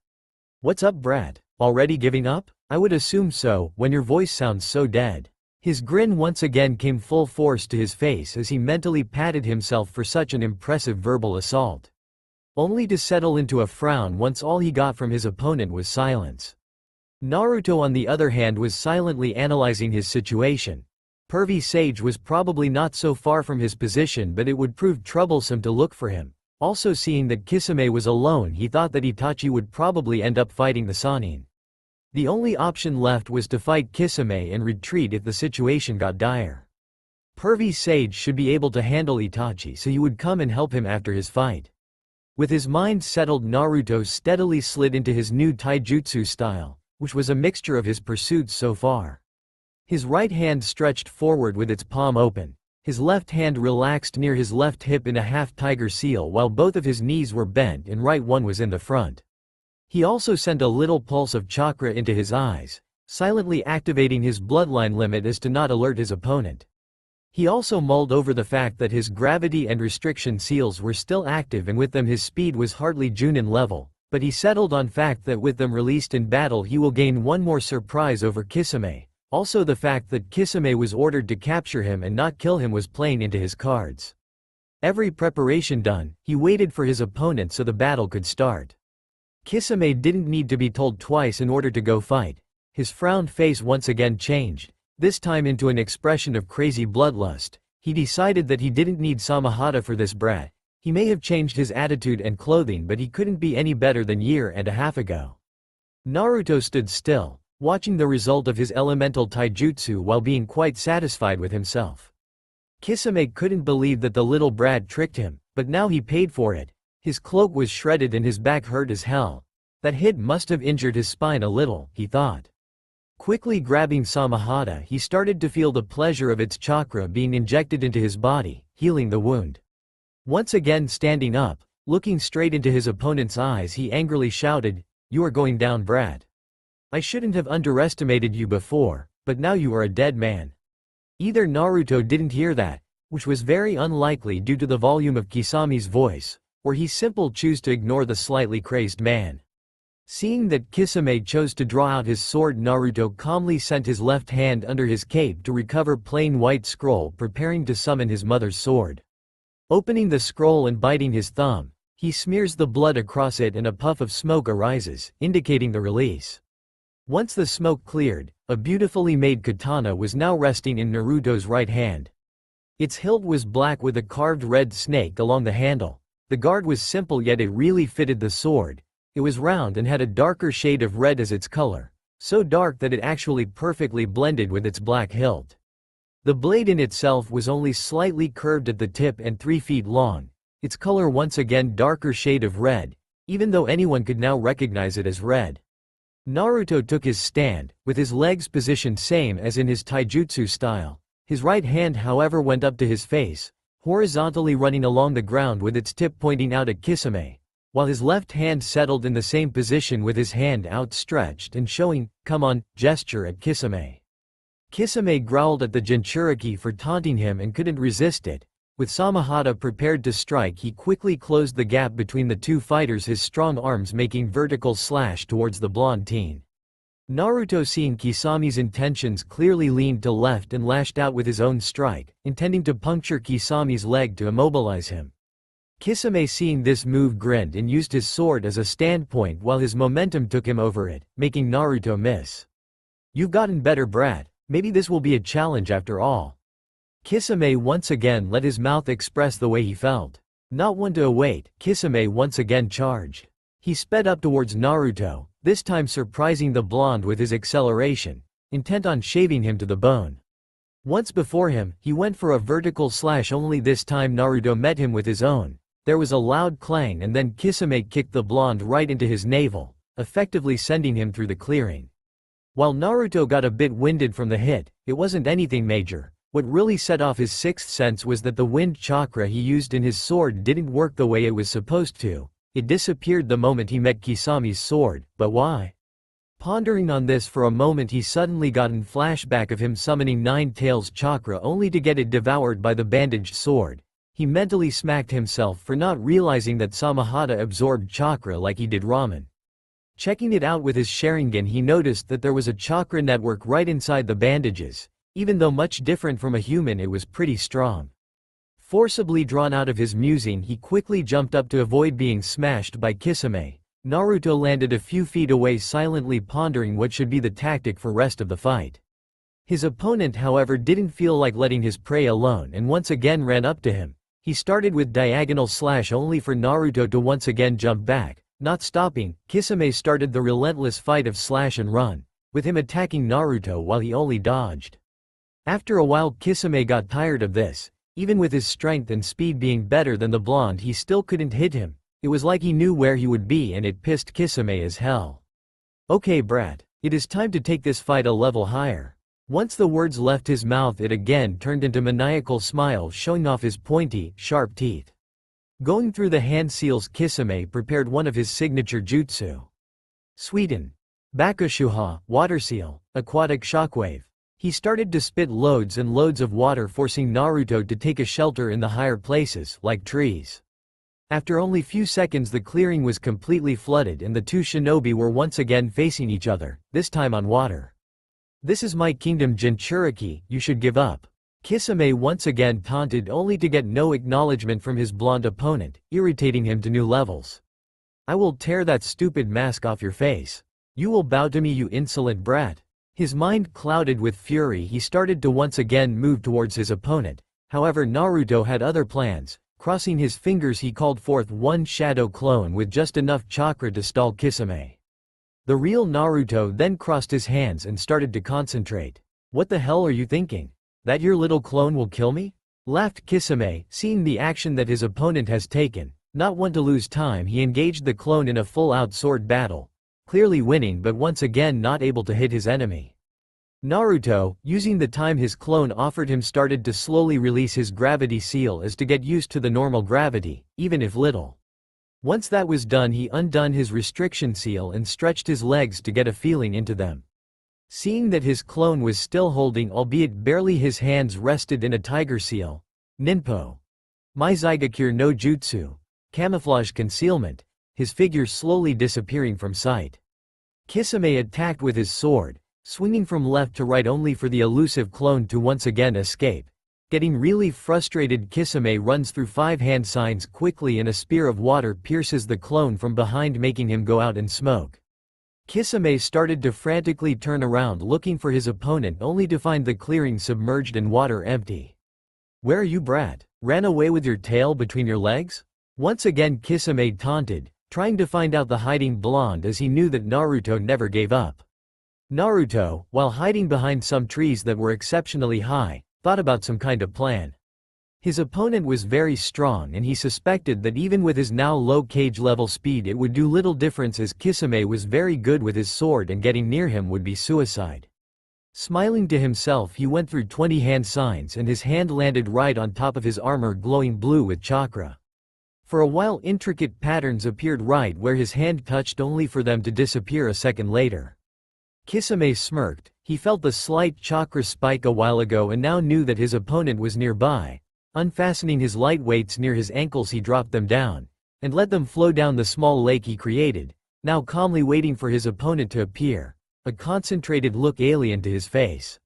"What's up, brat? Already giving up? I would assume so, when your voice sounds so dead." His grin once again came full force to his face as he mentally patted himself for such an impressive verbal assault. Only to settle into a frown once all he got from his opponent was silence. Naruto on the other hand was silently analyzing his situation. Pervy Sage was probably not so far from his position, but it would prove troublesome to look for him. Also, seeing that Kisame was alone, he thought that Itachi would probably end up fighting the Sannin. The only option left was to fight Kisame and retreat if the situation got dire. Pervy Sage should be able to handle Itachi, so he would come and help him after his fight. With his mind settled, Naruto steadily slid into his new taijutsu style, which was a mixture of his pursuits so far. His right hand stretched forward with its palm open. His left hand relaxed near his left hip in a half tiger seal while both of his knees were bent and right one was in the front. He also sent a little pulse of chakra into his eyes, silently activating his bloodline limit as to not alert his opponent. He also mulled over the fact that his gravity and restriction seals were still active and with them his speed was hardly Junin level, but he settled on fact that with them released in battle he will gain one more surprise over Kisame. Also the fact that Kisame was ordered to capture him and not kill him was playing into his cards. Every preparation done, he waited for his opponent so the battle could start. Kisame didn't need to be told twice in order to go fight. His frowned face once again changed, this time into an expression of crazy bloodlust. He decided that he didn't need Samahata for this brat. He may have changed his attitude and clothing, but he couldn't be any better than year and a half ago. Naruto stood still, watching the result of his elemental taijutsu while being quite satisfied with himself. Kisame couldn't believe that the little brat tricked him, but now he paid for it. His cloak was shredded and his back hurt as hell. That hit must have injured his spine a little, he thought. Quickly grabbing Samahata, he started to feel the pleasure of its chakra being injected into his body, healing the wound. Once again standing up, looking straight into his opponent's eyes, he angrily shouted, "You are going down, brat. I shouldn't have underestimated you before, but now you are a dead man. Either Naruto didn't hear that, which was very unlikely due to the volume of Kisami's voice, or he simply chose to ignore the slightly crazed man. Seeing that Kisame chose to draw out his sword, Naruto calmly sent his left hand under his cape to recover plain white scroll, preparing to summon his mother's sword. Opening the scroll and biting his thumb, he smears the blood across it and a puff of smoke arises, indicating the release. Once the smoke cleared, a beautifully made katana was now resting in Naruto's right hand. Its hilt was black with a carved red snake along the handle. The guard was simple, yet it really fitted the sword. It was round and had a darker shade of red as its color, so dark that it actually perfectly blended with its black hilt. The blade in itself was only slightly curved at the tip and 3 feet long, its color once again darker shade of red, even though anyone could now recognize it as red. Naruto took his stand, with his legs positioned same as in his taijutsu style. His right hand however went up to his face, horizontally running along the ground with its tip pointing out at Kisame, while his left hand settled in the same position with his hand outstretched and showing, "Come on," gesture at Kisame. Kisame growled at the Jinchuriki for taunting him and couldn't resist it. With Samahata prepared to strike, he quickly closed the gap between the two fighters, his strong arms making vertical slash towards the blonde teen. Naruto, seeing Kisami's intentions, clearly leaned to left and lashed out with his own strike, intending to puncture Kisami's leg to immobilize him. Kisame, seeing this move, grinned and used his sword as a standpoint while his momentum took him over it, making Naruto miss. "You've gotten better, brat. Maybe this will be a challenge after all." Kisame once again let his mouth express the way he felt. Not one to await, Kisame once again charged. He sped up towards Naruto, this time surprising the blonde with his acceleration, intent on shaving him to the bone. Once before him, he went for a vertical slash, only this time Naruto met him with his own. There was a loud clang and then Kisame kicked the blonde right into his navel, effectively sending him through the clearing. While Naruto got a bit winded from the hit, it wasn't anything major. What really set off his sixth sense was that the wind chakra he used in his sword didn't work the way it was supposed to. It disappeared the moment he met Kisami's sword, but why? Pondering on this for a moment, he suddenly got an flashback of him summoning Nine Tails chakra only to get it devoured by the bandaged sword. He mentally smacked himself for not realizing that Samahata absorbed chakra like he did ramen. Checking it out with his Sharingan, he noticed that there was a chakra network right inside the bandages. Even though much different from a human, it was pretty strong. Forcibly drawn out of his musing, he quickly jumped up to avoid being smashed by Kisame. Naruto landed a few feet away, silently pondering what should be the tactic for rest of the fight. His opponent, however, didn't feel like letting his prey alone and once again ran up to him. He started with diagonal slash only for Naruto to once again jump back. Not stopping, Kisame started the relentless fight of slash and run, with him attacking Naruto while he only dodged. After a while, Kisame got tired of this. Even with his strength and speed being better than the blonde, he still couldn't hit him. It was like he knew where he would be, and it pissed Kisame as hell. "Okay, brat. It is time to take this fight a level higher." Once the words left his mouth, it again turned into maniacal smile, showing off his pointy, sharp teeth. Going through the hand seals, Kisame prepared one of his signature jutsu. Sweden. Bakushuha, water seal, aquatic shockwave. He started to spit loads and loads of water, forcing Naruto to take a shelter in the higher places, like trees. After only few seconds, the clearing was completely flooded and the two shinobi were once again facing each other, this time on water. "This is my kingdom, Jinchuriki, you should give up." Kisame once again taunted, only to get no acknowledgement from his blonde opponent, irritating him to new levels. "I will tear that stupid mask off your face. You will bow to me, you insolent brat." His mind clouded with fury, he started to once again move towards his opponent. However, Naruto had other plans. Crossing his fingers, he called forth one shadow clone with just enough chakra to stall Kisame. The real Naruto then crossed his hands and started to concentrate. "What the hell are you thinking? That your little clone will kill me?" laughed Kisame, seeing the action that his opponent has taken. Not one to lose time, he engaged the clone in a full-out sword battle. Clearly winning, but once again not able to hit his enemy. Naruto, using the time his clone offered him, started to slowly release his gravity seal as to get used to the normal gravity, even if little. Once that was done, he undone his restriction seal and stretched his legs to get a feeling into them. Seeing that his clone was still holding albeit barely his hands rested in a tiger seal, Ninpo. Maizigakure no Jutsu. Camouflage concealment, his figure slowly disappearing from sight. Kisame attacked with his sword, swinging from left to right only for the elusive clone to once again escape. Getting really frustrated, Kisame runs through 5 hand signs quickly and a spear of water pierces the clone from behind, making him go out in smoke. Kisame started to frantically turn around looking for his opponent only to find the clearing submerged and water empty. "Where are you, brat? Ran away with your tail between your legs?" Once again Kisame taunted, trying to find out the hiding blonde as he knew that Naruto never gave up. Naruto, while hiding behind some trees that were exceptionally high, thought about some kind of plan. His opponent was very strong and he suspected that even with his now low cage level speed it would do little difference as Kisame was very good with his sword and getting near him would be suicide. Smiling to himself, he went through 20 hand signs and his hand landed right on top of his armor glowing blue with chakra. For a while intricate patterns appeared right where his hand touched only for them to disappear a second later. Kisame smirked, he felt the slight chakra spike a while ago and now knew that his opponent was nearby. Unfastening his light weights near his ankles he dropped them down, and let them flow down the small lake he created, now calmly waiting for his opponent to appear, a concentrated look alien to his face.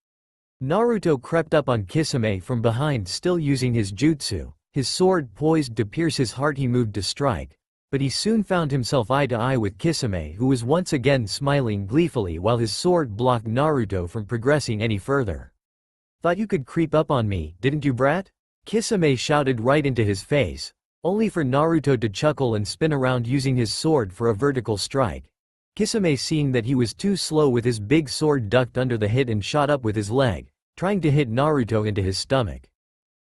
Naruto crept up on Kisame from behind still using his jutsu, his sword poised to pierce his heart. He moved to strike, but he soon found himself eye to eye with Kisame who was once again smiling gleefully while his sword blocked Naruto from progressing any further. "Thought you could creep up on me, didn't you, brat?" Kisame shouted right into his face, only for Naruto to chuckle and spin around using his sword for a vertical strike. Kisame, seeing that he was too slow with his big sword, ducked under the hit and shot up with his leg, trying to hit Naruto into his stomach.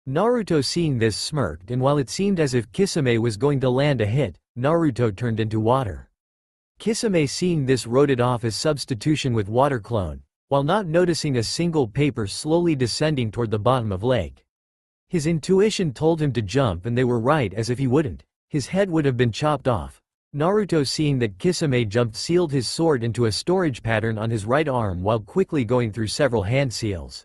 Naruto, seeing this, smirked, and while it seemed as if Kisame was going to land a hit, Naruto turned into water. Kisame, seeing this, wrote it off as substitution with water clone, while not noticing a single paper slowly descending toward the bottom of lake. His intuition told him to jump and they were right, as if he wouldn't, his head would have been chopped off. Naruto, seeing that Kisame jumped, sealed his sword into a storage pattern on his right arm while quickly going through several hand seals.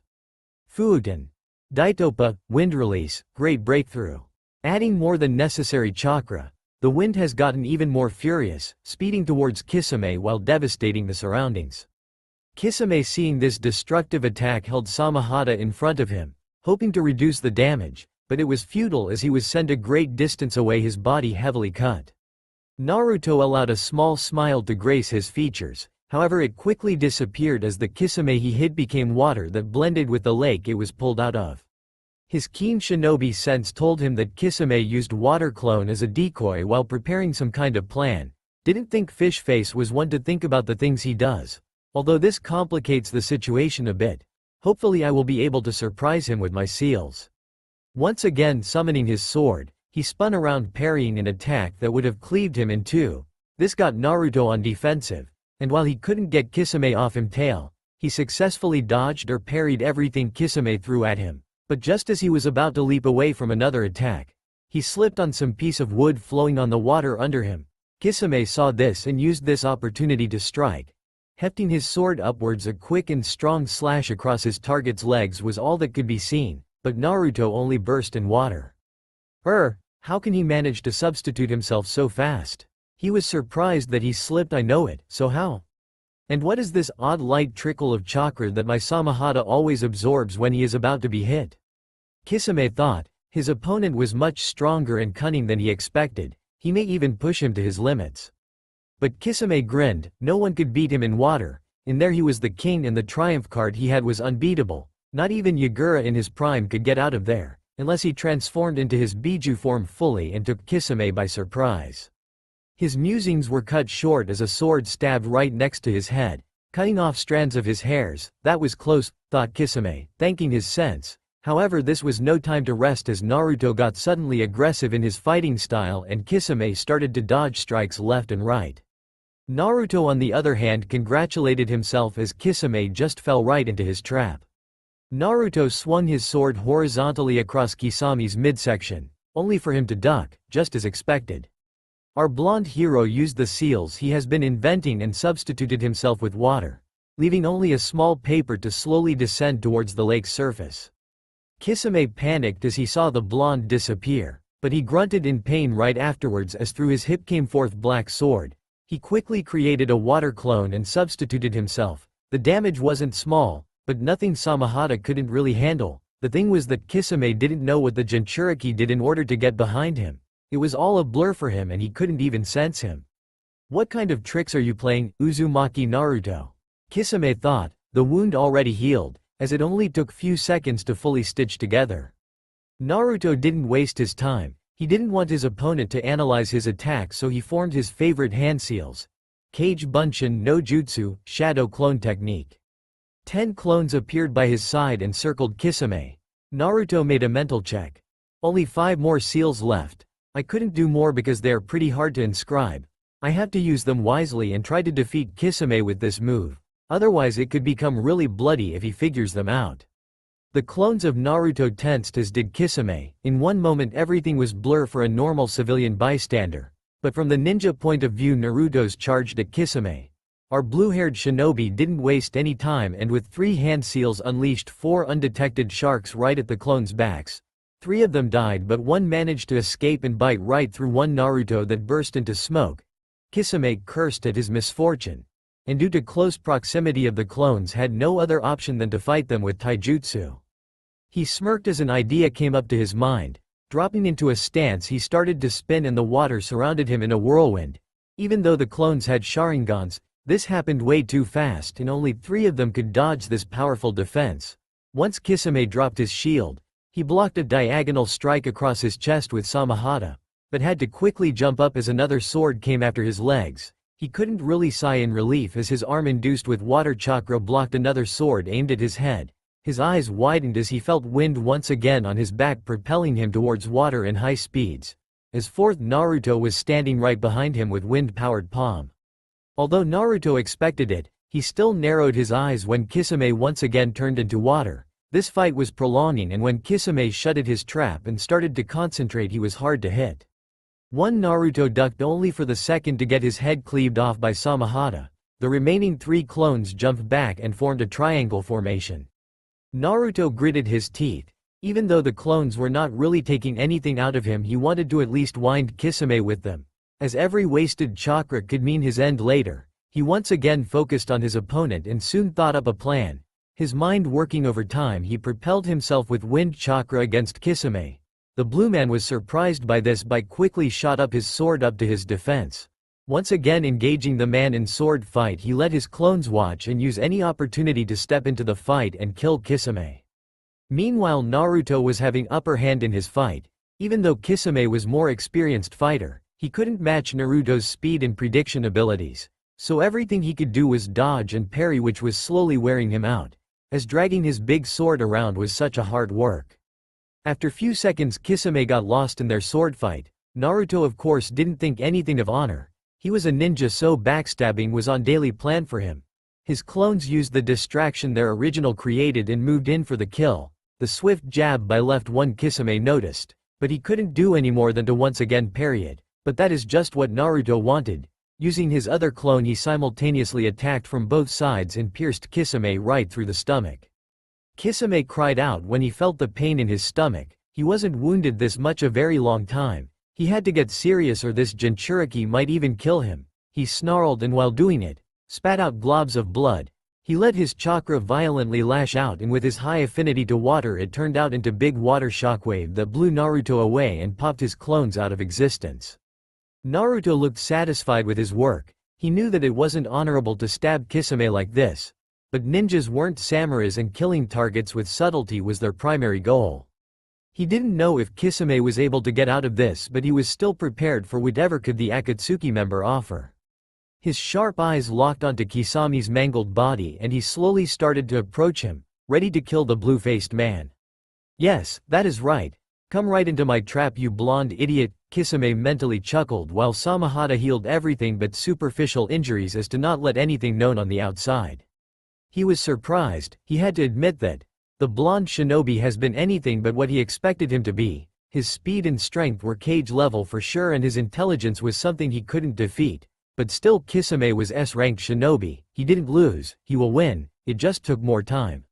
Fuuten. Daitopa, wind release, great breakthrough. Adding more than necessary chakra, the wind has gotten even more furious, speeding towards Kisame while devastating the surroundings. Kisame, seeing this destructive attack, held Samahata in front of him, hoping to reduce the damage, but it was futile as he was sent a great distance away, his body heavily cut. Naruto allowed a small smile to grace his features, however it quickly disappeared as the Kisame he hit became water that blended with the lake it was pulled out of. His keen shinobi sense told him that Kisame used water clone as a decoy while preparing some kind of plan. Didn't think Fish Face was one to think about the things he does. Although this complicates the situation a bit, hopefully I will be able to surprise him with my seals. Once again summoning his sword, he spun around, parrying an attack that would have cleaved him in two. This got Naruto on defensive, and while he couldn't get Kisame off him tail, he successfully dodged or parried everything Kisame threw at him. But just as he was about to leap away from another attack, he slipped on some piece of wood flowing on the water under him. Kisame saw this and used this opportunity to strike. Hefting his sword upwards, a quick and strong slash across his target's legs was all that could be seen, but Naruto only burst in water. How can he manage to substitute himself so fast? He was surprised that he slipped. I know it, so how? And what is this odd light trickle of chakra that my Samahata always absorbs when he is about to be hit? Kisame thought. His opponent was much stronger and cunning than he expected, he may even push him to his limits. But Kisame grinned, no one could beat him in water, in there he was the king and the triumph card he had was unbeatable, not even Yagura in his prime could get out of there, unless he transformed into his Biju form fully and took Kisame by surprise. His musings were cut short as a sword stabbed right next to his head, cutting off strands of his hairs. That was close, thought Kisame, thanking his sense. However, this was no time to rest as Naruto got suddenly aggressive in his fighting style and Kisame started to dodge strikes left and right. Naruto, on the other hand, congratulated himself as Kisame just fell right into his trap. Naruto swung his sword horizontally across Kisame's midsection, only for him to duck, just as expected. Our blonde hero used the seals he has been inventing and substituted himself with water, leaving only a small paper to slowly descend towards the lake's surface. Kisame panicked as he saw the blonde disappear, but he grunted in pain right afterwards as through his hip came forth black sword. He quickly created a water clone and substituted himself. The damage wasn't small, but nothing Samahata couldn't really handle. The thing was that Kisame didn't know what the Jinchuriki did in order to get behind him. It was all a blur for him and he couldn't even sense him. What kind of tricks are you playing, Uzumaki Naruto? Kisame thought, the wound already healed, as it only took few seconds to fully stitch together. Naruto didn't waste his time. He didn't want his opponent to analyze his attack, so he formed his favorite hand seals. Kage Bunshin no Jutsu, Shadow Clone Technique. 10 clones appeared by his side and circled Kisame. Naruto made a mental check. Only 5 more seals left. I couldn't do more because they are pretty hard to inscribe. I have to use them wisely and try to defeat Kisame with this move. Otherwise it could become really bloody if he figures them out. The clones of Naruto tensed as did Kisame. In one moment everything was blur for a normal civilian bystander. But from the ninja point of view, Naruto's charged at Kisame. Our blue-haired shinobi didn't waste any time and with 3 hand seals unleashed 4 undetected sharks right at the clones' backs. 3 of them died, but one managed to escape and bite right through one Naruto that burst into smoke. Kisame cursed at his misfortune. And due to close proximity of the clones had no other option than to fight them with taijutsu. He smirked as an idea came up to his mind. Dropping into a stance he started to spin and the water surrounded him in a whirlwind. Even though the clones had Sharingans, this happened way too fast and only 3 of them could dodge this powerful defense. Once Kisame dropped his shield, he blocked a diagonal strike across his chest with Samahata, but had to quickly jump up as another sword came after his legs. He couldn't really sigh in relief as his arm induced with water chakra blocked another sword aimed at his head. His eyes widened as he felt wind once again on his back propelling him towards water in high speeds. As 4th Naruto was standing right behind him with wind-powered palm. Although Naruto expected it, he still narrowed his eyes when Kisame once again turned into water. This fight was prolonging and when Kisame shutted his trap and started to concentrate he was hard to hit. One Naruto ducked only for the second to get his head cleaved off by Samahata. The remaining 3 clones jumped back and formed a triangle formation. Naruto gritted his teeth. Even though the clones were not really taking anything out of him, he wanted to at least wind Kisame with them. As every wasted chakra could mean his end later, he once again focused on his opponent and soon thought up a plan. His mind working over time, he propelled himself with wind chakra against Kisame. The blue man was surprised by this but quickly shot up his sword up to his defense. Once again engaging the man in sword fight, he let his clones watch and use any opportunity to step into the fight and kill Kisame. Meanwhile Naruto was having upper hand in his fight. Even though Kisame was more experienced fighter, he couldn't match Naruto's speed and prediction abilities. So everything he could do was dodge and parry, which was slowly wearing him out, as dragging his big sword around was such a hard work. After few seconds Kisame got lost in their sword fight. Naruto of course didn't think anything of honor. He was a ninja, so backstabbing was on daily plan for him. His clones used the distraction their original created and moved in for the kill. The swift jab by left one Kisame noticed, but he couldn't do any more than to once again parry it. But that is just what Naruto wanted. Using his other clone he simultaneously attacked from both sides and pierced Kisame right through the stomach. Kisame cried out when he felt the pain in his stomach. He wasn't wounded this much a very long time. He had to get serious or this Jinchuriki might even kill him. He snarled and while doing it, spat out globs of blood. He let his chakra violently lash out and with his high affinity to water it turned out into big water shockwave that blew Naruto away and popped his clones out of existence. Naruto looked satisfied with his work. He knew that it wasn't honorable to stab Kisame like this. But ninjas weren't samurais and killing targets with subtlety was their primary goal. He didn't know if Kisame was able to get out of this, but he was still prepared for whatever could the Akatsuki member offer. His sharp eyes locked onto Kisame's mangled body and he slowly started to approach him, ready to kill the blue-faced man. "Yes, that is right. Come right into my trap, you blonde idiot," Kisame mentally chuckled while Samahata healed everything but superficial injuries as to not let anything known on the outside. He was surprised. He had to admit that the blonde shinobi has been anything but what he expected him to be. His speed and strength were cage level for sure and his intelligence was something he couldn't defeat. But still Kisame was S-ranked shinobi, he didn't lose, he will win, it just took more time.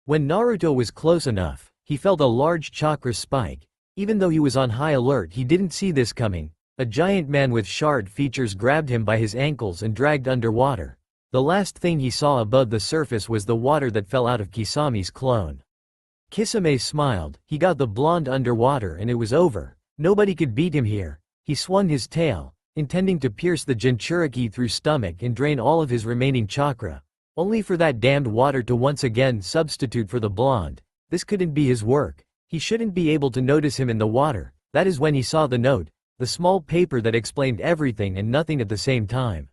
When Naruto was close enough, he felt a large chakra spike. Even though he was on high alert, he didn't see this coming. A giant man with shard features grabbed him by his ankles and dragged underwater. The last thing he saw above the surface was the water that fell out of Kisame's clone. Kisame smiled, he got the blonde underwater and it was over. Nobody could beat him here. He swung his tail, intending to pierce the Jinchuriki through stomach and drain all of his remaining chakra. Only for that damned water to once again substitute for the blonde. This couldn't be his work. He shouldn't be able to notice him in the water. That is when he saw the note, the small paper that explained everything and nothing at the same time.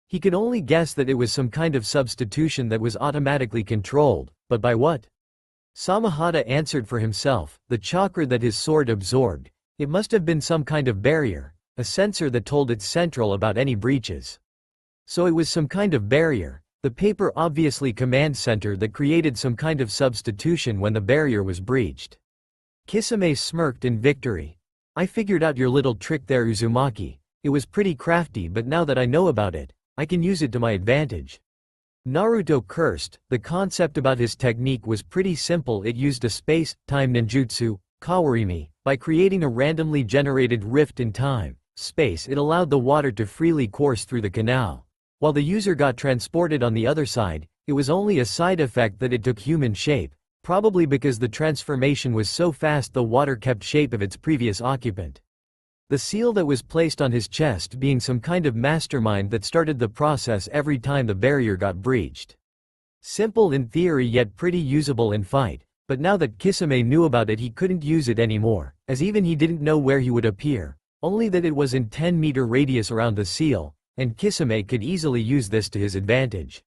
He could only guess that it was some kind of substitution that was automatically controlled, but by what? Samahata answered for himself, the chakra that his sword absorbed. It must have been some kind of barrier, a sensor that told its central about any breaches. So it was some kind of barrier, the paper obviously command center that created some kind of substitution when the barrier was breached. Kisame smirked in victory. I figured out your little trick there, Uzumaki. It was pretty crafty, but now that I know about it, I can use it to my advantage. Naruto cursed. The concept about his technique was pretty simple. It used a space-time ninjutsu, kawarimi. By creating a randomly generated rift in time-space, it allowed the water to freely course through the canal. While the user got transported on the other side, it was only a side effect that it took human shape, probably because the transformation was so fast the water kept shape of its previous occupant. The seal that was placed on his chest being some kind of mastermind that started the process every time the barrier got breached. Simple in theory yet pretty usable in fight, but now that Kisame knew about it he couldn't use it anymore, as even he didn't know where he would appear, only that it was in 10-meter radius around the seal, and Kisame could easily use this to his advantage.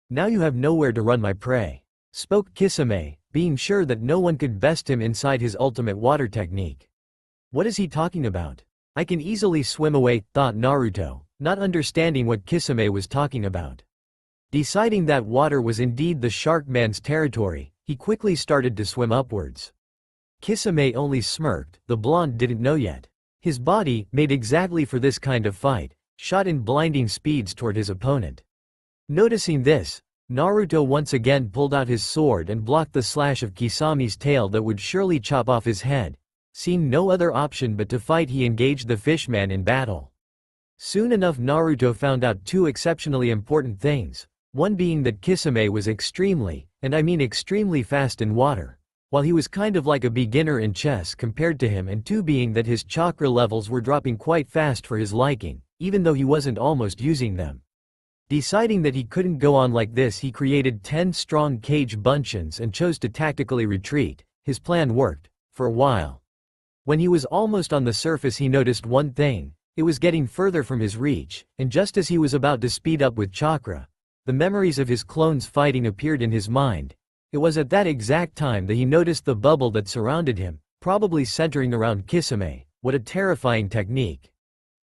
Now you have nowhere to run, my prey, spoke Kisame, being sure that no one could best him inside his ultimate water technique. What is he talking about? I can easily swim away, thought Naruto, not understanding what Kisame was talking about. Deciding that water was indeed the shark man's territory, he quickly started to swim upwards. Kisame only smirked, the blonde didn't know yet. His body, made exactly for this kind of fight, shot in blinding speeds toward his opponent. Noticing this, Naruto once again pulled out his sword and blocked the slash of Kisame's tail that would surely chop off his head. Seeing no other option but to fight, he engaged the fishman in battle. Soon enough Naruto found out two exceptionally important things, one being that Kisame was extremely, and I mean extremely fast in water, while he was kind of like a beginner in chess compared to him, and two being that his chakra levels were dropping quite fast for his liking, even though he wasn't almost using them. Deciding that he couldn't go on like this, he created 10 strong cage buncheons and chose to tactically retreat. His plan worked, for a while. When he was almost on the surface he noticed one thing, it was getting further from his reach, and just as he was about to speed up with chakra, the memories of his clones fighting appeared in his mind. It was at that exact time that he noticed the bubble that surrounded him, probably centering around Kisame. What a terrifying technique.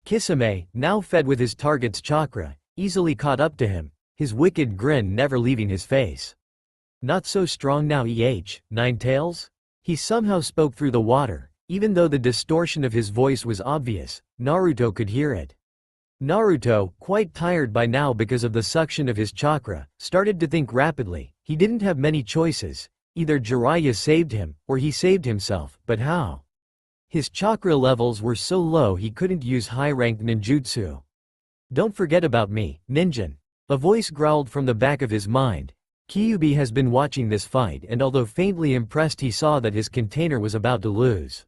Kisame, now fed with his target's chakra, easily caught up to him, his wicked grin never leaving his face. Not so strong now, Nine Tails? He somehow spoke through the water. Even though the distortion of his voice was obvious, Naruto could hear it. Naruto, quite tired by now because of the suction of his chakra, started to think rapidly. He didn't have many choices. Either Jiraiya saved him, or he saved himself, but how? His chakra levels were so low he couldn't use high-ranked ninjutsu. Don't forget about me, Ninjin. A voice growled from the back of his mind. Kyuubi has been watching this fight, and although faintly impressed he saw that his container was about to lose.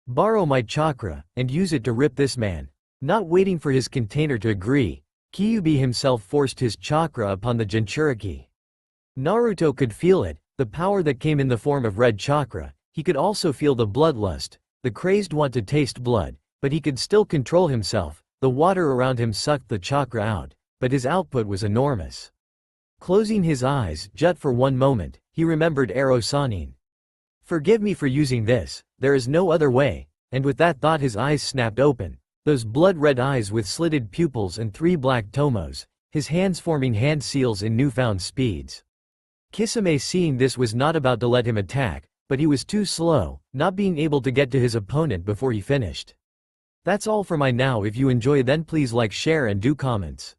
Borrow my chakra, and use it to rip this man. Not waiting for his container to agree, Kyuubi himself forced his chakra upon the Jinchuriki. Naruto could feel it, the power that came in the form of red chakra. He could also feel the bloodlust, the crazed want to taste blood, but he could still control himself. The water around him sucked the chakra out, but his output was enormous. Closing his eyes just for one moment, he remembered Ero Sanin. Forgive me for using this, there is no other way, and with that thought his eyes snapped open, those blood-red eyes with slitted pupils and 3 black tomos, his hands forming hand seals in newfound speeds. Kisame seeing this was not about to let him attack, but he was too slow, not being able to get to his opponent before he finished. That's all for my now. If you enjoy then please like share and do comments.